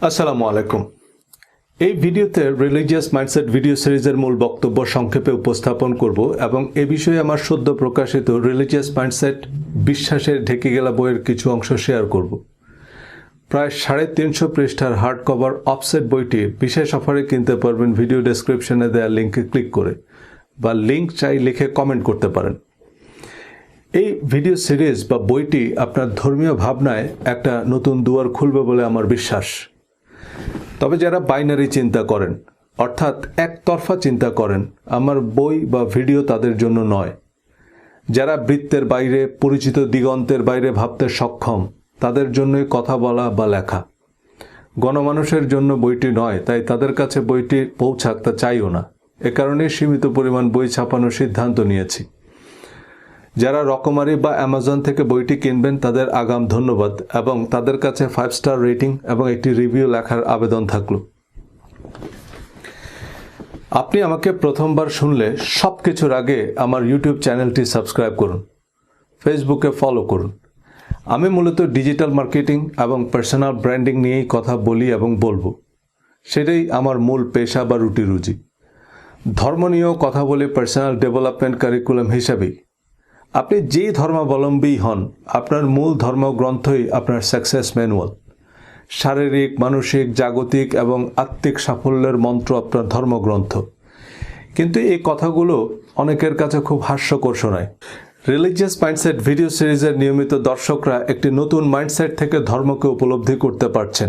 আসসালামু আলাইকুম। এই ভিডিওতে রিলিজিয়াস মাইন্ডসেট ভিডিও সিরিজের মূল বক্তব্য সংক্ষেপে উপস্থাপন করব এবং এ বিষয়ে আমার সদ্য প্রকাশিত রিলিজিয়াস মাইন্ডসেট বিশ্বাসের ঢেকে গেলা বইয়ের কিছু অংশ শেয়ার করব। প্রায় 350 পৃষ্ঠার হার্ড কভার অফসেট বইটি বিশেষ অফারে কিনতে পারবেন ভিডিও ডেসক্রিপশনে দেওয়া লিঙ্কে ক্লিক করে, বা লিঙ্ক চাই লিখে কমেন্ট করতে পারেন। এই ভিডিও সিরিজ বা বইটি আপনার ধর্মীয় ভাবনায় একটা নতুন দুয়ার খুলবে বলে আমার বিশ্বাস। তবে যারা বাইনারি চিন্তা করেন, অর্থাৎ একতরফা চিন্তা করেন, আমার বই বা ভিডিও তাদের জন্য নয়। যারা বৃত্তের বাইরে, পরিচিত দিগন্তের বাইরে ভাবতে সক্ষম, তাদের জন্যই কথা বলা বা লেখা। গণমানুষের জন্য বইটি নয়, তাই তাদের কাছে বইটি পৌঁছাক তা চাইও না। এ কারণে সীমিত পরিমাণ বই ছাপানোর সিদ্ধান্ত নিয়েছি। যারা রকমারি বা অ্যামাজন থেকে বইটি কিনবেন তাদের আগাম ধন্যবাদ এবং তাদের কাছে 5 স্টার রেটিং এবং একটি রিভিউ লেখার আবেদন থাকলো। আপনি আমাকে প্রথমবার শুনলে সব কিছুর আগে আমার ইউটিউব চ্যানেলটি সাবস্ক্রাইব করুন, ফেসবুকে ফলো করুন। আমি মূলত ডিজিটাল মার্কেটিং এবং পার্সোনাল ব্র্যান্ডিং নিয়েই কথা বলি এবং বলবো। সেটাই আমার মূল পেশা বা রুটি-রুজি। ধর্ম নিয়েও কথা বলি পার্সোনাল ডেভেলপমেন্ট কারিকুলাম হিসাবেই। আপনি যেই ধর্মাবলম্বী হন, আপনার মূল ধর্মগ্রন্থই আপনার সাকসেস ম্যানুয়াল। শারীরিক, মানসিক, জাগতিক এবং আত্মিক সাফল্যের মন্ত্র আপনার ধর্মগ্রন্থ। কিন্তু এই কথাগুলো অনেকের কাছে খুব হাস্যকর শোনায়। রিলিজিয়াস মাইন্ডসেট ভিডিও সিরিজের নিয়মিত দর্শকরা একটি নতুন মাইন্ডসেট থেকে ধর্মকে উপলব্ধি করতে পারছেন।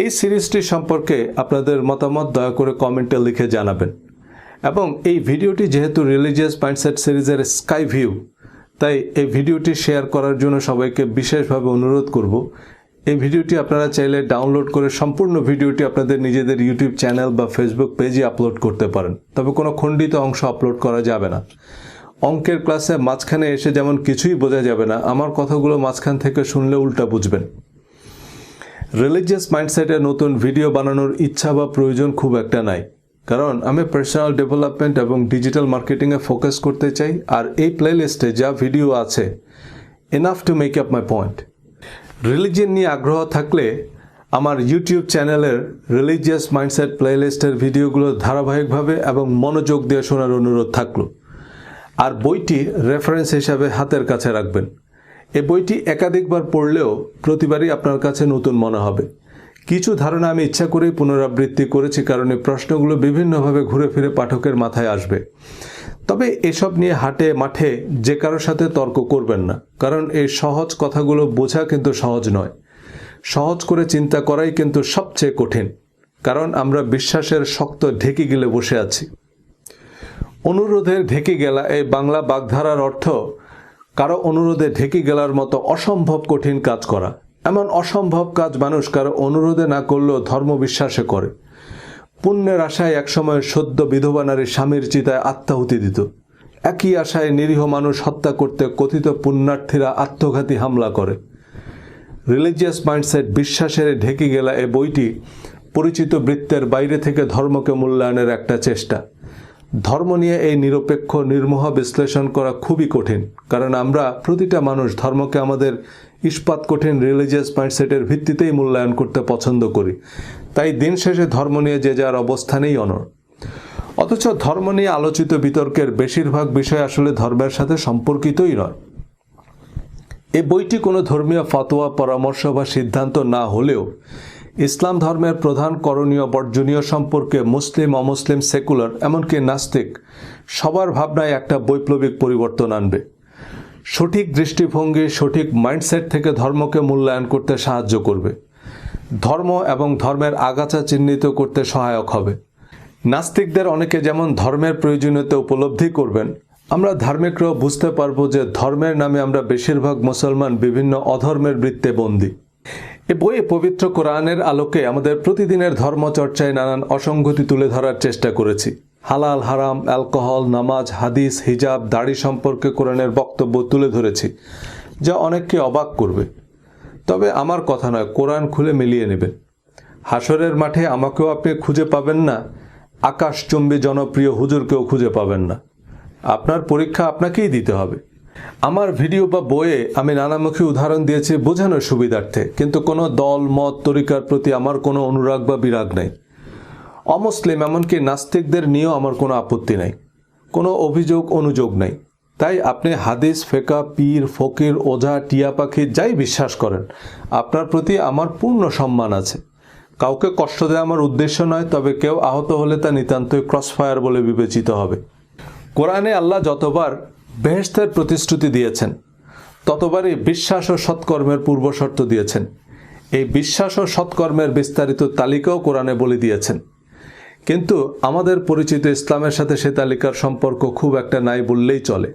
এই সিরিজটি সম্পর্কে আপনাদের মতামত দয়া করে কমেন্টে লিখে জানাবেন। এবং এই ভিডিওটি যেহেতু রিলিজিয়াস মাইন্ডসেট সিরিজের স্কাই ভিউ, তাই এই ভিডিওটি শেয়ার করার জন্য সবাইকে বিশেষভাবে অনুরোধ করব। এই ভিডিওটি আপনারা চাইলে ডাউনলোড করে সম্পূর্ণ ভিডিওটি আপনাদের নিজেদের ইউটিউব চ্যানেল বা ফেসবুক পেজে আপলোড করতে পারেন। তবে কোনো খণ্ডিত অংশ আপলোড করা যাবে না। অঙ্কের ক্লাসে মাঝখানে এসে যেমন কিছুই বোঝা যাবে না, আমার কথাগুলো মাঝখান থেকে শুনলে উল্টা বুঝবেন। রিলিজিয়াস মাইন্ডসেটে নতুন ভিডিও বানানোর ইচ্ছা বা প্রয়োজন খুব একটা নাই, কারণ আমি পার্সোনাল ডেভেলপমেন্ট এবং ডিজিটাল মার্কেটিংয়ে ফোকাস করতে চাই। আর এই প্লেলিস্টে যা ভিডিও আছে, enough to make up my point. Religion নিয়ে আগ্রহ থাকলে আমার ইউটিউব চ্যানেলের রিলিজিয়াস মাইন্ডসেট প্লেলিস্টের ভিডিওগুলো ধারাবাহিকভাবে এবং মনোযোগ দিয়ে শোনার অনুরোধ থাকলো। আর বইটি রেফারেন্স হিসাবে হাতের কাছে রাখবেন। এই বইটি একাধিকবার পড়লেও প্রতিবারই আপনার কাছে নতুন মনে হবে। কিছু ধারণা আমি ইচ্ছা করেই পুনরাবৃত্তি করেছি, কারণ এই প্রশ্নগুলো বিভিন্নভাবে ঘুরে ফিরে পাঠকের মাথায় আসবে। তবে এসব নিয়ে হাটে মাঠে যে কারোর সাথে তর্ক করবেন না, কারণ এই সহজ কথাগুলো বোঝা কিন্তু সহজ নয়। সহজ করে চিন্তা করাই কিন্তু সবচেয়ে কঠিন, কারণ আমরা বিশ্বাসের শক্ত ঢেকে গেলে বসে আছি। অনুরোধের ঢেকে গেলা এই বাংলা বাগধারার অর্থ কারো অনুরোধে ঢেকে গেলার মতো অসম্ভব কঠিন কাজ করা। এমন অসম্ভব কাজ মানুষ কারো অনুরোধে না করলেও ধর্ম বিশ্বাসে করে। পুণ্যের আশায় একসময় সদ্য বিধবা নারী স্বামীর চিতায় আত্মাহুতি দিত। একই আশায় নিরীহ মানুষ হত্যা করতে কথিত পুণ্যার্থীরা আত্মঘাতী হামলা করে। রিলিজিয়াস মাইন্ডসেট বিশ্বাসের ঢেকে গেলা এই বইটি পরিচিত বৃত্তের বাইরে থেকে ধর্মকে মূল্যায়নের একটা চেষ্টা। ধর্ম নিয়ে এই নিরপেক্ষ নির্মোহ বিশ্লেষণ করা খুবই কঠিন, কারণ আমরা প্রতিটা মানুষ ধর্মকে আমাদের ইস্পাত কঠিন রিলিজিয়াস মাইন্ডসেটের ভিত্তিতেই মূল্যায়ন করতে পছন্দ করি। তাই দিন শেষে ধর্ম নিয়ে যে যার অবস্থানেই অনড়। অথচ ধর্ম নিয়ে আলোচিত বিতর্কের বেশিরভাগ বিষয় আসলে ধর্মের সাথে সম্পর্কিতই নয়। এই বইটি কোনো ধর্মীয় ফতোয়া, পরামর্শ বা সিদ্ধান্ত না হলেও ইসলাম ধর্মের প্রধান করণীয় বর্জনীয় সম্পর্কে মুসলিম, অমুসলিম, সেকুলার, এমনকি নাস্তিক সবার ভাবনায় একটা বৈপ্লবিক পরিবর্তন আনবে। সঠিক দৃষ্টিভঙ্গি, সঠিক মাইন্ডসেট থেকে ধর্মকে মূল্যায়ন করতে সাহায্য করবে। ধর্ম এবং ধর্মের আগাছা চিহ্নিত করতে সহায়ক হবে। নাস্তিকদের অনেকে যেমন ধর্মের প্রয়োজনীয়তা উপলব্ধি করবেন, আমরা ধার্মিকরাও বুঝতে পারবো যে ধর্মের নামে আমরা বেশিরভাগ মুসলমান বিভিন্ন অধর্মের বৃত্তে বন্দী। এ বইয়ে পবিত্র কোরআনের আলোকে আমাদের প্রতিদিনের ধর্মচর্চায় নানান অসঙ্গতি তুলে ধরার চেষ্টা করেছি। হালাল, হারাম, অ্যালকোহল, নামাজ, হাদিস, হিজাব, দাড়ি সম্পর্কে কোরআনের বক্তব্য তুলে ধরেছি, যা অনেককে অবাক করবে। তবে আমার কথা নয়, কোরআন খুলে মিলিয়ে নেবেন। হাসরের মাঠে আমাকেও আপনি খুঁজে পাবেন না, আকাশচুম্বী জনপ্রিয় হুজুরকেও খুঁজে পাবেন না। আপনার পরীক্ষা আপনাকেই দিতে হবে। আমার ভিডিও বা বইয়ে আমি নানামুখী উদাহরণ দিয়েছি বোঝানোর সুবিধার্থে, কিন্তু কোনো দল মত তরিকার প্রতি আমার কোনো অনুরাগ বা বিরাগ নেই। অমুসলিম এমনকি নাস্তিকদের নিয়েও আমার কোনো আপত্তি নাই, কোনো অভিযোগ অনুযোগ নেই। তাই আপনি হাদিস, ফেকা, পীর, ফকির, ওঝা, টিয়া পাখি যাই বিশ্বাস করেন, আপনার প্রতি আমার পূর্ণ সম্মান আছে। কাউকে কষ্ট দেওয়া আমার উদ্দেশ্য নয়, তবে কেউ আহত হলে তা নিতান্তই ক্রসফায়ার বলে বিবেচিত হবে। কোরআনে আল্লাহ যতবার বেহেশতের প্রতিশ্রুতি দিয়েছেন, ততবারই বিশ্বাস ও সৎকর্মের পূর্বশর্ত দিয়েছেন। এই বিশ্বাস ও সৎকর্মের বিস্তারিত তালিকাও কোরআনে বলে দিয়েছেন, কিন্তু আমাদের পরিচিত ইসলামের সাথে সে তালিকার সম্পর্ক খুব একটা নাই বললেই চলে।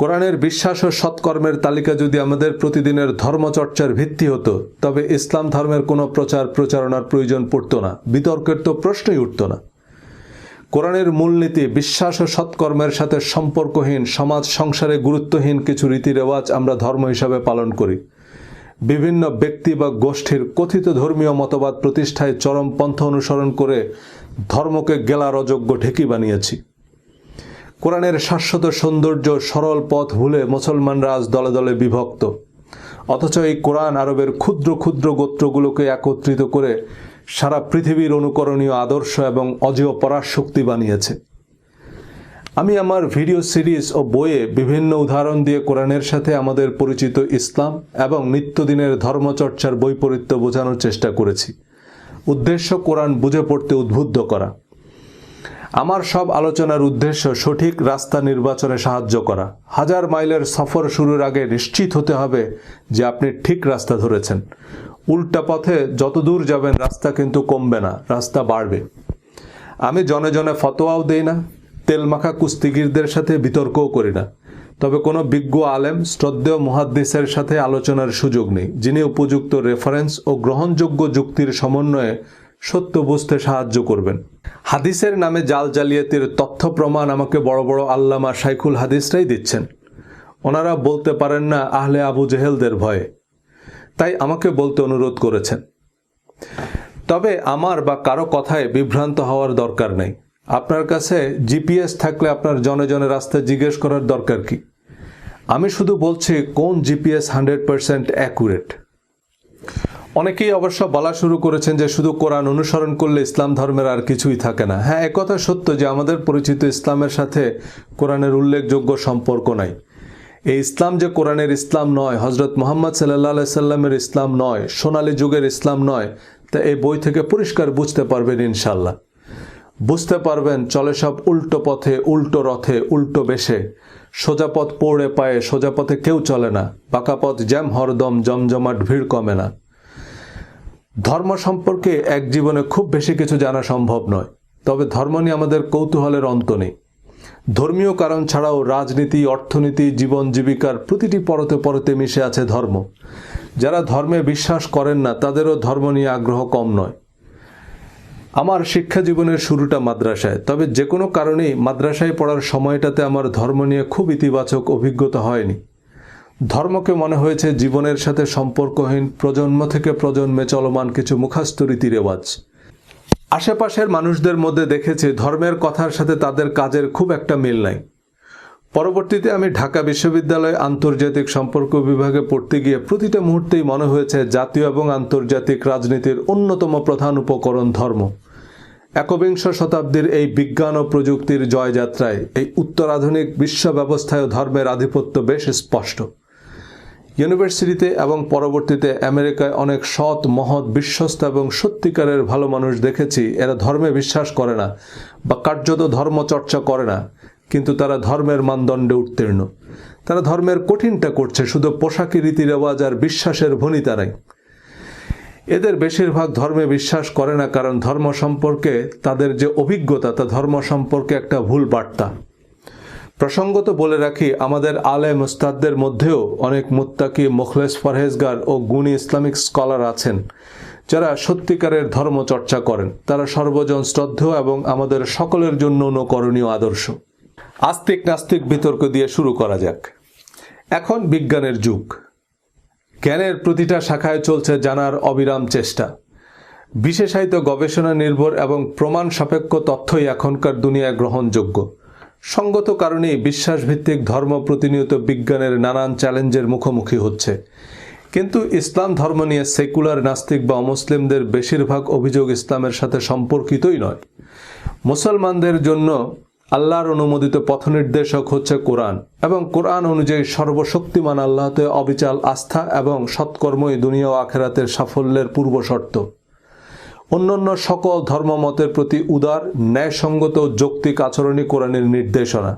কোরআনের বিশ্বাস ও সৎকর্মের তালিকা যদি আমাদের প্রতিদিনের ধর্মচর্চার ভিত্তি হতো, তবে ইসলাম ধর্মের কোনো প্রচারণার প্রয়োজন পড়তো না, বিতর্কের তো প্রশ্নই উঠত না। কোরআনের মূলনীতি বিশ্বাস ও সৎকর্মের সাথে সম্পর্কহীন, সমাজ সংসারে গুরুত্বহীন কিছু রীতিরেওয়াজ আমরা ধর্ম হিসাবে পালন করি। বিভিন্ন ব্যক্তি বা গোষ্ঠীর কথিত ধর্মীয় মতবাদ প্রতিষ্ঠায় চরম পন্থা অনুসরণ করে ধর্মকে গেলার অযোগ্য ঢেকি বানিয়েছি। কোরআনের শাশ্বত সৌন্দর্য, সরল পথ ভুলে মুসলমানরা আজ দলে দলে বিভক্ত। অথচ এই কোরআন আরবের ক্ষুদ্র ক্ষুদ্র গোত্রগুলোকে একত্রিত করে সারা পৃথিবীর অনুকরণীয় আদর্শ এবং অজেয় পরাশক্তি বানিয়েছে। আমি আমার ভিডিও সিরিজ ও বইয়ে বিভিন্ন উদাহরণ দিয়ে কোরআনের সাথে আমাদের পরিচিত ইসলাম এবং নিত্যদিনের ধর্মচর্চার বৈপরীত্য বোঝানোর চেষ্টা করেছি। উদ্দেশ্য কোরআন বুঝে পড়তে উদ্বুদ্ধ করা। আমার সব আলোচনার উদ্দেশ্য সঠিক রাস্তা নির্বাচনে সাহায্য করা। 1000 মাইলের সফর শুরুর আগে নিশ্চিত হতে হবে যে আপনি ঠিক রাস্তা ধরেছেন। উল্টা পথে যত দূর যাবেন রাস্তা কিন্তু কমবে না, রাস্তা বাড়বে। আমি জনে জনে ফতোয়াও দেই না, তেলমাখা কুস্তিগিরদের সাথে বিতর্কও করি না। তবে কোনো বিজ্ঞ আলেম, শ্রদ্ধেয় মুহাদ্দিসের সাথে আলোচনার সুযোগ নেই, যিনি উপযুক্ত রেফারেন্স ও গ্রহণযোগ্য যুক্তির সমন্বয়ে সত্য বুঝতে সাহায্য করবেন। হাদিসের নামে জাল জালিয়াতির তথ্য প্রমাণ আমাকে বড় বড় আল্লামা শাইখুল হাদিসরাই দিচ্ছেন। ওনারা বলতে পারেন না আহলে আবু জেহেলদের ভয়ে, তাই আমাকে বলতে অনুরোধ করেছেন। তবে আমার বা কারো কথায় বিভ্রান্ত হওয়ার দরকার নেই। আপনার কাছে জিপিএস থাকলে আপনার জনে জনে রাস্তা জিজ্ঞেস করার দরকার কি? আমি শুধু বলছি কোন জিপিএস 100% অ্যাকুরেট। অনেকেই অবশ্য বলা শুরু করেছেন যে শুধু কোরআন অনুসরণ করলে ইসলাম ধর্মের আর কিছুই থাকে না। হ্যাঁ, একথা সত্য যে আমাদের পরিচিত ইসলামের সাথে কোরআনের উল্লেখযোগ্য সম্পর্ক নাই। এই ইসলাম যে কোরআনের ইসলাম নয়, হজরত মুহাম্মদ সাল্লাল্লাহু আলাইহি সাল্লামের ইসলাম নয়, সোনালী যুগের ইসলাম নয়, তা এই বই থেকে পরিষ্কার বুঝতে পারবেন ইনশাল্লাহ। বুঝতে পারবেন চলে সব উল্টো পথে, উল্টো রথে, উল্টো বেশে। সোজা পথ পৌড়ে পায়ে, সোজা পথে কেউ চলে না। বাঁকা পথ জ্যাম হরদম, জমজমাট ভিড় কমে না। ধর্ম সম্পর্কে এক জীবনে খুব বেশি কিছু জানা সম্ভব নয়, তবে ধর্ম নিয়ে আমাদের কৌতূহলের অন্ত নেই। ধর্মীয় কারণ ছাড়াও রাজনীতি, অর্থনীতি, জীবন জীবিকার প্রতিটি পরতে পরতে মিশে আছে ধর্ম। যারা ধর্মে বিশ্বাস করেন না তাদেরও ধর্ম নিয়ে আগ্রহ কম নয়। আমার শিক্ষা জীবনের শুরুটা মাদ্রাসায়, তবে যে কোনো কারণেই মাদ্রাসায় পড়ার সময়টাতে আমার ধর্ম নিয়ে খুব ইতিবাচক অভিজ্ঞতা হয়নি। ধর্মকে মনে হয়েছে জীবনের সাথে সম্পর্কহীন, প্রজন্ম থেকে প্রজন্মে চলমান কিছু মুখস্থ রীতিরেওয়াজ। আশেপাশের মানুষদের মধ্যে দেখেছি ধর্মের কথার সাথে তাদের কাজের খুব একটা মিল নাই। পরবর্তীতে আমি ঢাকা বিশ্ববিদ্যালয়ে আন্তর্জাতিক সম্পর্ক বিভাগে পড়তে গিয়ে প্রতিটা মুহূর্তেই মনে হয়েছে জাতীয় এবং আন্তর্জাতিক রাজনীতির অন্যতম প্রধান উপকরণ ধর্ম। একবিংশ শতাব্দীর এই বিজ্ঞান ও প্রযুক্তির জয়যাত্রায় এই উত্তরাধুনিক বিশ্ব ব্যবস্থায় ধর্মের আধিপত্য বেশ স্পষ্ট। ইউনিভার্সিটিতে এবং পরবর্তীতে আমেরিকায় অনেক সৎ, মহৎ, বিশ্বস্ত এবং সত্যিকারের ভালো মানুষ দেখেছি। এরা ধর্মে বিশ্বাস করে না বা কার্যত ধর্ম চর্চা করে না, কিন্তু তারা ধর্মের মানদণ্ডে উত্তীর্ণ। তারা ধর্মের কঠিনটা করছে, শুধু পোশাকি রীতিরেওয়াজ আর বিশ্বাসের ভনিতারাই। এদের বেশিরভাগ ধর্মে বিশ্বাস করে না, কারণ ধর্ম সম্পর্কে তাদের যে অভিজ্ঞতা তা ধর্ম সম্পর্কে একটা ভুল বার্তা। প্রসঙ্গত বলে রাখি, আমাদের আলেম উস্তাদদের মধ্যেও অনেক মুত্তাকি, মুখলেস, পরহেজগার ও গুণী ইসলামিক স্কলার আছেন যারা সত্যিকারের ধর্ম চর্চা করেন। তারা সর্বজন শ্রদ্ধেয় এবং আমাদের সকলের জন্য অনুকরণীয় আদর্শ। আস্তিক নাস্তিক বিতর্ক দিয়ে শুরু করা যাক। এখন বিজ্ঞানের যুগ। জ্ঞানের প্রতিটা শাখায় চলছে জানার অবিরাম চেষ্টা। বিশেষায়িত গবেষণা নির্ভর এবং প্রমাণ সাপেক্ষ তথ্যই এখনকার দুনিয়ায় গ্রহণযোগ্য। সঙ্গত কারণেই বিশ্বাসভিত্তিক ধর্ম প্রতিনিয়ত বিজ্ঞানের নানান চ্যালেঞ্জের মুখোমুখি হচ্ছে। কিন্তু ইসলাম ধর্ম নিয়ে সেকুলার নাস্তিক বা অমুসলিমদের বেশিরভাগ অভিযোগ ইসলামের সাথে সম্পর্কিতই নয়। মুসলমানদের জন্য আল্লাহর অনুমোদিত পথনির্দেশক হচ্ছে কোরআন, এবং কোরআন অনুযায়ী সর্বশক্তিমান আল্লাহতে অবিচল আস্থা এবং সৎকর্মই দুনিয়া ও আখেরাতের সাফল্যের পূর্বশর্ত। অন্যান্য সকল ধর্মমতের প্রতি উদার, ন্যায়সঙ্গত ও যৌক্তিক আচরণই কোরআনের নির্দেশনা।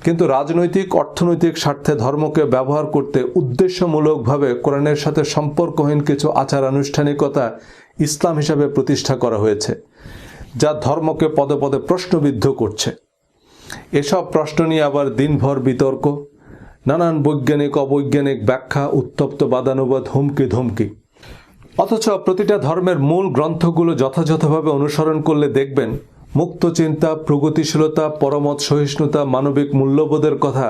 কিন্তু রাজনৈতিক অর্থনৈতিক স্বার্থে ধর্মকে ব্যবহার করতে উদ্দেশ্যমূলকভাবে কোরআনের সাথে সম্পর্কহীন কিছু আচার আনুষ্ঠানিকতা ইসলাম হিসাবে প্রতিষ্ঠা করা হয়েছে, যা ধর্মকে পদে পদে প্রশ্নবিদ্ধ করছে। এসব প্রশ্ন নিয়ে আবার দিনভর বিতর্ক, নানান বৈজ্ঞানিক অবৈজ্ঞানিক ব্যাখ্যা, উত্তপ্ত বাদানুবাদ, হুমকি ধমকি। অথচ প্রতিটা ধর্মের মূল গ্রন্থগুলো যথাযথভাবে অনুসরণ করলে দেখবেন মুক্ত চিন্তা, প্রগতিশীলতা, পরমত সহিষ্ণুতা, মানবিক মূল্যবোধের কথা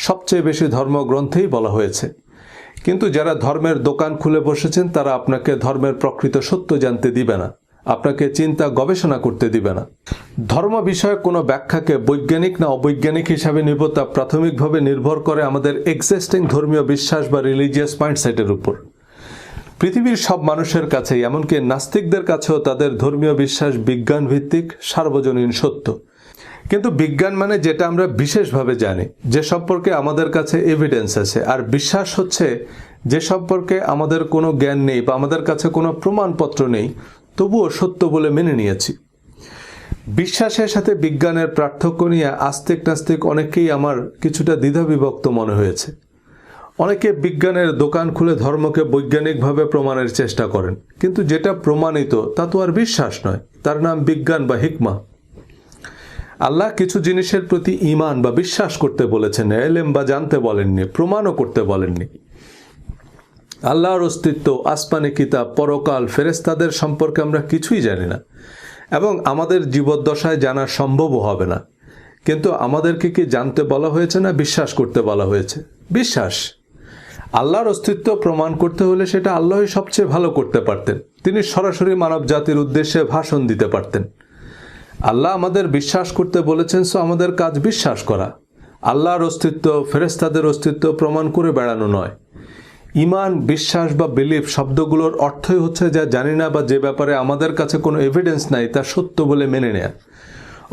সবচেয়ে বেশি ধর্মগ্রন্থেই বলা হয়েছে। কিন্তু যারা ধর্মের দোকান খুলে বসেছেন তারা আপনাকে ধর্মের প্রকৃত সত্য জানতে দিবে না, আপনাকে চিন্তা গবেষণা করতে দিবে না। ধর্ম বিষয়ক কোনো ব্যাখ্যাকে বৈজ্ঞানিক না অবৈজ্ঞানিক হিসাবে নিব তা প্রাথমিকভাবে নির্ভর করে আমাদের এক্সিস্টিং ধর্মীয় বিশ্বাস বা রিলিজিয়াস মাইন্ডসেটের উপর। পৃথিবীর সব মানুষের কাছেই, এমনকি নাস্তিকদের কাছেও তাদের ধর্মীয় বিশ্বাস বিজ্ঞান ভিত্তিক, সার্বজনীন সত্য। কিন্তু বিজ্ঞান মানে যেটা আমরা বিশেষভাবে জানি, যে সম্পর্কে আমাদের কাছে এভিডেন্স আছে, আর বিশ্বাস হচ্ছে যে সম্পর্কে আমাদের কোনো জ্ঞান নেই বা আমাদের কাছে কোনো প্রমাণপত্র নেই, তবুও সত্য বলে মেনে নিয়েছি। বিশ্বাসের সাথে বিজ্ঞানের পার্থক্য নিয়ে আস্তিক নাস্তিক অনেকেই আমার কিছুটা দ্বিধাবিভক্ত মনে হয়েছে। অনেকে বিজ্ঞানের দোকান খুলে ধর্মকে বৈজ্ঞানিকভাবে প্রমাণের চেষ্টা করেন, কিন্তু যেটা প্রমাণিত তা তো আর বিশ্বাস নয়, তার নাম বিজ্ঞান বা হিকমা। আল্লাহ কিছু জিনিসের প্রতি ঈমান বা বিশ্বাস করতে বলেছেন, ইলম বা জানতে বলেননি, প্রমাণও করতে বলেননি। আল্লাহর অস্তিত্ব, আসমানি কিতাব, পরকাল, ফেরেশতাদের সম্পর্কে আমরা কিছুই জানি না, এবং আমাদের জীবদ্দশায় জানা সম্ভবও হবে না। কিন্তু আমাদেরকে কি জানতে বলা হয়েছে না বিশ্বাস করতে বলা হয়েছে? বিশ্বাস। আল্লাহর অস্তিত্ব প্রমাণ করতে হলে সেটা আল্লাহই সবচেয়ে ভালো করতে পারতেন। তিনি সরাসরি মানব জাতির উদ্দেশ্যে ভাষণ দিতে পারতেন। আল্লাহ আমাদের বিশ্বাস করতে বলেছেন, সো আমাদের কাজ বিশ্বাস করা। আল্লাহর অস্তিত্ব, ফেরেশতাদের অস্তিত্ব প্রমাণ করে বেড়ানো নয়। ঈমান, বিশ্বাস বা বিলিফ শব্দগুলোর অর্থই হচ্ছে যা জানি না বা যে ব্যাপারে আমাদের কাছে কোনো এভিডেন্স নাই তা সত্য বলে মেনে নেয়া।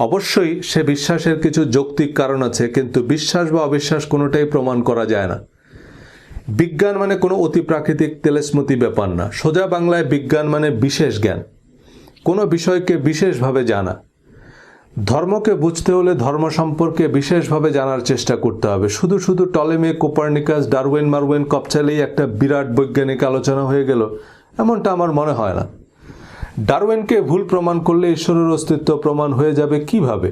অবশ্যই সে বিশ্বাসের কিছু যৌক্তিক কারণ আছে, কিন্তু বিশ্বাস বা অবিশ্বাস কোনোটাই প্রমাণ করা যায় না। বিজ্ঞান মানে কোনো অতিপ্রাকৃতিক তেলেসমতি ব্যাপার না। সোজা বাংলায় বিজ্ঞান মানে বিশেষ জ্ঞান, কোনো বিষয়কে বিশেষভাবে জানা। ধর্মকে বুঝতে হলে ধর্ম সম্পর্কে বিশেষভাবে জানার চেষ্টা করতে হবে। শুধু শুধু টলেমি, কোপার্নিকাস, ডারউইন, মারউইন কপচালেই একটা বিরাট বৈজ্ঞানিক আলোচনা হয়ে গেল, এমনটা আমার মনে হয় না। ডারউইনকে ভুল প্রমাণ করলে ঈশ্বরের অস্তিত্ব প্রমাণ হয়ে যাবে কিভাবে?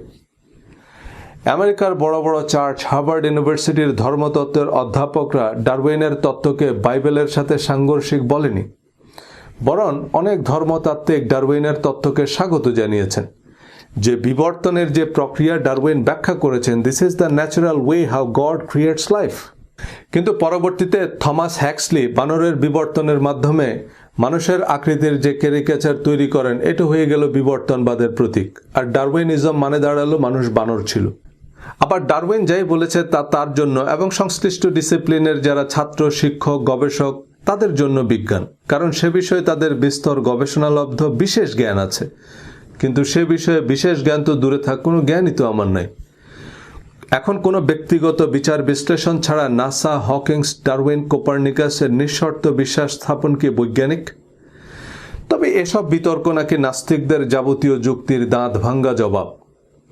আমেরিকার বড় বড় চার্চ, হার্ভার্ড ইউনিভার্সিটির ধর্মতত্ত্বের অধ্যাপকরা ডারউইনের তত্ত্বকে বাইবেলের সাথে সাংঘর্ষিক বলেনি, বরং অনেক ধর্মতাত্ত্বিক ডারউইনের তত্ত্বকে স্বাগত জানিয়েছেন। যে বিবর্তনের যে প্রক্রিয়া ডারউইন ব্যাখ্যা করেছেন, this is the natural way how god creates life. কিন্তু পরবর্তীতে থমাস হ্যাক্সলি বানরের বিবর্তনের মাধ্যমে মানুষের আকৃতির যে ক্যারিকেচার তৈরি করেন, এটা হয়ে গেল বিবর্তনবাদের প্রতীক। আর ডারউইনিজম মানে দাঁড়ালো মানুষ বানর ছিল। আবার ডারউইন যাই বলেছে তা তার জন্য এবং সংশ্লিষ্ট ডিসিপ্লিনের যারা ছাত্র, শিক্ষক, গবেষক তাদের জন্য বিজ্ঞান, কারণ সে বিষয়ে তাদের বিস্তর গবেষণালব্ধ বিশেষ জ্ঞান আছে। কিন্তু সে বিষয়ে বিশেষ জ্ঞান তো দূরে থাক, কোনো জ্ঞানই তো আমার নাই। এখন কোনো ব্যক্তিগত বিচার বিশ্লেষণ ছাড়া নাসা, হকিংস, ডারউইন, কোপার্নিকাসের নিঃশর্ত বিশ্বাস স্থাপন কি বৈজ্ঞানিক? তবে এসব বিতর্ক নাকি নাস্তিকদের যাবতীয় যুক্তির দাঁত ভাঙ্গা জবাব।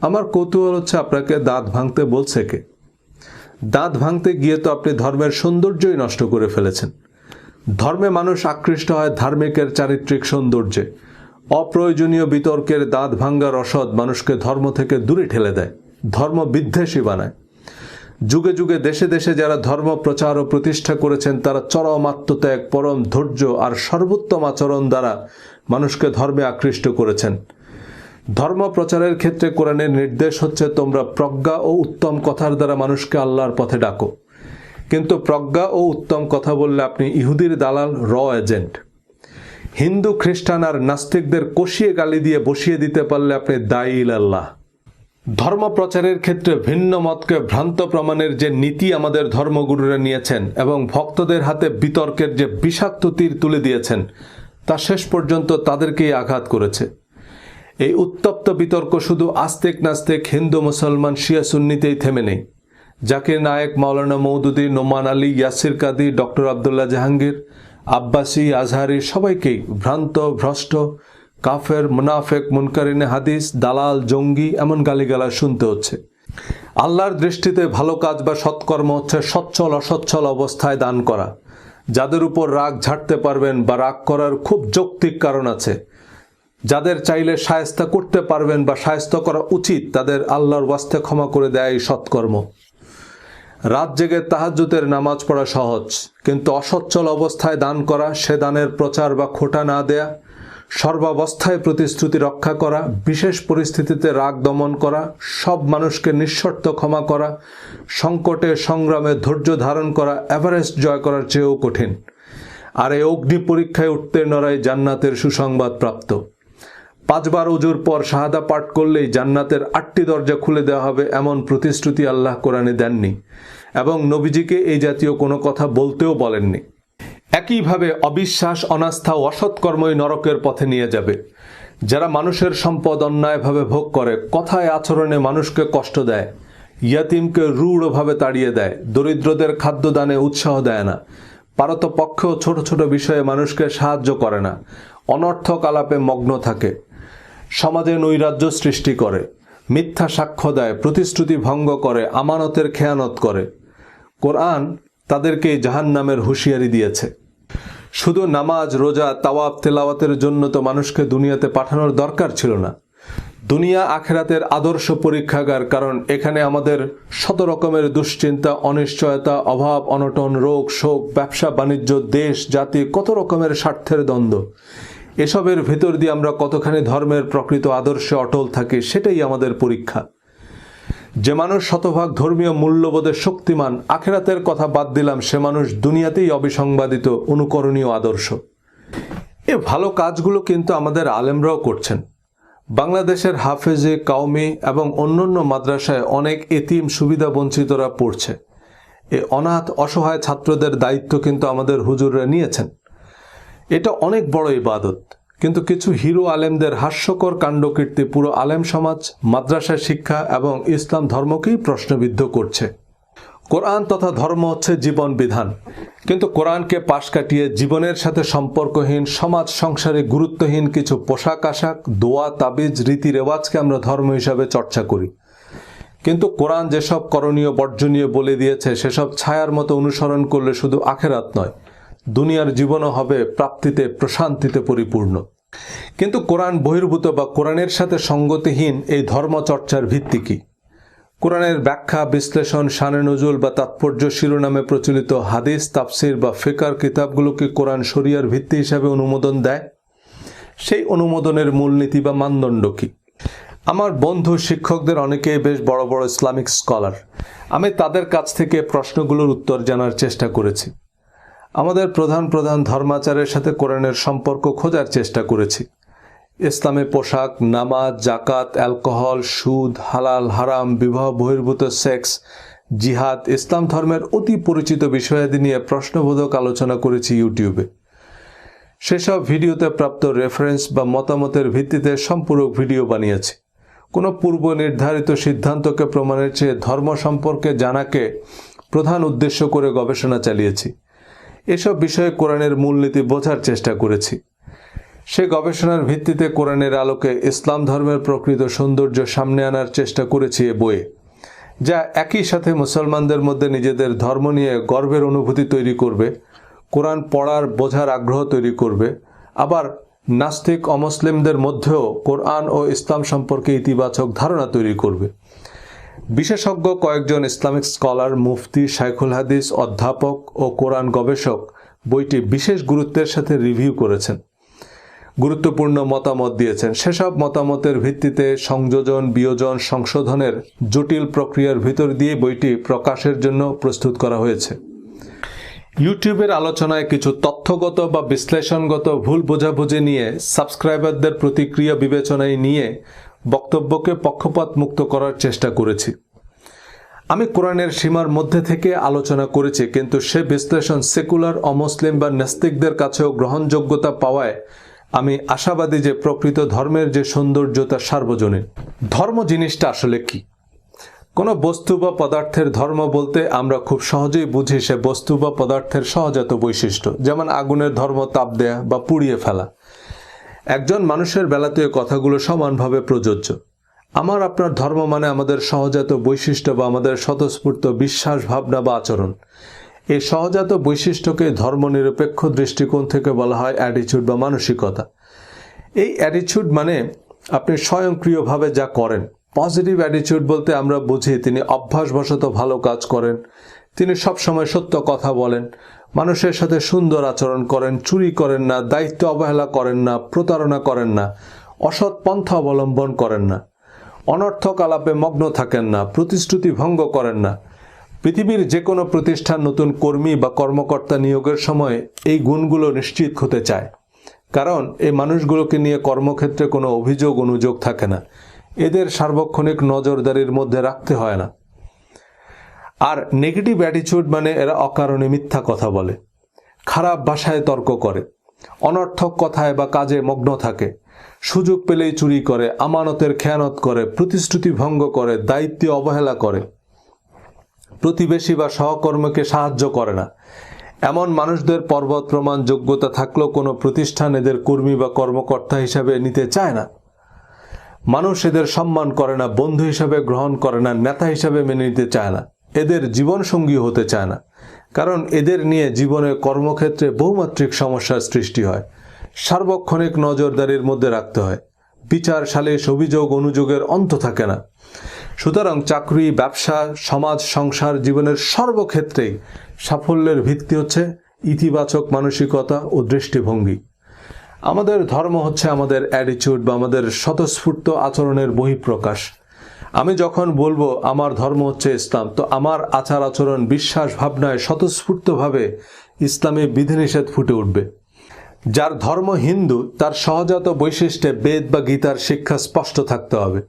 আমার কৌতূহল হচ্ছে, আপনাকে দাঁত ভাঙতে বলছে কে? দাঁত ভাঙতে গিয়ে তো আপনি ধর্মের সৌন্দর্যই নষ্ট করে ফেলেছেন। ধর্মে মানুষ আকৃষ্ট হয় ধার্মিকের চারিত্রিক সৌন্দর্যে। অপ্রয়োজনীয় বিতর্কের দাঁত ভাঙ্গা রসদ মানুষকে ধর্ম থেকে দূরে ঠেলে দেয়, ধর্ম বিদ্বেষী বানায়। যুগে যুগে দেশে দেশে যারা ধর্ম প্রচার ও প্রতিষ্ঠা করেছেন তারা চরম আত্মত্যাগ, পরম ধৈর্য আর সর্বোত্তম আচরণ দ্বারা মানুষকে ধর্মে আকৃষ্ট করেছেন। ধর্ম প্রচারের ক্ষেত্রে কোরআনের নির্দেশ হচ্ছে, তোমরা প্রজ্ঞা ও উত্তম কথার দ্বারা মানুষকে আল্লাহর পথে ডাকো। কিন্তু প্রজ্ঞা ও উত্তম কথা বললে আপনি ইহুদির দালাল, র এজেন্ট। হিন্দু, খ্রিস্টান আর নাস্তিকদের কষিয়ে গালি দিয়ে বসিয়ে দিতে পারলে আপনি দায়ী ইলাল্লাহ। ধর্ম প্রচারের ক্ষেত্রে ভিন্ন মতকে ভ্রান্ত প্রমাণের যে নীতি আমাদের ধর্মগুরুরা নিয়েছেন এবং ভক্তদের হাতে বিতর্কের যে বিষাক্ত তীর তুলে দিয়েছেন তা শেষ পর্যন্ত তাদেরকেই আঘাত করেছে। এই উত্তপ্ত বিতর্ক শুধু আস্তিক নাস্তিক, হিন্দু মুসলমান, শিয়া সুন্নিতেই থেমে নেই। জাকির নায়েক, মাওলানা মওদুদী, নোমান আলী, ইয়াসির কাদি, ডক্টর আবদুল্লাহ জাহাঙ্গীর, আব্বাসী, আজহারি সবাইকেই ভ্রান্ত, ভ্রষ্ট, কাফের, মুনাফেক, মুনকারিনে হাদিস, দালাল, জঙ্গি এমন গালিগালাজ শুনতে হচ্ছে। আল্লাহর দৃষ্টিতে ভালো কাজ বা সৎকর্ম হচ্ছে সচ্ছল অসচ্ছল অবস্থায় দান করা। যাদের উপর রাগ ঝাড়তে পারবেন বা রাগ করার খুব যৌক্তিক কারণ আছে, যাদের চাইলে শায়েস্তা করতে পারবেন বা শায়েস্তা করা উচিত, তাদের আল্লাহর ওয়াস্তে ক্ষমা করে দেয় সৎকর্ম। রাত জেগে তাহাজ্জুদের নামাজ পড়া সহজ, কিন্তু অসচ্ছল অবস্থায় দান করা, সে দানের প্রচার বা খোটা না দেয়া, সর্বাবস্থায় প্রতিশ্রুতি রক্ষা করা, বিশেষ পরিস্থিতিতে রাগ দমন করা, সব মানুষকে নিঃশর্ত ক্ষমা করা, সংকটে সংগ্রামে ধৈর্য ধারণ করা এভারেস্ট জয় করার চেয়েও কঠিন। আর এই অগ্নি পরীক্ষায় উত্তীর্ণরাই জান্নাতের সুসংবাদ প্রাপ্ত। 5 বার ওযুর পর শাহাদা পাঠ করলেই জান্নাতের 8টি দরজা খুলে দেওয়া হবে এমন প্রতিশ্রুতি আল্লাহ কোরআনে দেননি এবং নবীজিকে এই জাতীয় কোনো কথা বলতেও বলেননি। একইভাবে অবিশ্বাস, অনাস্থা ও অসৎকর্মই নরকের পথে নিয়ে যাবে। যারা মানুষের সম্পদ অন্যায়ভাবে ভোগ করে, কথায় আচরণে মানুষকে কষ্ট দেয়, ইয়াতিমকে রূঢ়ভাবে তাড়িয়ে দেয়, দরিদ্রদের খাদ্যদানে উৎসাহ দেয় না, পারতপক্ষেও ছোট ছোট বিষয়ে মানুষকে সাহায্য করে না, অনর্থক আলাপে মগ্ন থাকে, সমাজে নৈরাজ্য সৃষ্টি করে, মিথ্যা সাক্ষ্য দেয়, প্রতিশ্রুতি ভঙ্গ করে, আমানতের খেয়ানত করে, কোরআন তাদেরকে জাহান্নামের হুঁশিয়ারি দিয়েছে। শুধু নামাজ, রোজা, তাওয়াব, তেলাওয়াতের জন্য তো মানুষকে দুনিয়াতে পাঠানোর দরকার ছিল না। দুনিয়া আখেরাতের আদর্শ পরীক্ষাগার, কারণ এখানে আমাদের শত রকমের দুশ্চিন্তা, অনিশ্চয়তা, অভাব, অনটন, রোগ, শোক, ব্যবসা বাণিজ্য, দেশ, জাতি, কত রকমের স্বার্থের দ্বন্দ্ব। এসবের ভেতর দিয়ে আমরা কতখানি ধর্মের প্রকৃত আদর্শে অটল থাকি, সেটাই আমাদের পরীক্ষা। যে মানুষ শতভাগ ধর্মীয় মূল্যবোধে শক্তিমান, আখেরাতের কথা বাদ দিলাম, সে মানুষ দুনিয়াতেই অবিসংবাদিত, অনুকরণীয় আদর্শ। এ ভালো কাজগুলো কিন্তু আমাদের আলেমরাও করছেন। বাংলাদেশের হাফেজে, কাউমি এবং অন্যান্য মাদ্রাসায় অনেক এতিম সুবিধা বঞ্চিতরা পড়ছে। এ অনাথ অসহায় ছাত্রদের দায়িত্ব কিন্তু আমাদের হুজুররা নিয়েছেন। এটা অনেক বড় ইবাদত, কিন্তু কিছু হিরো আলেমদের হাস্যকর কাণ্ডকীর্তি পুরো আলেম সমাজ, মাদ্রাসা শিক্ষা এবং ইসলাম ধর্মকেই প্রশ্নবিদ্ধ করছে। কোরআন তথা ধর্ম হচ্ছে জীবন বিধান, কিন্তু কোরআনকে পাশ কাটিয়ে জীবনের সাথে সম্পর্কহীন, সমাজ সংসারে গুরুত্বহীন কিছু পোশাক আশাক, দোয়া, তাবিজ, রীতি রেওয়াজকে আমরা ধর্ম হিসাবে চর্চা করি। কিন্তু কোরআন যেসব করণীয় বর্জনীয় বলে দিয়েছে, সেসব ছায়ার মতো অনুসরণ করলে শুধু আখেরাত নয়, দুনিয়ার জীবনও হবে প্রাপ্তিতে, প্রশান্তিতে পরিপূর্ণ। কিন্তু কোরআন বহির্ভূত বা কোরআনের সাথে সঙ্গতিহীন এই ধর্মচর্চার ভিত্তি কি? কোরআনের ব্যাখ্যা, বিশ্লেষণ, শানে নজুল বা তাৎপর্য শিরোনামে প্রচলিত হাদিস, তাফসির বা ফিকার কিতাবগুলোকে কোরআন শরিয়ার ভিত্তি হিসাবে অনুমোদন দেয়। সেই অনুমোদনের মূলনীতি বা মানদণ্ড কি? আমার বন্ধু শিক্ষকদের অনেকেই বেশ বড় বড় ইসলামিক স্কলার। আমি তাদের কাছ থেকে প্রশ্নগুলোর উত্তর জানার চেষ্টা করেছি। আমাদের প্রধান প্রধান ধর্মাচারের সাথে কোরআনের সম্পর্ক খোঁজার চেষ্টা করেছি। ইসলামে পোশাক, নামাজ, জাকাত, অ্যালকোহল, সুদ, হালাল হারাম, বিবাহ বহির্ভূত সেক্স, জিহাদ, ইসলাম ধর্মের অতি পরিচিত বিষয়াদি নিয়ে প্রশ্নবোধক আলোচনা করেছি ইউটিউবে। সেসব ভিডিওতে প্রাপ্ত রেফারেন্স বা মতামতের ভিত্তিতে সম্পূরক ভিডিও বানিয়েছি। কোনো পূর্ব নির্ধারিত সিদ্ধান্তকে প্রমাণের চেয়ে ধর্ম সম্পর্কে জানাকে প্রধান উদ্দেশ্য করে গবেষণা চালিয়েছি। এসব বিষয়ে কোরআনের মূলনীতি বোঝার চেষ্টা করেছি। সে গবেষণার ভিত্তিতে কোরআনের আলোকে ইসলাম ধর্মের প্রকৃত সৌন্দর্য সামনে আনার চেষ্টা করেছি এ বইয়ে, যা একই সাথে মুসলমানদের মধ্যে নিজেদের ধর্ম নিয়ে গর্বের অনুভূতি তৈরি করবে, কোরআন পড়ার বোঝার আগ্রহ তৈরি করবে, আবার নাস্তিক অমুসলিমদের মধ্যেও কোরআন ও ইসলাম সম্পর্কে ইতিবাচক ধারণা তৈরি করবে। বিশেষজ্ঞ কয়েকজন ইসলামিক স্কলার, মুফতি, শাইখুল হাদিস, অধ্যাপক ও কোরআন গবেষক বইটি বিশেষ গুরুত্বের সাথে রিভিউ করেছেন, গুরুত্বপূর্ণ মতামত দিয়েছেন। সেসব মতামতের ভিত্তিতে সংযোজন, বিয়োজন, সংশোধনের জটিল প্রক্রিয়ার ভিতর দিয়ে বইটি প্রকাশের জন্য প্রস্তুত করা হয়েছে। ইউটিউবের আলোচনায় কিছু তথ্যগত বা বিশ্লেষণগত ভুল বোঝাবুঝি নিয়ে, সাবস্ক্রাইবারদের প্রতিক্রিয়া বিবেচনায় নিয়ে বক্তব্যকে পক্ষপাত মুক্ত করার চেষ্টা করেছি। আমি কোরআনের সীমার মধ্যে থেকে আলোচনা করেছি, কিন্তু সে বিশ্লেষণ সেকুলার অমুসলিম বা নাস্তিকদের কাছেও গ্রহণযোগ্যতা পাওয়ায় আমি আশাবাদী যে প্রকৃত ধর্মের যে সৌন্দর্যতা সার্বজনীন। ধর্ম জিনিসটা আসলে কি? কোনো বস্তু বা পদার্থের ধর্ম বলতে আমরা খুব সহজেই বুঝি সে বস্তু বা পদার্থের সহজাত বৈশিষ্ট্য, যেমন আগুনের ধর্ম তাপ দেয়া বা পুড়িয়ে ফেলা। একজন মানুষের বেলাতে কথাগুলো সমানভাবে প্রযোজ্য। আমার আপনার ধর্ম মানে আমাদের সহজাত বৈশিষ্ট্য বা আমাদের স্বতঃস্ফূর্ত বিশ্বাস, ভাবনা বা আচরণ। এই সহজাত বৈশিষ্ট্যকে ধর্মনিরপেক্ষ দৃষ্টিকোণ থেকে বলা হয় অ্যাটিটিউড বা মানসিকতা। এই অ্যাটিটিউড মানে আপনি স্বয়ংক্রিয়ভাবে যা করেন। পজিটিভ অ্যাটিটিউড বলতে আমরা বুঝি তিনি অভ্যাসবশত ভালো কাজ করেন, তিনি সবসময় সত্য কথা বলেন, মানুষের সাথে সুন্দর আচরণ করেন, চুরি করেন না, দায়িত্ব অবহেলা করেন না, প্রতারণা করেন না, অসৎ পন্থা অবলম্বন করেন না, অনর্থক আলাপে মগ্ন থাকেন না, প্রতিশ্রুতি ভঙ্গ করেন না। পৃথিবীর যে কোনো প্রতিষ্ঠান নতুন কর্মী বা কর্মকর্তা নিয়োগের সময় এই গুণগুলো নিশ্চিত হতে চায়, কারণ এই মানুষগুলোকে নিয়ে কর্মক্ষেত্রে কোনো অভিযোগ অনুযোগ থাকে না, এদের সার্বক্ষণিক নজরদারির মধ্যে রাখতে হয় না। আর নেগেটিভ অ্যাটিটিউড মানে এরা অকারণে মিথ্যা কথা বলে, খারাপ ভাষায় তর্ক করে, অনর্থক কথায় বা কাজে মগ্ন থাকে, সুযোগ পেলেই চুরি করে, আমানতের খেয়ানত করে, প্রতিশ্রুতি ভঙ্গ করে, দায়িত্বে অবহেলা করে, প্রতিবেশী বা সহকর্মীকে সাহায্য করে না। এমন মানুষদের পর্বত প্রমাণ যোগ্যতা থাকলেও কোনো প্রতিষ্ঠান এদের কর্মী বা কর্মকর্তা হিসাবে নিতে চায় না। মানুষ এদের সম্মান করে না, বন্ধু হিসাবে গ্রহণ করে না, নেতা হিসাবে মেনে নিতে চায় না, এদের জীবনসঙ্গী হতে চায় না, কারণ এদের নিয়ে জীবনে কর্মক্ষেত্রে বহুমাত্রিক সমস্যার সৃষ্টি হয়, সার্বক্ষণিক নজরদারির মধ্যে রাখতে হয়, বিচার, সালিশ, অভিযোগ অনুযোগের অন্ত থাকে না। সুতরাং চাকরি, ব্যবসা, সমাজ, সংসার, জীবনের সর্বক্ষেত্রেই সাফল্যের ভিত্তি হচ্ছে ইতিবাচক মানসিকতা ও দৃষ্টিভঙ্গি। আমাদের ধর্ম হচ্ছে আমাদের অ্যাটিটিউড বা আমাদের স্বতঃস্ফূর্ত আচরণের বহিঃপ্রকাশ। আমি যখন বলবো আমার ধর্ম হচ্ছে ইসলাম, তো আমার আচার আচরণ, বিশ্বাস, ভাবনায় স্বতঃস্ফূর্তভাবে ইসলামী বিধিনিষেধ ফুটে উঠবে। যার ধর্ম হিন্দু তার সহজাত বৈশিষ্ট্যে বেদ বা গীতার শিক্ষা স্পষ্ট থাকতে হবে।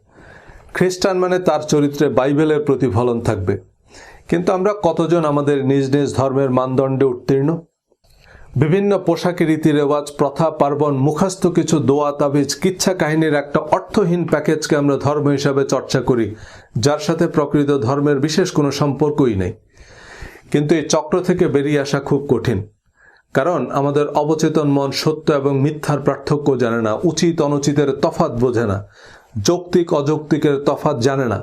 খ্রিস্টান মানে তার চরিত্রে বাইবেলের প্রতিফলন থাকবে। কিন্তু আমরা কতজন আমাদের নিজ নিজ ধর্মের মানদণ্ডে উত্তীর্ণ? বিভিন্ন পোশাকের রীতি রেওয়াজ, প্রথা, পার্বণ, মুখস্থ কিছু দোয়া, তাবিজ, কিচ্ছা কাহিনীর একটা অর্থহীন প্যাকেজকে আমরা ধর্ম হিসাবে চর্চা করি, যার সাথে প্রকৃত ধর্মের বিশেষ কোনো সম্পর্কই নেই। কিন্তু এই চক্র থেকে বেরিয়ে আসা খুব কঠিন, কারণ আমাদের অবচেতন মন সত্য এবং মিথ্যার পার্থক্য জানে না, উচিত অনুচিতের তফাৎ বোঝে না, যৌক্তিক অযৌক্তিকের তফাৎ জানে না।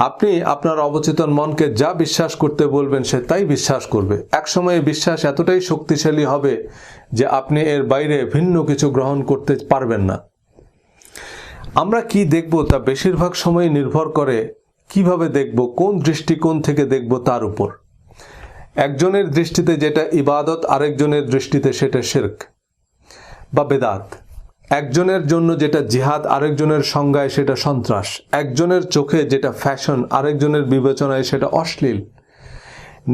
আপনি আপনার অবচেতন মনকে যা বিশ্বাস করতে বলবেন সে তাই বিশ্বাস করবে। একসময় এই বিশ্বাস এতটাই শক্তিশালী হবে যে আপনি এর বাইরে ভিন্ন কিছু গ্রহণ করতে পারবেন না। আমরা কি দেখব তা বেশিরভাগ সময় নির্ভর করে কিভাবে দেখব, কোন দৃষ্টিকোণ থেকে দেখব তার উপর। একজনের দৃষ্টিতে যেটা ইবাদত, আরেকজনের দৃষ্টিতে সেটা শিরক বা বেদাত। একজনের জন্য যেটা জিহাদ, আরেকজনের সংজ্ঞায় সেটা সন্ত্রাস। একজনের চোখে যেটা ফ্যাশন, আরেকজনের বিবেচনায় সেটা অশ্লীল।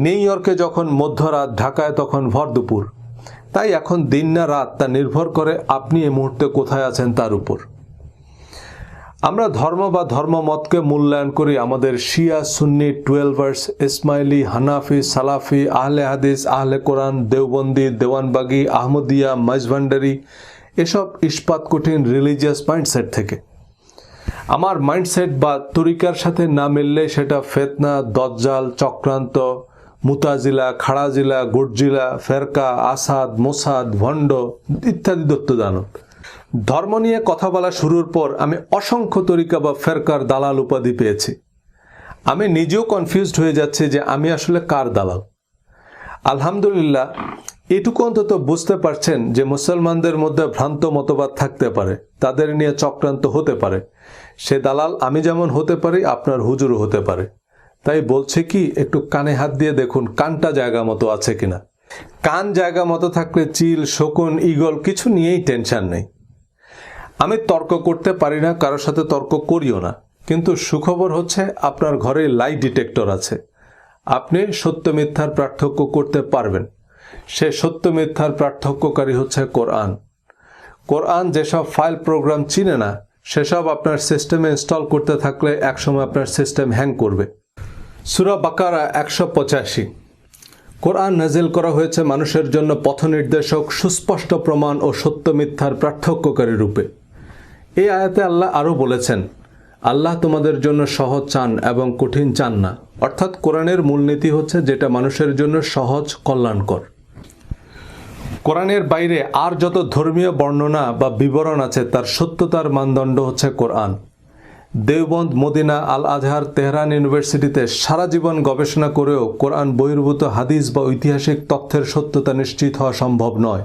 নিউ ইয়র্কে যখন মধ্যরাত, ঢাকায় তখন ভর দুপুর। তাই এখন দিন না রাত তা নির্ভর করে আপনি এই মুহূর্তে কোথায় আছেন তার উপর। আমরা ধর্ম বা ধর্মমতকে মূল্যায়ন করি আমাদের শিয়া, সুন্নি, টুয়েলভার্স, ইসমাইলি, হানাফি, সালাফি, আহলে হাদিস, আহলে কোরআন, দেওবন্দি, দেওয়ানবাগি, আহমদিয়া, মাইজভান্ডারি, এসব ইস্পাত কঠিন রিলিজিয়াস মাইন্ডসেট থেকে। আমার মাইন্ডসেট বা তরিকার সাথে না মিললে সেটা ফেতনা, দজ্জাল, চক্রান্ত, মুতাজিলা, খাড়াজিলা, গুরজিলা, ফেরকা, আসাদ, মোসাদ, ভণ্ড ইত্যাদি দত্তদানব। ধর্ম নিয়ে কথা বলা শুরুর পর আমি অসংখ্য তরিকা বা ফেরকার দালাল উপাধি পেয়েছি। আমি নিজেও কনফিউজড হয়ে যাচ্ছি যে আমি আসলে কার দালাল। আলহামদুলিল্লাহ, এটুকু অন্তত বুঝতে পারছেন যে মুসলমানদের মধ্যে ভ্রান্ত মতবাদ থাকতে পারে, তাদের নিয়ে চক্রান্ত হতে পারে। সে দালাল আমি যেমন হতে পারি, আপনার হুজুরও হতে পারে। তাই বলছে কি, একটু কানে হাত দিয়ে দেখুন কানটা জায়গা মতো আছে কিনা। কান জায়গা মতো থাকলে চিল, শকুন, ঈগল কিছু নিয়েই টেনশন নেই। আমি তর্ক করতে পারি না, কারোর সাথে তর্ক করিও না, কিন্তু সুখবর হচ্ছে আপনার ঘরে লাই ডিটেক্টর আছে। আপনি সত্য মিথ্যার পার্থক্য করতে পারবেন। সে সত্য মিথ্যার পার্থক্যকারী হচ্ছে কোরআন। কোরআন যেসব ফাইল প্রোগ্রাম চিনে না সেসব আপনার সিস্টেমে ইনস্টল করতে থাকলে একসময় আপনার সিস্টেম হ্যাং করবে। সূরা বাকারা 185। কোরআন নাজিল করা হয়েছে মানুষের জন্য পথনির্দেশক, সুস্পষ্ট প্রমাণ ও সত্য মিথ্যার পার্থক্যকারী রূপে। এই আয়াতে আল্লাহ আরও বলেছেন, আল্লাহ তোমাদের জন্য সহজ চান এবং কঠিন চান না। অর্থাৎ কোরআনের মূলনীতি হচ্ছে যেটা মানুষের জন্য সহজ, কল্যাণকর। কোরআনের বাইরে আর যত ধর্মীয় বর্ণনা বা বিবরণ আছে তার সত্যতার মানদণ্ড হচ্ছে কোরআন। দেওবন্দ, মদিনা, আল আজহার, তেহরান ইউনিভার্সিটিতে সারা জীবন গবেষণা করেও কোরআন বহির্ভূত হাদিস বা ঐতিহাসিক তথ্যের সত্যতা নিশ্চিত হওয়া সম্ভব নয়।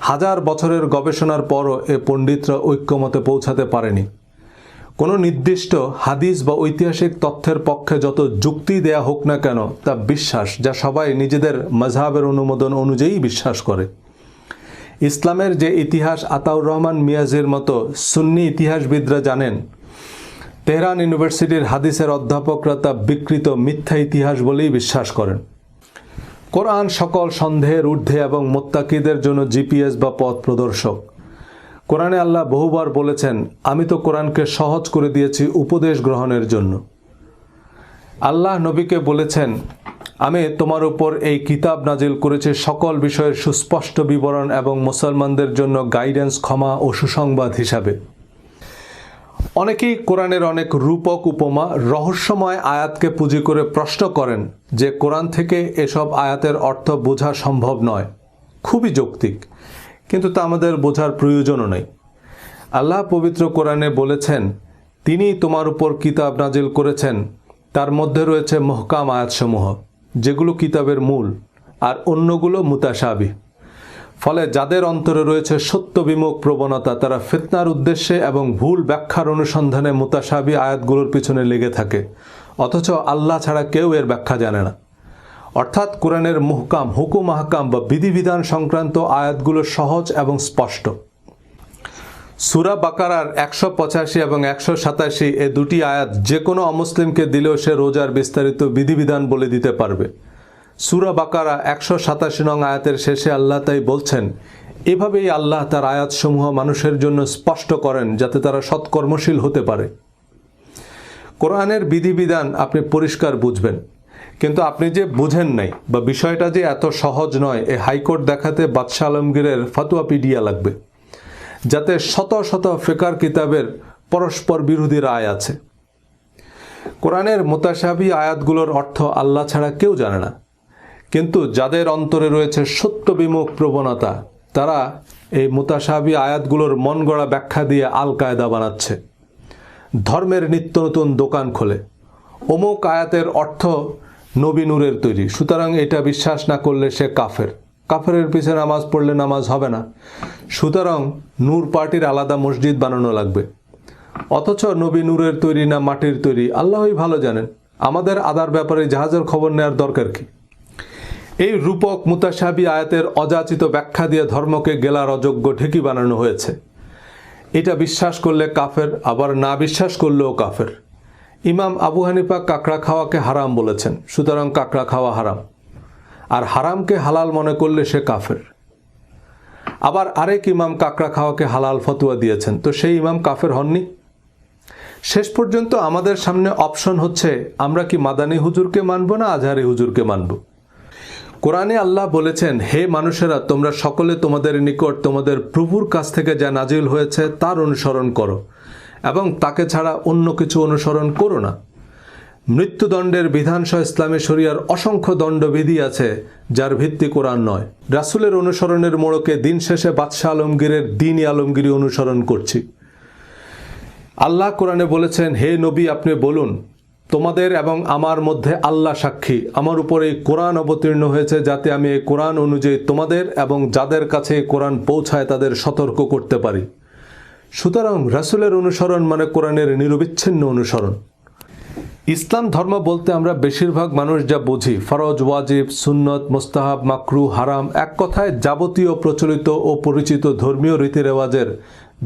হাজার বছরের গবেষণার পরও এ পণ্ডিতরা ঐক্যমতে পৌঁছাতে পারেনি। কোনো নির্দিষ্ট হাদিস বা ঐতিহাসিক তথ্যের পক্ষে যত যুক্তি দেয়া হোক না কেন তা বিশ্বাস, যা সবাই নিজেদের মাযহাবের অনুমোদন অনুযায়ী বিশ্বাস করে। ইসলামের যে ইতিহাস আতাউর রহমান মিয়াজির মতো সুন্নি ইতিহাসবিদরা জানেন, তেহরান ইউনিভার্সিটির হাদিসের অধ্যাপকরা তা বিকৃত মিথ্যা ইতিহাস বলেই বিশ্বাস করেন। কোরআন সকল সন্দেহের ঊর্ধ্বে এবং মুত্তাকিদের জন্য জিপিএস বা পথ প্রদর্শক। কোরআনে আল্লাহ বহুবার বলেছেন, আমি তো কোরআনকে সহজ করে দিয়েছি উপদেশ গ্রহণের জন্য। আল্লাহ নবীকে বলেছেন, আমি তোমার উপর এই কিতাব নাজিল করেছি সকল বিষয়ের সুস্পষ্ট বিবরণ এবং মুসলমানদের জন্য গাইডেন্স, ক্ষমা ও সুসংবাদ হিসাবে। অনেকেই কোরআনের অনেক রূপক, উপমা, রহস্যময় আয়াতকে পুঁজি করে প্রশ্ন করেন যে কোরআন থেকে এসব আয়াতের অর্থ বোঝা সম্ভব নয়। খুবই যৌক্তিক, কিন্তু তা আমাদের বোঝার প্রয়োজনও নেই। আল্লাহ পবিত্র কোরআনে বলেছেন, তিনি তোমার উপর কিতাব নাজিল করেছেন, তার মধ্যে রয়েছে মুহকাম আয়াতসমূহ, যেগুলো কিতাবের মূল, আর অন্যগুলো মুতাশাবিহ। ফলে যাদের অন্তরে রয়েছে সত্য বিমুখ প্রবণতা, তারা ফিতনার উদ্দেশ্যে এবং ভুল ব্যাখ্যার অনুসন্ধানে মুতাশাবিহ আয়াতগুলোর পিছনে লেগে থাকে, অথচ আল্লাহ ছাড়া কেউ এর ব্যাখ্যা জানে না। অর্থাৎ কোরআনের মুহকাম, হুকুম, আহকাম বা বিধিবিধান সংক্রান্ত আয়াতগুলো সহজ এবং স্পষ্ট। সূরা বাকারার 185 এবং 187 এ দুটি আয়াত যে কোনো অমুসলিমকে দিলেও সে রোজার বিস্তারিত বিধিবিধান বলে দিতে পারবে। সূরা বাকারা 187 নং আয়াতের শেষে আল্লাহ তাই বলছেন, এভাবেই আল্লাহ তার আয়াতসমূহ মানুষের জন্য স্পষ্ট করেন যাতে তারা সৎকর্মশীল হতে পারে। কোরআনের বিধিবিধান আপনি পরিষ্কার বুঝবেন, কিন্তু আপনি যে বুঝেন নাই বা বিষয়টা যে এত সহজ নয়, এ হাইকোর্ট দেখাতে বাদশাহ আলমগীরের ফতোয়াপিডিয়া লাগবে, যাতে শত শত ফিকহ কিতাবের পরস্পর বিরোধী রায় আছে। কোরআনের মুতাশাবিহ আয়াতগুলোর অর্থ আল্লাহ ছাড়া কেউ জানে না, কিন্তু যাদের অন্তরে রয়েছে সত্য বিমুখ প্রবণতা, তারা এই মুতাশাবিহ আয়াতগুলোর মন গড়া ব্যাখ্যা দিয়ে আল কায়দা বানাচ্ছে। ধর্মের নিত্য নতুন দোকান খোলে, অমুক আয়াতের অর্থ নবী নূরের তৈরি, সুতরাং এটা বিশ্বাস না করলে সে কাফের, কাফেরের পিছনে নামাজ পড়লে নামাজ হবে না, সুতরাং নূর পার্টির আলাদা মসজিদ বানানো লাগবে। অথচ নবী নূরের তৈরি না মাটির তৈরি আল্লাহই ভালো জানেন, আমাদের আদার ব্যাপারে জাহাজের খবর নেওয়ার দরকার কি? এই রূপক মুতাশাবিহ আয়াতের অযাচিত ব্যাখ্যা দিয়ে ধর্মকে গেলার অযোগ্য ঢেকি বানানো হয়েছে। এটা বিশ্বাস করলে কাফের, আবার না বিশ্বাস করলেও কাফের। ইমাম আবু হানিফা কাঁকড়া খাওয়াকে হারাম বলেছেন, সুতরাং কাঁকড়া খাওয়া হারাম, আর হারামকে হালাল মনে করলে সে কাফের। আবার আরেক ইমাম কাঁকড়া খাওয়াকে হালাল ফতোয়া দিয়েছেন, তো সেই ইমাম কাফের হননি? শেষ পর্যন্ত আমাদের সামনে অপশন হচ্ছে, আমরা কি মাদানী হুজুরকে মানব না আজহারি হুজুরকে মানব। কোরআনে আল্লাহ বলেছেন, হে মানুষেরা, তোমরা সকলে তোমাদের নিকট তোমাদের প্রভুর কাছ থেকে যা নাজিল হয়েছে তার অনুসরণ করো এবং তাকে ছাড়া অন্য কিছু অনুসরণ করো না। মৃত্যুদণ্ডের বিধানসহ ইসলামী শরিয়ার অসংখ্য দণ্ডবিধি আছে যার ভিত্তি কোরআন নয়। রাসূলের অনুসরণের মোড়কে দিন শেষে বাদশাহ আলমগীরের দ্বীন-ই আলমগীরি অনুসরণ করছি। আল্লাহ কোরআনে বলেছেন, হে নবী, আপনি বলুন, তোমাদের এবং আমার মধ্যে আল্লাহ সাক্ষী, আমার উপর এই কোরআন অবতীর্ণ হয়েছে যাতে আমি এই কোরআন অনুযায়ী তোমাদের এবং যাদের কাছে এই কোরআন পৌঁছায় তাদের সতর্ক করতে পারি। সুতরাং রাসূলের অনুসরণ মানে কোরআনের নিরবিচ্ছিন্ন অনুসরণ। ইসলাম ধর্ম বলতে আমরা বেশিরভাগ মানুষ যা বুঝি, ফরজ, ওয়াজিব, সুন্নত, মুস্তাহাব, মাকরু, হারাম, এক কথায় যাবতীয় প্রচলিত ও পরিচিত ধর্মীয় রীতিরেওয়াজের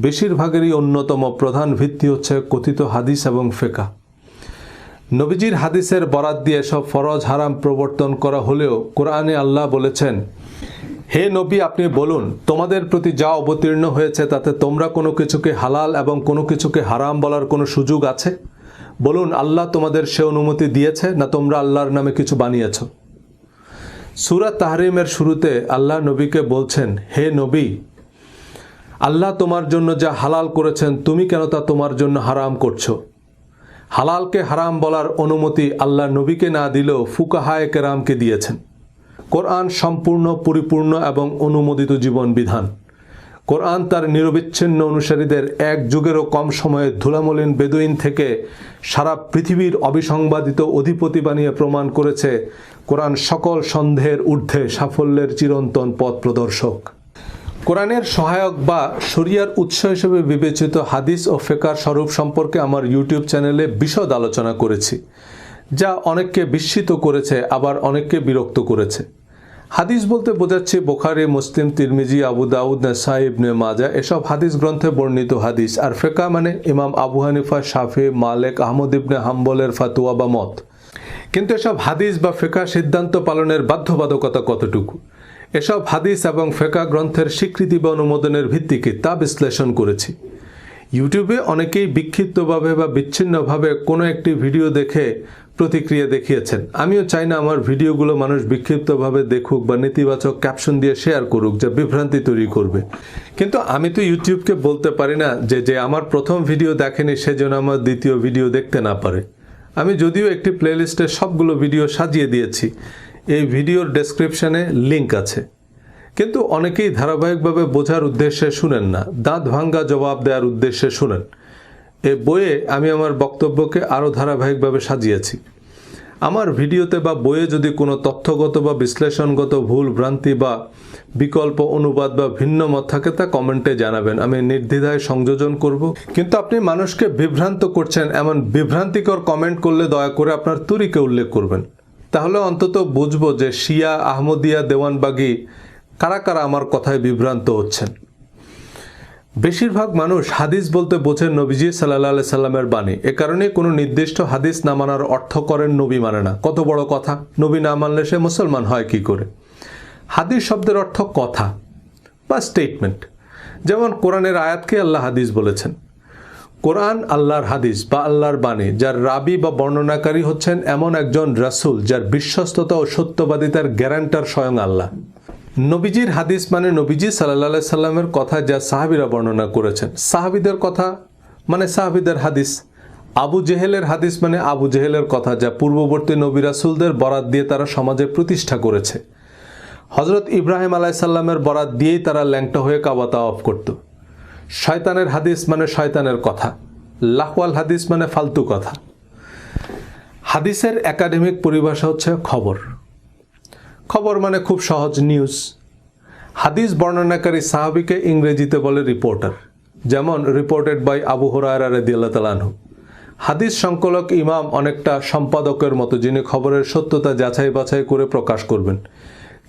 বেশিরভাগেরই অন্যতম প্রধান ভিত্তি হচ্ছে কথিত হাদিস এবং ফিকহ। নবীজির হাদিসের বরাত দিয়ে সব ফরজ হারাম প্রবর্তন করা হলেও কোরআনে আল্লাহ বলেছেন, হে নবী, আপনি বলুন, তোমাদের প্রতি যা অবতীর্ণ হয়েছে তাতে তোমরা কোনো কিছুকে হালাল এবং কোনো কিছুকে হারাম বলার কোনো সুযোগ আছে? বলুন, আল্লাহ তোমাদের সে অনুমতি দিয়েছে, না তোমরা আল্লাহর নামে কিছু বানিয়েছ? সূরা তাহরিমের শুরুতে আল্লাহ নবীকে বলছেন, হে নবী, আল্লাহ তোমার জন্য যা হালাল করেছেন তুমি কেন তা তোমার জন্য হারাম করছো? হালালকে হারাম বলার অনুমতি আল্লাহ নবীকে না দিলেও ফুকাহায়ে কেরামকে দিয়েছেন। কোরআন সম্পূর্ণ, পরিপূর্ণ এবং অনুমোদিত জীবন বিধান। কোরআন তার নিরবিচ্ছিন্ন অনুসারীদের এক যুগেরও কম সময়ে ধুলামলিন বেদুইন থেকে সারা পৃথিবীর অবিসংবাদিত অধিপতি বানিয়ে প্রমাণ করেছে কোরআন সকল সন্দেহের ঊর্ধ্বে সাফল্যের চিরন্তন পথ প্রদর্শক। কোরআনের সহায়ক বা শরিয়ার উৎস হিসেবে বিবেচিত হাদিস ও ফিকহ স্বরূপ সম্পর্কে আমার ইউটিউব চ্যানেলে বিশদ আলোচনা করেছি, যা অনেককে বিস্মিত করেছে, আবার অনেককে বিরক্ত করেছে। হাদিস বলতে বোঝাচ্ছি বুখারী, মুসলিম, তিরমিজি, আবু দাউদ, নাসাই, ইবনে মাজাহ এসব হাদিস গ্রন্থে বর্ণিত হাদিস। আর ফিকহ মানে ইমাম আবু হানিফা, শাফি, মালিক, আহমদ ইবনে হাম্বলের ফাতোয়া বা মত। কিন্তু এসব হাদিস বা ফিকহ সিদ্ধান্ত পালনের বাধ্যবাধকতা কতটুকু? এসব হাদিস এবং ফিকহ গ্রন্থের স্বীকৃতি বা অনুমোদনের ভিত্তি কি তা বিশ্লেষণ করেছি। ইউটিউবে অনেকেই বিক্ষিপ্তভাবে বা বিচ্ছিন্নভাবে কোনো একটি ভিডিও দেখে প্রতিক্রিয়া দেখিয়েছেন। আমিও চাই না আমার ভিডিওগুলো মানুষ বিক্ষিপ্তভাবে দেখুক বা নেতিবাচক ক্যাপশন দিয়ে শেয়ার করুক, যা বিভ্রান্তি তৈরি করবে। কিন্তু আমি তো ইউটিউবকে বলতে পারি না যে আমার প্রথম ভিডিও দেখেনি সেজন্য আমার দ্বিতীয় ভিডিও দেখতে না পারে। আমি যদিও একটি প্লেলিস্টে সবগুলো ভিডিও সাজিয়ে দিয়েছি, এই ভিডিওর ডেসক্রিপশনে লিঙ্ক আছে, কিন্তু অনেকেই ধারাবাহিকভাবে বোঝার উদ্দেশ্যে শুনেন না, দাঁত ভাঙ্গা জবাব দেওয়ার উদ্দেশ্যে শুনেন। এই বইয়ে আমি আমার বক্তব্যকে আরও ধারাবাহিকভাবে সাজিয়েছি। আমার ভিডিওতে বা বইয়ে যদি কোনো তথ্যগত বা বিশ্লেষণগত ভুল ভ্রান্তি বা বিকল্প অনুবাদ বা ভিন্ন মত থাকে তা কমেন্টে জানাবেন, আমি নির্দ্বিধায় সংযোজন করব। কিন্তু আপনি মানুষকে বিভ্রান্ত করছেন এমন বিভ্রান্তিকর কমেন্ট করলে দয়া করে আপনার তরিকা উল্লেখ করবেন, তাহলে অন্তত বুঝবো যে শিয়া, আহমদিয়া, দেওয়ানবাগি কারা কারা আমার কথায় বিভ্রান্ত হচ্ছেন। বেশিরভাগ মানুষ হাদিস বলতে বোঝেন নবীজি সাল্লাল্লাহু আলাইহি সাল্লামের বাণী। এ কারণে কোনো নির্দিষ্ট হাদিস না মানার অর্থ করেন নবী মানে না। কত বড় কথা! নবী না মানলে সে মুসলমান হয় কি করে? হাদিস শব্দের অর্থ কথা বা স্টেটমেন্ট। যেমন কোরআনের আয়াতকে আল্লাহ হাদিস বলেছেন। কোরআন আল্লাহর হাদিস বা আল্লাহর বাণী, যার রাবি বা বর্ণনাকারী হচ্ছেন এমন একজন রাসূল যার বিশ্বস্ততা ও সত্যবাদিতার গ্যারান্টার স্বয়ং আল্লাহ। নবীজির হাদিস মানে নবীজি সাল্লাল্লাহু আলাইহি সাল্লামের কথা যা সাহাবীরা বর্ণনা করেছেন। সাহাবীদের কথা মানে সাহাবীদের হাদিস। আবু জেহেলের হাদিস মানে আবু জেহেলের কথা যা পূর্ববর্তী নবী রাসূলদের বরাত দিয়ে তারা সমাজে প্রতিষ্ঠা করেছে। হযরত ইব্রাহিম আলাইহিস সালামের বরাত দিয়েই তারা ল্যাংটা হয়ে কাবা তাওয়াফ করত। শয়তানের হাদিস মানে শয়তানের কথা। লাহওয়াল হাদিস মানে ফালতু কথা। হাদিসের একাডেমিক পরিভাষা হচ্ছে খবর। খবর মানে খুব সহজ, নিউজ। হাদিস বর্ণনাকারী সাহাবীকে ইংরেজিতে বলে রিপোর্টার, যেমন রিপোর্টেড বাই আবু হুরায়রা রাদিয়াল্লাহু তাআলা আনহু। হাদিস সংকলক ইমাম অনেকটা সম্পাদকের মতো, যিনি খবরের সত্যতা যাচাই বাছাই করে প্রকাশ করবেন।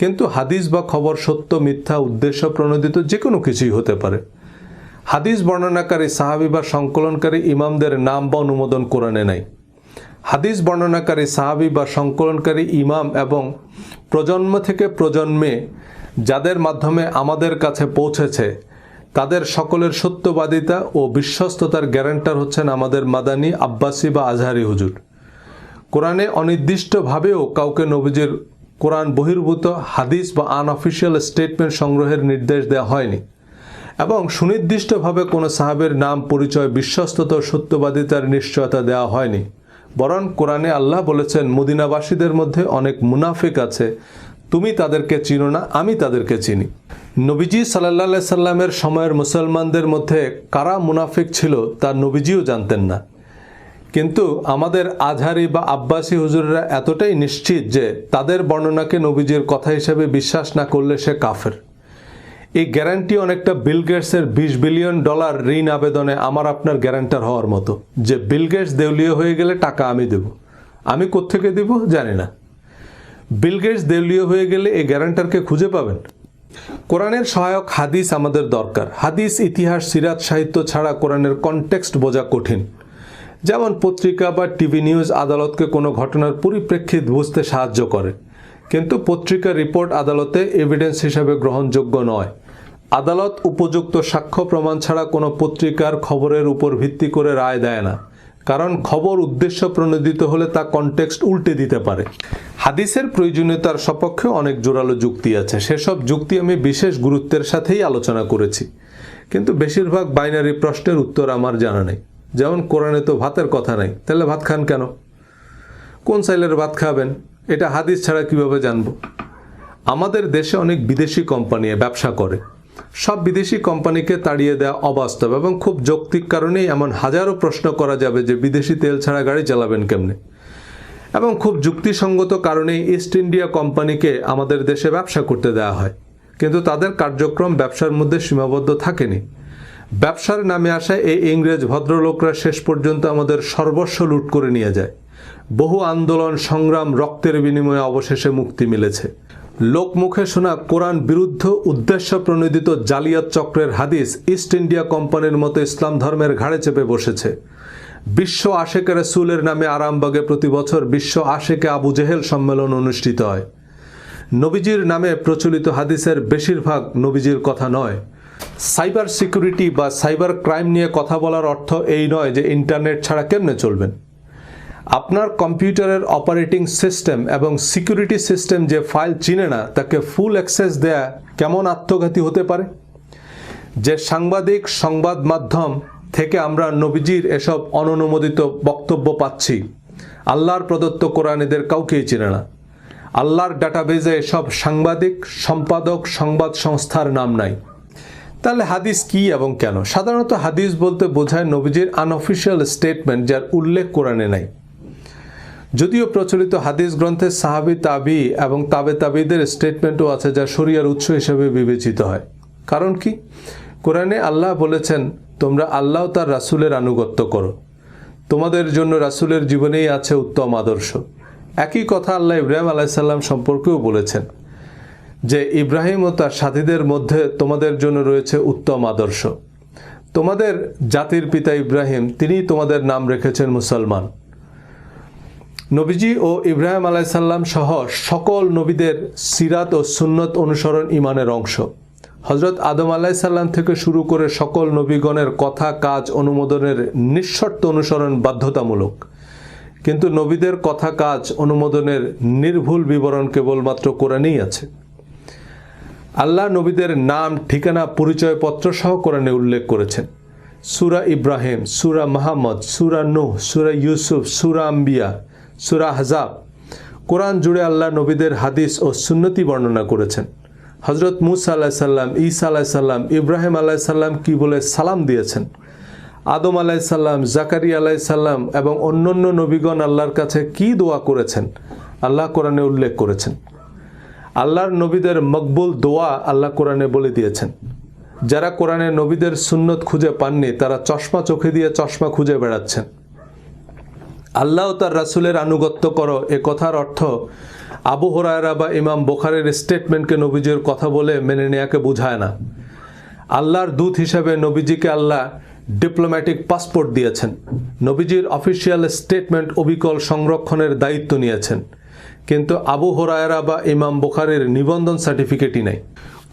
কিন্তু হাদিস বা খবর সত্য, মিথ্যা, উদ্দেশ্য প্রণোদিত যে কোনো কিছুই হতে পারে। হাদিস বর্ণনাকারী সাহাবী বা সংকলনকারী ইমামদের নাম বা অনুমোদন কোরআনে নাই। হাদিস বর্ণনাকারী সাহাবী বা সংকলনকারী ইমাম এবং প্রজন্ম থেকে প্রজন্মে যাদের মাধ্যমে আমাদের কাছে পৌঁছেছে তাদের সকলের সত্যবাদিতা ও বিশ্বস্ততার গ্যারান্টার হচ্ছেন আমাদের মাদানী, আব্বাসী বা আজহারি হুজুর। কোরআনে অনির্দিষ্টভাবেও কাউকে নবীজির কোরআন বহির্ভূত হাদিস বা আনঅফিসিয়াল স্টেটমেন্ট সংগ্রহের নির্দেশ দেওয়া হয়নি, এবং সুনির্দিষ্টভাবে কোনো সাহাবের নাম, পরিচয়, বিশ্বস্ততা ও সত্যবাদিতার নিশ্চয়তা দেওয়া হয়নি। বরং কোরআনে আল্লাহ বলেছেন, মদিনাবাসীদের মধ্যে অনেক মুনাফিক আছে, তুমি তাদেরকে চিনো না, আমি তাদেরকে চিনি। নবীজি সাল্লাল্লাহু আলাইহি সাল্লামের সময়ের মুসলমানদের মধ্যে কারা মুনাফিক ছিল তা নবীজিও জানতেন না। কিন্তু আমাদের আজহারি বা আব্বাসী হুজুররা এতটাই নিশ্চিত যে তাদের বর্ণনাকে নবীজির কথা হিসেবে বিশ্বাস না করলে সে কাফের। এই গ্যারান্টি অনেকটা বিল গেটসের $20 বিলিয়ন ঋণ আবেদনে আমার আপনার গ্যারান্টার হওয়ার মতো, যে বিল গেটস দেউলিয়া হয়ে গেলে টাকা আমি দেব। আমি কোত্থেকে দেব জানি না। বিল গেটস দেউলিয়া হয়ে গেলে এই গ্যারান্টারকে খুঁজে পাবেন। কোরআনের সহায়ক হাদিস আমাদের দরকার। হাদিস, ইতিহাস, সিরাত সাহিত্য ছাড়া কোরআনের কনটেক্সট বোঝা কঠিন। যেমন পত্রিকা বা টিভি নিউজ আদালতকে কোনো ঘটনার পরিপ্রেক্ষিত বুঝতে সাহায্য করে, কিন্তু পত্রিকার রিপোর্ট আদালতে এভিডেন্স হিসাবে গ্রহণযোগ্য নয়। আদালত উপযুক্ত সাক্ষ্য প্রমাণ ছাড়া কোনো পত্রিকার খবরের উপর ভিত্তি করে রায় দেয় না, কারণ খবর উদ্দেশ্য প্রণোদিত হলে তা কনটেক্সট উল্টে দিতে পারে। হাদিসের প্রয়োজনীয়তার সপক্ষে অনেক জোরালো যুক্তি আছে, সেসব যুক্তি আমি বিশেষ গুরুত্বের সাথেই আলোচনা করেছি, কিন্তু বেশিরভাগ বাইনারি প্রশ্নের উত্তর আমার জানা নেই। যেমন কোরআনে তো ভাতের কথা নেই, তাহলে ভাত খান কেন? কোন চাইলের ভাত খাবেন এটা হাদিস ছাড়া কিভাবে জানব? আমাদের দেশে অনেক বিদেশি কোম্পানি ব্যবসা করে, সব বিদেশি কোম্পানিকে তাড়িয়ে দেওয়া অবাস্তব এবং খুব যৌক্তিক কারণেই এমন হাজারো প্রশ্ন করা যাবে যে বিদেশি তেল ছাড়া গাড়ি চালাবেন কেমনে, এবং খুব যুক্তিসঙ্গত কারণেই ইস্ট ইন্ডিয়া কোম্পানিকে আমাদের দেশে ব্যবসা করতে দেওয়া হয়, কিন্তু তাদের কার্যক্রম ব্যবসার মধ্যে সীমাবদ্ধ থাকেনি। ব্যবসার নামে আসা এই ইংরেজ ভদ্রলোকরা শেষ পর্যন্ত আমাদের সর্বস্ব লুট করে নিয়ে যায়। বহু আন্দোলন সংগ্রাম রক্তের বিনিময়ে অবশেষে মুক্তি মিলেছে। লোকমুখে শোনা কোরআন বিরুদ্ধ উদ্দেশ্য প্রণোদিত জালিয়াত চক্রের হাদিস ইস্ট ইন্ডিয়া কোম্পানির মতো ইসলাম ধর্মের ঘাড়ে চেপে বসেছে। বিশ্ব আশেকে রাসূলের নামে আরামবাগে প্রতি বছর বিশ্ব আশেকে আবু জেহেল সম্মেলন অনুষ্ঠিত হয়। নবীজির নামে প্রচলিত হাদিসের বেশিরভাগ নবীজির কথা নয়। সাইবার সিকিউরিটি বা সাইবার ক্রাইম নিয়ে কথা বলার অর্থ এই নয় যে ইন্টারনেট ছাড়া কেমনে চলবেন। আপনার কম্পিউটারের অপারেটিং সিস্টেম এবং সিকিউরিটি সিস্টেম যে ফাইল চিনে না তাকে ফুল অ্যাক্সেস দেয়া কেমন আত্মঘাতী হতে পারে? যে সাংবাদিক সংবাদ মাধ্যম থেকে আমরা নবীজির এসব অননুমোদিত বক্তব্য পাচ্ছি, আল্লাহর প্রদত্ত কোরআনীদের কাউকেই চিনে না। আল্লাহর ডাটাবেজে এসব সাংবাদিক সম্পাদক সংবাদ সংস্থার নাম নাই। তাহলে হাদিস কি এবং কেন? সাধারণত হাদিস বলতে বোঝায় নবীজির আনঅফিশিয়াল স্টেটমেন্ট যার উল্লেখ কোরআনে নাই। যদিও প্রচলিত হাদিস গ্রন্থে সাহাবী তাবি এবং তাবে তাবিদের স্টেটমেন্টও আছে যা শরিয়ার উৎস হিসেবে বিবেচিত হয়। কারণ কি? কোরআনে আল্লাহ বলেছেন, তোমরা আল্লাহ তার রাসূলের আনুগত্য করো, তোমাদের জন্য রাসূলের জীবনেই আছে উত্তম আদর্শ। একই কথা আল্লাহ ইব্রাহিম আলাইহিস সালাম সম্পর্কেও বলেছেন যে ইব্রাহিম ও তার সাথীদের মধ্যে তোমাদের জন্য রয়েছে উত্তম আদর্শ। তোমাদের জাতির পিতা ইব্রাহিম, তিনিই তোমাদের নাম রেখেছেন মুসলমান। নবীজি ও ইব্রাহিম আলাইহিস সালাম সহ সকল নবীদের সিরাত ও সুন্নত অনুসরণ ইমানের অংশ। হযরত আদম আলাইহিস সালাম থেকে শুরু করে সকল নবীগণের কথা কাজ অনুমোদনের নিঃশর্ত অনুসরণ বাধ্যতামূলক, কিন্তু নবীদের কথা কাজ অনুমোদনের নির্ভুল বিবরণ কেবলমাত্র কোরআনেই আছে। আল্লাহ নবীদের নাম ঠিকানা পরিচয়পত্র সহ কোরআনে উল্লেখ করেছেন। সূরা ইব্রাহিম, সূরা মুহাম্মদ, সূরা নূহ, সূরা ইউসুফ, সূরা আম্বিয়া, সূরা আহজাব, কোরআন জুড়ে আল্লাহ নবীদের হাদিস ও সুন্নতি বর্ণনা করেছেন। হযরত মূসা আলাইহিস সালাম, ঈসা আলাইহিস সালাম, ইব্রাহিম আলাইহিস সালাম কি বলে সালাম দিয়েছেন, আদম আলাইহিস সালাম, জাকারিয়া আলাইহিস সালাম এবং অন্যান্য নবীগণ আল্লাহর কাছে কি দোয়া করেছেন আল্লাহ কোরআনে উল্লেখ করেছেন। আল্লাহর নবীদের মকবুল দোয়া আল্লাহ কোরআনে বলে দিয়েছেন। যারা কোরআনে নবীদের সুন্নত খুঁজে পাননি তারা চশমা চোখে দিয়ে চশমা খুঁজে বেড়াচ্ছেন। আল্লাহ তার রাসূলের আনুগত্য করো এ কথার অর্থ আবু হুরায়রা বা ইমাম বুখারীর স্টেটমেন্টকে নবীজির কথা বলে মেনে নেওয়াকে বোঝায় না। আল্লাহর দূত হিসেবে নবীজিকে আল্লাহ ডিপ্লোম্যাটিক পাসপোর্ট দিয়েছেন। নবীজির অফিসিয়াল স্টেটমেন্ট অবিকল সংরক্ষণের দায়িত্ব নিয়েছেন, কিন্তু আবু হুরায়রা বা ইমাম বুখারীর নিবন্ধন সার্টিফিকেটই নাই।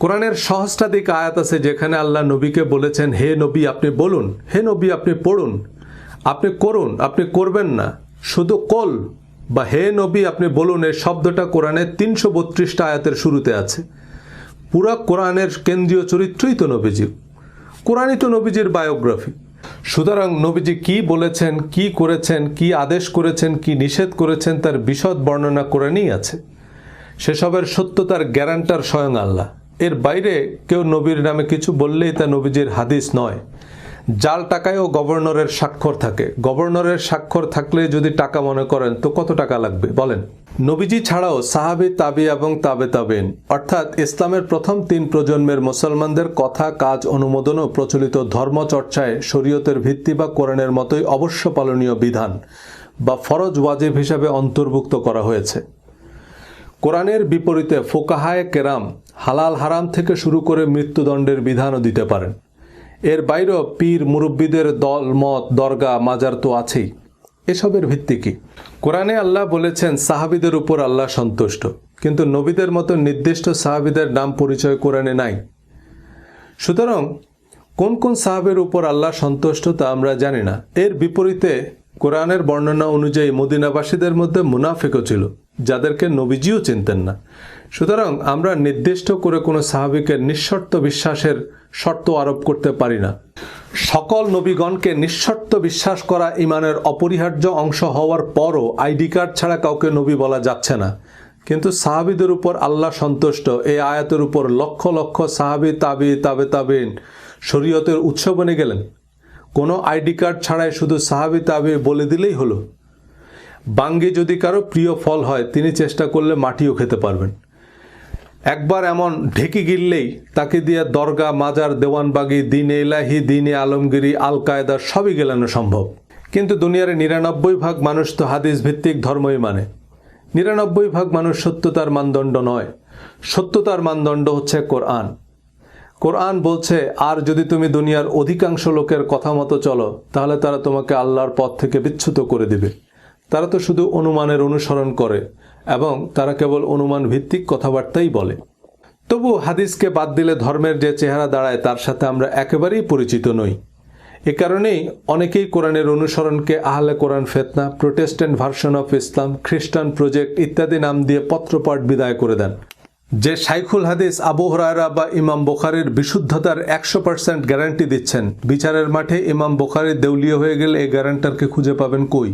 কোরআনের সহস্রাধিক আয়াত আছে যেখানে আল্লাহ নবীকে বলেছেন, হে নবী আপনি বলুন, হে নবী আপনি পড়ুন, আপনি করুন, আপনি করবেন না, শুধু কল বা হে নবী আপনি বলুন এই শব্দটা কোরআনের 332টা আয়াতের শুরুতে আছে। পুরা কোরআনের কেন্দ্রীয় চরিত্রই তো নবীজি, কোরআনই তো নবীজির বায়োগ্রাফি। সুতরাং নবীজি কি বলেছেন, কি করেছেন, কি আদেশ করেছেন, কি নিষেধ করেছেন তার বিশদ বর্ণনা কোরআনেই আছে। সেসবের সত্যতার গ্যারান্টার স্বয়ং আল্লাহ। এর বাইরে কেউ নবীর নামে কিছু বললেই তা নবীজির হাদিস নয়। জাল টাকায়ও গভর্নরের স্বাক্ষর থাকে। গভর্নরের স্বাক্ষর থাকলে যদি টাকা মনে করেন তো কত টাকা লাগবে বলেন? নবীজি ছাড়াও সাহাবী, তাবি এবং তাবে তাবেইন অর্থাৎ ইসলামের প্রথম 3 প্রজন্মের মুসলমানদের কথা কাজ অনুমোদনও প্রচলিত ধর্মচর্চায় শরীয়তের ভিত্তি বা কোরআনের মতোই অবশ্য পালনীয় বিধান বা ফরজ ওয়াজিব হিসাবে অন্তর্ভুক্ত করা হয়েছে। কোরআনের বিপরীতে ফুকাহায়ে কেরাম হালাল হারাম থেকে শুরু করে মৃত্যুদণ্ডের বিধানও দিতে পারেন। এর বাইরেও পীর মুরব্বীদের দল মত দরগা মাজার তো আছেই। এসবের ভিত্তি কি? কোরআনে আল্লাহ বলেছেন সাহাবীদের উপর আল্লাহ সন্তুষ্ট, কিন্তু নবীদের মতো নির্দিষ্ট সাহাবীদের নাম পরিচয় কোরআনে নাই। সুতরাং কোন কোন সাহাবের উপর আল্লাহ সন্তুষ্ট তা আমরা জানি না। এর বিপরীতে কোরআনের বর্ণনা অনুযায়ী মদিনাবাসীদের মধ্যে মুনাফিকও ছিল, যাদেরকে নবীজিও চিনতেন না। সুতরাং আমরা নির্দিষ্ট করে কোনো সাহাবীকে নিঃশর্ত বিশ্বাসের শর্ত আরোপ করতে পারি না। সকল নবীগণকে নিঃশর্ত বিশ্বাস করা ইমানের অপরিহার্য অংশ হওয়ার পরও আইডি কার্ড ছাড়া কাউকে নবী বলা যাচ্ছে না। কিন্তু সাহাবীদের উপর আল্লাহ সন্তুষ্ট এই আয়াতের উপর লক্ষ লক্ষ সাহাবী, তাবি, তাবেইন শরীয়তের উৎস বনে গেলেন। কোনো আইডি কার্ড ছাড়াই শুধু সাহাবী, তাবি বলে দিলেই হলো। বাঙ্গি যদি কারো প্রিয় ফল হয়, তিনি চেষ্টা করলে মাটিও খেতে পারবেন। একবার এমন ঢেকি গিললেই তাকে দিয়ে দরগা, মাজার, দেওয়ানবাগি, দিনে ইলাহি, দিনে আলমগিরি, আল কায়দা সবই গেলানো সম্ভব। কিন্তু দুনিয়ার ৯৯% মানুষ তো হাদিস ভিত্তিক ধর্মই মানে। ৯৯% মানুষ সত্যতার মানদণ্ড নয়। সত্যতার মানদণ্ড হচ্ছে কোরআন। কোরআন বলছে, আর যদি তুমি দুনিয়ার অধিকাংশ লোকের কথা মতো চলো, তাহলে তারা তোমাকে আল্লাহর পথ থেকে বিচ্যুত করে দিবে। তারা তো শুধু অনুমানের অনুসরণ করে এবং তারা কেবল অনুমান ভিত্তিক কথাবার্তাই বলে। তবু হাদিসকে বাদ দিলে ধর্মের যে চেহারা দাঁড়ায় তার সাথে আমরা একেবারেই পরিচিত নই। এ কারণেই অনেকেই কোরআনের অনুসরণকে আহলে কোরআন ফেতনা, প্রোটেস্ট্যান্ট ভার্সন অফ ইসলাম, খ্রিস্টান প্রজেক্ট ইত্যাদি নাম দিয়ে পত্রপাঠ বিদায় করে দেন। যে শাইখুল হাদিস আবু হুরায়রা বা ইমাম বুখারীর বিশুদ্ধতার ১০০% গ্যারান্টি দিচ্ছেন, বিচারের মাঠে ইমাম বুখারী দেউলিয়া হয়ে গেলে এই গ্যারান্টারকে খুঁজে পাবেন কই?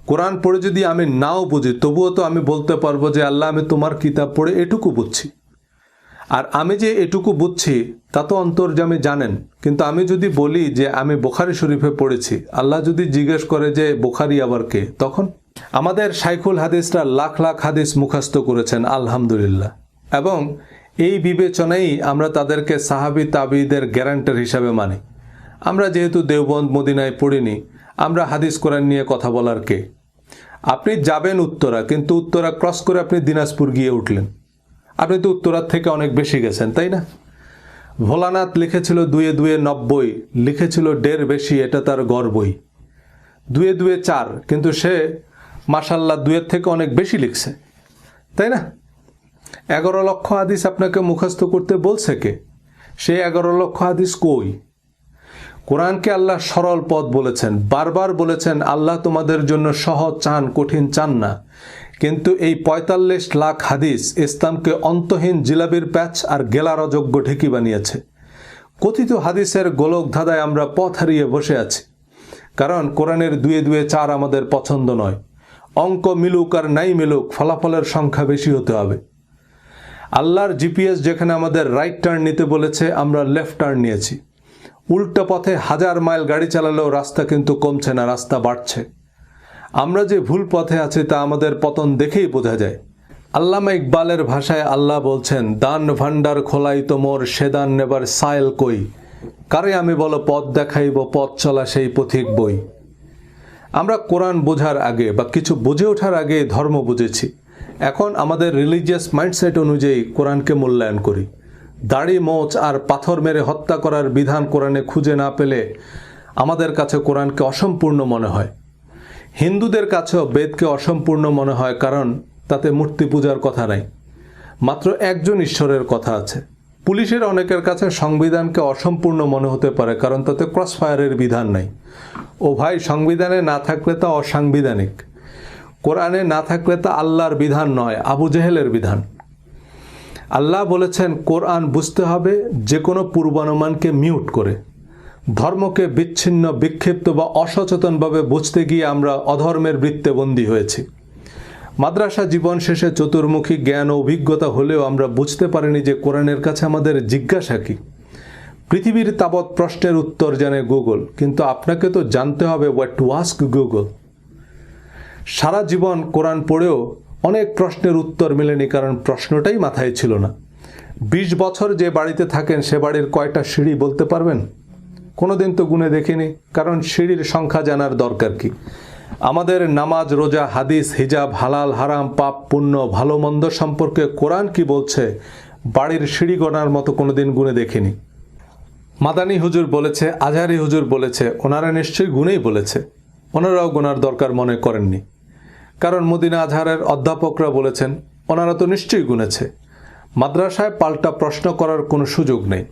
কোরআন পড়ে যদি আমি নাও বুঝি, তবুও তো আমি বলতে পারবো যে আল্লাহ, আমি তোমার কিতাব পড়ে এটুকু বুঝছি। আর আমি যে এটুকু বুঝছি তা তো অন্তর্যামী জানেন। কিন্তু আমি যদি বলি যে আমি বুখারী শরীফে পড়েছি, আল্লাহ যদি জিজ্ঞেস করে যে বুখারী আবার কে, তখন? আমাদের শাইখুল হাদিসরা লাখ লাখ হাদিস মুখস্থ করেছেন, আলহামদুলিল্লাহ। এবং এই বিবেচনাই আমরা তাদেরকে সাহাবী, তাবিদের গ্যারান্টার হিসাবে মানি। আমরা যেহেতু দেওবন্দ, মদিনায় পড়িনি, আমরা হাদিস কোরআন নিয়ে কথা বলার কে? আপনি যাবেন উত্তরা, কিন্তু উত্তরা ক্রস করে আপনি দিনাজপুর গিয়ে উঠলেন। আপনি তো উত্তরার থেকে অনেক বেশি গেছেন, তাই না? ভোলানাথ লিখেছিল ২ ২ ৯০, লিখেছিল ১.৫ বেশি, এটা তার গর্বই। ২ ২ ৪, কিন্তু সে মাশাল্লাহ ২-এর থেকে অনেক বেশি লিখছে, তাই না? ১১ লক্ষ হাদিস আপনাকে মুখস্থ করতে বলছে কে? সেই ১১ লক্ষ হাদিস কই? কোরআনকে আল্লাহ সরল পথ বলেছেন, বারবার বলেছেন আল্লাহ তোমাদের জন্য সহজ চান, কঠিন চান না। কিন্তু এই ৪৫ লাখ হাদিস ইসলামকে অন্তহীন জিলাপির প্যাচ আর গেলার অযোগ্য ঢেকি বানিয়েছে। কথিত হাদিসের গোলক ধাঁধায় আমরা পথ হারিয়ে বসে আছি। কারণ কোরআনের ২ ২ ৪ আমাদের পছন্দ নয়। অঙ্ক মিলুক আর নাই মিলুক, ফলাফলের সংখ্যা বেশি হতে হবে। আল্লাহর জিপিএস যেখানে আমাদের রাইট টার্ন নিতে বলেছে, আমরা লেফট টার্ন নিয়েছি। উল্টো পথে ১০০০ মাইল গাড়ি চালালেও রাস্তা কিন্তু কমছে না, রাস্তা বাড়ছে। আমরা যে ভুল পথে আছি তা আমাদের পতন দেখেই বোঝা যায়। আল্লামা ইকবালের ভাষায় আল্লাহ বলছেন, দান ভান্ডার খোলাই তো মোর, সে দান নেবার সাইল কই, কারে আমি বলো পথ দেখাইব, পথ চলা সেই পথিক বই। আমরা কোরআন বোঝার আগে বা কিছু বুঝে ওঠার আগে ধর্ম বুঝেছি। এখন আমাদের রিলিজিয়াস মাইন্ডসেট অনুযায়ী কোরআনকে মূল্যায়ন করি। দাড়ি, মোচ আর পাথর মেরে হত্যা করার বিধান কোরআনে খুঁজে না পেলে আমাদের কাছে কোরআনকে অসম্পূর্ণ মনে হয়। হিন্দুদের কাছেও বেদকে অসম্পূর্ণ মনে হয়, কারণ তাতে মূর্তি পূজার কথা নাই, মাত্র একজন ঈশ্বরের কথা আছে। পুলিশের অনেকের কাছে সংবিধানকে অসম্পূর্ণ মনে হতে পারে, কারণ তাতে ক্রসফায়ারের বিধান নাই। ও ভাই, সংবিধানে না থাকলে তা অসাংবিধানিক, কোরআনে না থাকলে তা আল্লাহর বিধান নয়, আবু জেহেলের বিধান। আল্লাহ বলেছেন কোরআন বুঝতে হবে যে কোনো পূর্বানুমানকে মিউট করে। ধর্মকে বিচ্ছিন্ন, বিক্ষিপ্ত বা অসচেতনভাবে বুঝতে গিয়ে আমরা অধর্মের বৃত্তে বন্দী হয়েছি। মাদ্রাসা জীবন শেষে চতুর্মুখী জ্ঞান ও অভিজ্ঞতা হলেও আমরা বুঝতে পারিনি যে কোরআনের কাছে আমাদের জিজ্ঞাসা কি। পৃথিবীর তাবৎ প্রশ্নের উত্তর জানে গুগল, কিন্তু আপনাকে তো জানতে হবে হোয়াট টু আস্ক গুগল। সারা জীবন কোরআন পড়েও অনেক প্রশ্নের উত্তর মেলেনি, কারণ প্রশ্নটাই মাথায় ছিল না। ২০ বছর যে বাড়িতে থাকেন সে বাড়ির কয়টা সিঁড়ি বলতে পারবেন? কোনোদিন তো গুনে দেখিনি, কারণ সিঁড়ির সংখ্যা জানার দরকার কি? আমাদের নামাজ, রোজা, হাদিস, হিজাব, হালাল, হারাম, পাপ, পুণ্য, ভালো মন্দ সম্পর্কে কোরআন কি বলছে বাড়ির সিঁড়ি গোনার মতো কোনোদিন গুনে দেখিনি। মাদানী হুজুর বলেছে, আজহারি হুজুর বলেছে, ওনারা নিশ্চয়ই গুনেই বলেছে, ওনারাও গোনার দরকার মনে করেননি। কারণ মদিনা আজহারের অধ্যাপকরা বলেছেন ওনারা তো নিশ্চয়ই গুনেছে। মাদ্রাসায় পাল্টা প্রশ্ন করার কোনো সুযোগ নেই।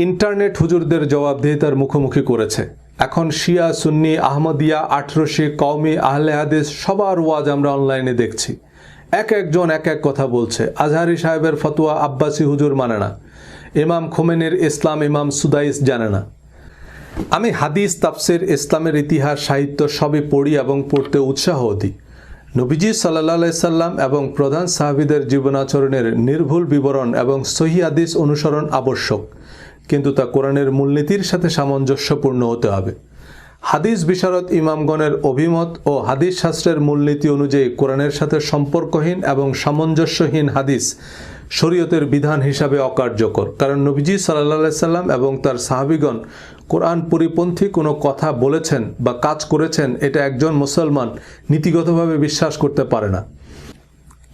ইন্টারনেট হুজুরদের জবাবদিহিতার মুখোমুখি করেছে। এখন শিয়া, সুন্নি, আহমদিয়া, আটরশি, কওমি, আহলে হাদিস সবার ওয়াজ আমরা অনলাইনে দেখছি। একজন এক কথা বলছে। আজহারি সাহেবের ফতোয়া আব্বাসি হুজুর মানে না, ইমাম খোমেনির ইসলাম ইমাম সুদাইস জানে না। আমি হাদিস, তাফসির, ইসলামের ইতিহাস, সাহিত্য সবই পড়ি এবং পড়তে উৎসাহ দিই। নবীজি সাল্লাল্লাহু আলাইহি সাল্লাম এবং প্রধান সাহাবীদের জীবনাচরণের নির্ভুল বিবরণ এবং সহিহ হাদিস অনুসরণ আবশ্যক, কিন্তু তা কোরআনের মূলনীতির সাথে সামঞ্জস্যপূর্ণ হতে হবে। হাদিস বিশারদ ইমামগণের অভিমত ও হাদিস শাস্ত্রের মূলনীতি অনুযায়ী কোরআনের সাথে সম্পর্কহীন এবং সামঞ্জস্যহীন হাদিস শরীয়তের বিধান হিসাবে অকার্যকর। কারণ নবীজি সাল্লাল্লাহু আলাইহি সাল্লাম এবং তার সাহাবীগণ কোরআন পরিপন্থী কোনো কথা বলেছেন বা কাজ করেছেন, এটা একজন মুসলমান নীতিগতভাবে বিশ্বাস করতে পারে না।